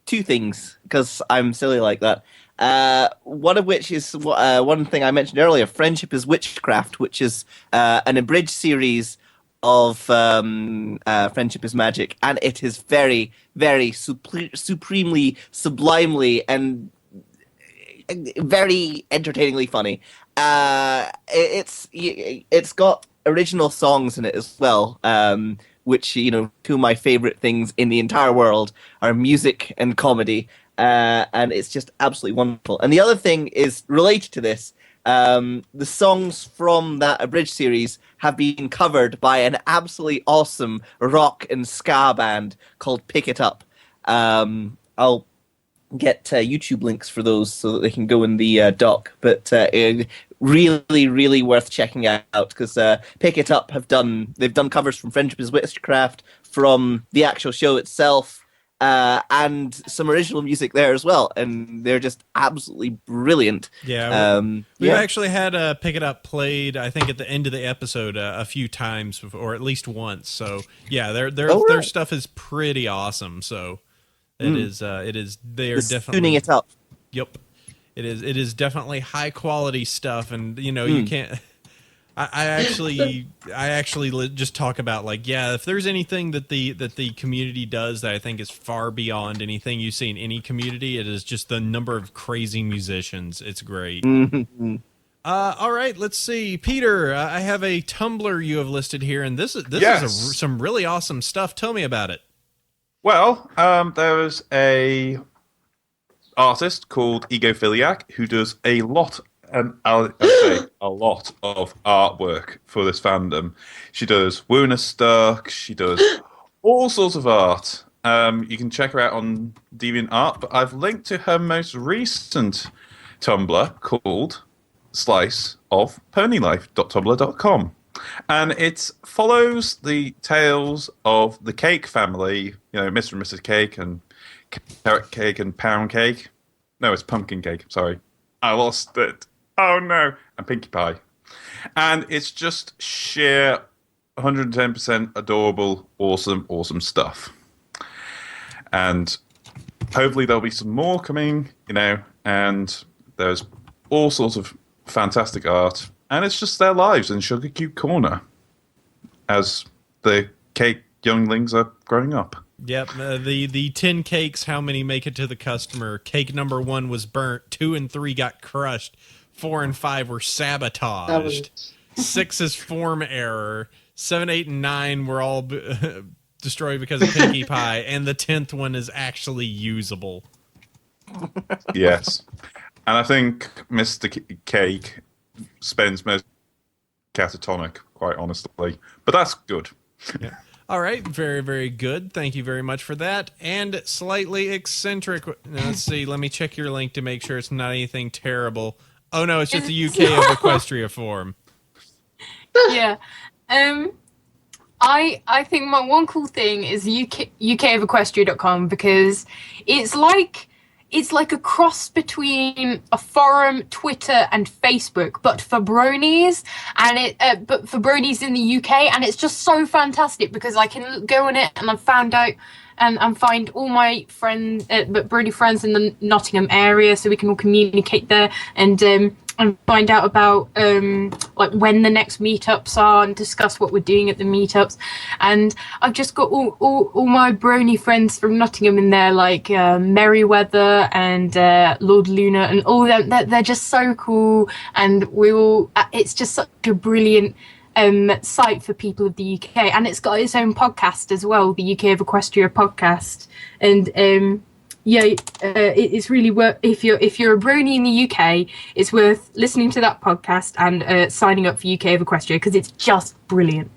two things because I'm silly like that. One of which is one thing I mentioned earlier, Friendship is Witchcraft, which is an abridged series of Friendship is Magic, and it is very, very supremely, sublimely, and very entertainingly funny. It's got original songs in it as well, which, you know, two of my favorite things in the entire world are music and comedy. And it's just absolutely wonderful. And the other thing is related to this. The songs from that abridged series have been covered by an absolutely awesome rock and ska band called Pick It Up. I'll get YouTube links for those so that they can go in the doc. But really, really worth checking out because Pick It Up they've done covers from Friendship is Witchcraft, from the actual show itself. And some original music there as well, and they're just absolutely brilliant.
Yeah, we've actually had Pick It Up played, I think, at the end of the episode a few times, or at least once. So yeah, their stuff is pretty awesome. So it is they are definitely
tuning it up.
Yep, it is definitely high quality stuff, and you know you can't. I actually just talk about, like, yeah, if there's anything that the community does that I think is far beyond anything you see in any community, it is just the number of crazy musicians. It's great. All right, let's see, Peter. I have a Tumblr you have listed here, and this is some really awesome stuff. Tell me about it.
Well, there is a artist called Egophiliac who does a lot. I'll say a lot of artwork for this fandom. She does Wuna Stark. She does all sorts of art. You can check her out on DeviantArt, but I've linked to her most recent Tumblr called sliceofponylife.tumblr.com. And it follows the tales of the Cake family, you know, Mr. and Mrs. Cake and Carrot Cake and Pound Cake. No, it's Pumpkin Cake. Sorry. I lost it. Oh no, and Pinkie Pie. And it's just sheer 110% adorable, awesome stuff. And hopefully there'll be some more coming, and there's all sorts of fantastic art. And it's just their lives in Sugar Cube Corner as the cake younglings are growing up.
Yep, the 10 cakes, how many make it to the customer? Cake number 1 was burnt, 2 and 3 got crushed, 4 and 5 were sabotaged, 6 is form error, 7, 8, and 9 were all destroyed because of Pinkie Pie, and the 10th one is actually usable.
Yes. And I think Mr. Cake spends most catatonic, quite honestly. But that's good.
Yeah. All right, very, very good. Thank you very much for that. And slightly eccentric. Now, let's see. Let me check your link to make sure it's not anything terrible. Oh no, it's just the UK of Equestria form.
Yeah. I think my one cool thing is UK of Equestria.com, because it's like a cross between a forum, Twitter, and Facebook, but for bronies, and but for bronies in the UK, and it's just so fantastic because I can go on it and I've found out and find all my friends, brony friends in the Nottingham area, so we can all communicate there and find out about like when the next meetups are and discuss what we're doing at the meetups. And I've just got all my brony friends from Nottingham in there, like Merryweather and Lord Luna and all them. They're just so cool, and it's just such a brilliant site for people of the UK, and it's got its own podcast as well, the UK of Equestria podcast. And it's really worth, if you're a brony in the UK, it's worth listening to that podcast and signing up for UK of Equestria, because it's just brilliant.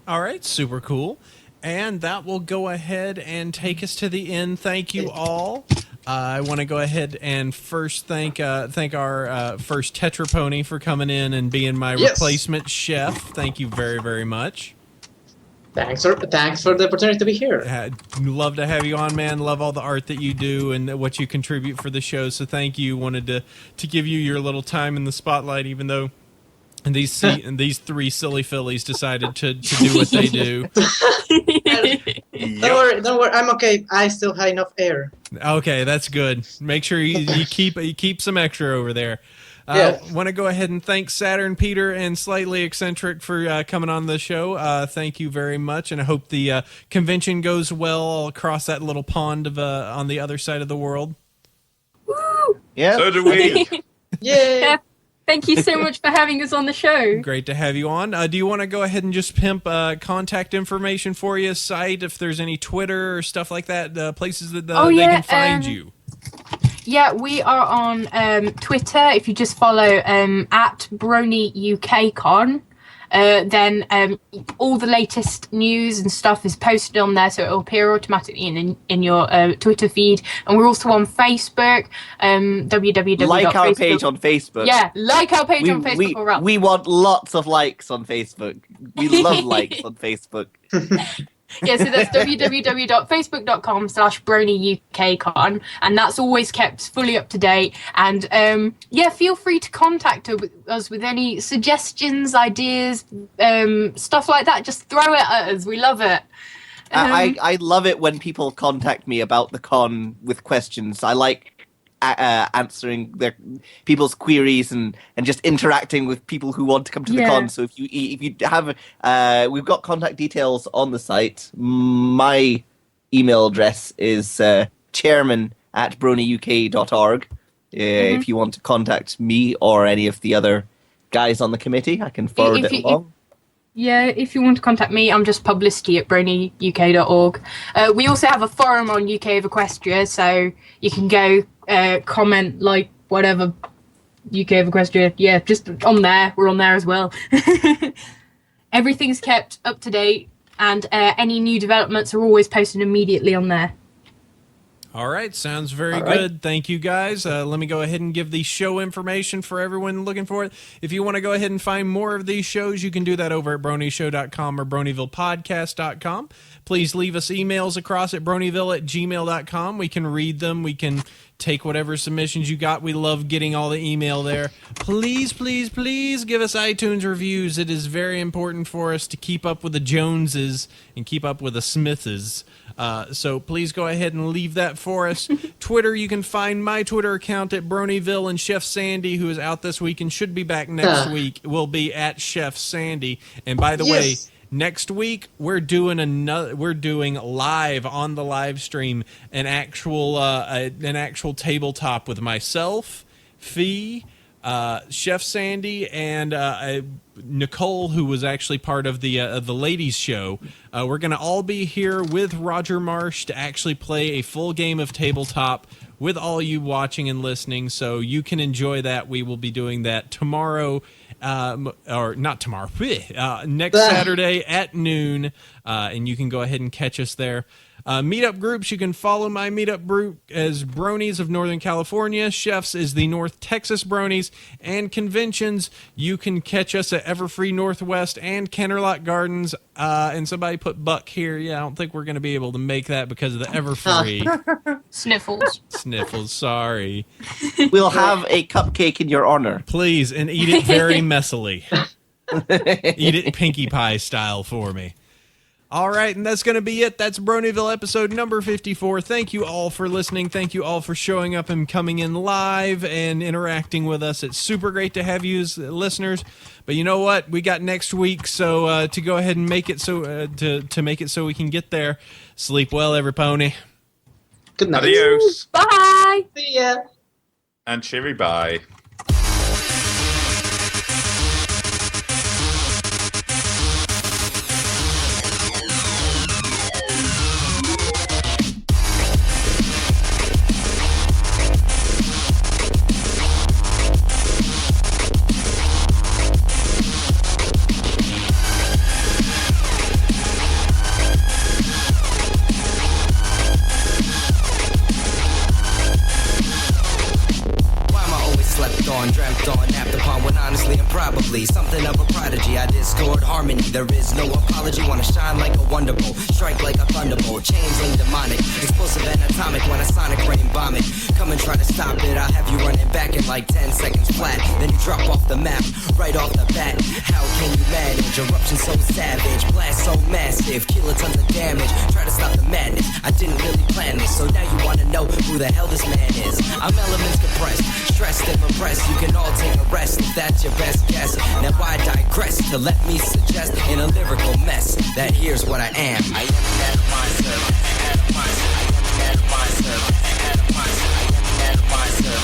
All right, super cool. And that will go ahead and take us to the end. Thank you all. I want to go ahead and first thank our first Tetrapony for coming in and being my replacement chef. Thank you very, very much.
Thanks for the opportunity to be here.
Love to have you on, man. Love all the art that you do and what you contribute for the show. So thank you. Wanted to give you your little time in the spotlight, even though these 3 silly fillies decided to do what they do.
Don't worry, I'm okay. I still have enough air.
Okay, that's good. Make sure you keep some extra over there. Want to go ahead and thank Saturn, Peter, and Slightly Eccentric for coming on the show. Thank you very much, and I hope the convention goes well all across that little pond of on the other side of the world.
Woo!
Yeah.
So do we.
Yay!
Yeah. Thank you so much for having us on the show.
Great to have you on. Do you want to go ahead and just pimp contact information for you, site, if there's any Twitter or stuff like that, places that they can find you?
Yeah, we are on Twitter. If you just follow at BronyUKCon, then all the latest news and stuff is posted on there, so it'll appear automatically in your Twitter feed. And we're also on Facebook. www.
Like our page on Facebook.
Yeah, like our page on Facebook.
We want lots of likes on Facebook. We love likes on Facebook.
Yeah, so that's www.facebook.com/BronyUKCon, and that's always kept fully up to date. And feel free to contact us with any suggestions, ideas, stuff like that. Just throw it at us. We love it.
I love it when people contact me about the con with questions. I like answering people's queries and just interacting with people who want to come to the con. So if you have, we've got contact details on the site. My email address is chairman@bronyuk.org. If you want to contact me or any of the other guys on the committee, I can forward it along.
If you want to contact me, I'm just publicity@bronyuk.org. We also have a forum on UK of Equestria, so you can go comment, like, whatever, UK of Equestria. Yeah, just on there. We're on there as well. Everything's kept up to date, and any new developments are always posted immediately on there.
All right, sounds very good. Thank you, guys. Let me go ahead and give the show information for everyone looking for it. If you want to go ahead and find more of these shows, you can do that over at BronyShow.com or BronyvillePodcast.com. Please leave us emails across at Bronyville@gmail.com. We can read them. We can take whatever submissions you got. We love getting all the email there. Please, please, please give us iTunes reviews. It is very important for us to keep up with the Joneses and keep up with the Smiths. So please go ahead and leave that for us. Twitter, you can find my Twitter account at Bronyville, and Chef Sandy, who is out this week and should be back next week, will be at Chef Sandy. And by the way, next week we're doing live on the live stream an actual tabletop with myself, Fee, Chef Sandy, and Nicole, who was actually part of the ladies show. We're going to all be here with Roger Marsh to actually play a full game of tabletop with all you watching and listening, so you can enjoy that. We will be doing that tomorrow, or not tomorrow, next Saturday at noon, and you can go ahead and catch us there. Meetup groups, you can follow my meetup group as Bronies of Northern California. Chefs is the North Texas Bronies. And conventions, you can catch us at Everfree Northwest and Canterlot Gardens. And somebody put Buck here. Yeah, I don't think we're going to be able to make that because of the Everfree.
Sniffles,
sorry.
We'll have a cupcake in your honor.
Please, and eat it very messily. Eat it Pinkie Pie style for me. All right, and that's going to be it. That's Bronyville episode number 54. Thank you all for listening. Thank you all for showing up and coming in live and interacting with us. It's super great to have you as listeners. But you know what? We got next week, so to go ahead and make it so to make it so we can get there. Sleep well, every pony.
Good night.
Adios.
Bye.
See ya.
And cheery bye.
Dreamt on, napped upon when honestly and probably something of a prodigy. I discord harmony, there is no apology. Wanna shine like a wonder bolt, strike like a thunderbolt, changeling demonic, explosive and atomic when a sonic rain bomb it. Come and try to stop it, I'll have you running back in like 10 seconds flat. Then you drop off the map, right off the bat. How can you manage? Eruption so savage, blast so massive, kilotons of damage. Try to stop the madness, I didn't really plan this. So now you wanna know who the hell this man is. I'm elements compressed, stressed and repressed. You can all take a rest if that's your best guess. Now I digress to let me suggest in a lyrical mess that here's what I am. I am an atomizer, atomizer, I am an atomizer, atomizer, I am an atomizer,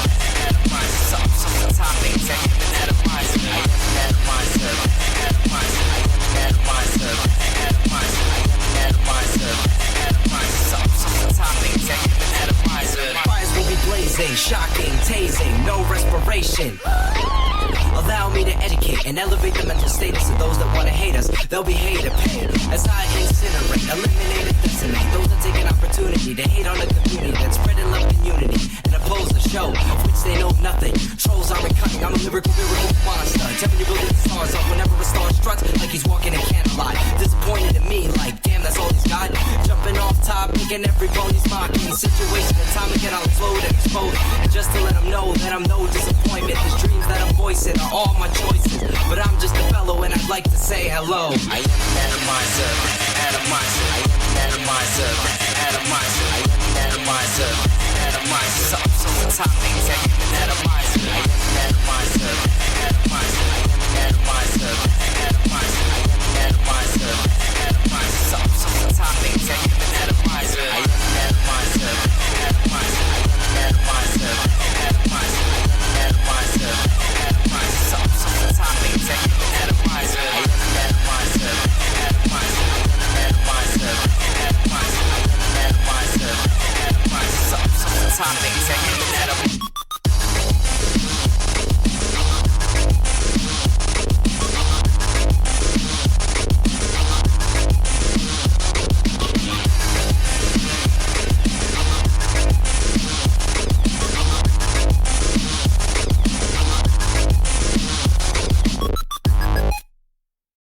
atomizer, subatomic, take an atomizer, I am an atomizer, atomizer, I am an atomizer, atomizer, I am an atomizer, atomizer, subatomic, take an atomizer. Fires will be blazing, shocking, tasing, no respiration. Allow me to educate and elevate the mental status of those that want to hate us. They'll be hated pain as I incinerate, eliminate and decimate those that take an opportunity to hate on the community that's spreading love and unity and oppose the show of which they know nothing. Trolls aren't cunning, I'm a lyrical monster. Telling you building the stars up whenever a star struts like he's walking in candlelight. Disappointed in me, like damn, that's all he's got. Jumping off top, picking every pony's mocking. Situation atomic and I'll explode and explode. And just to let them know that I'm no disappointment. These dreams that I'm voicing are all my choices, but I'm just a fellow and I'd like to say hello. I am an atomizer, atomizer, I am an atomizer, atomizer, I am an atomizer, atomizer, subatomic, take an atomizer.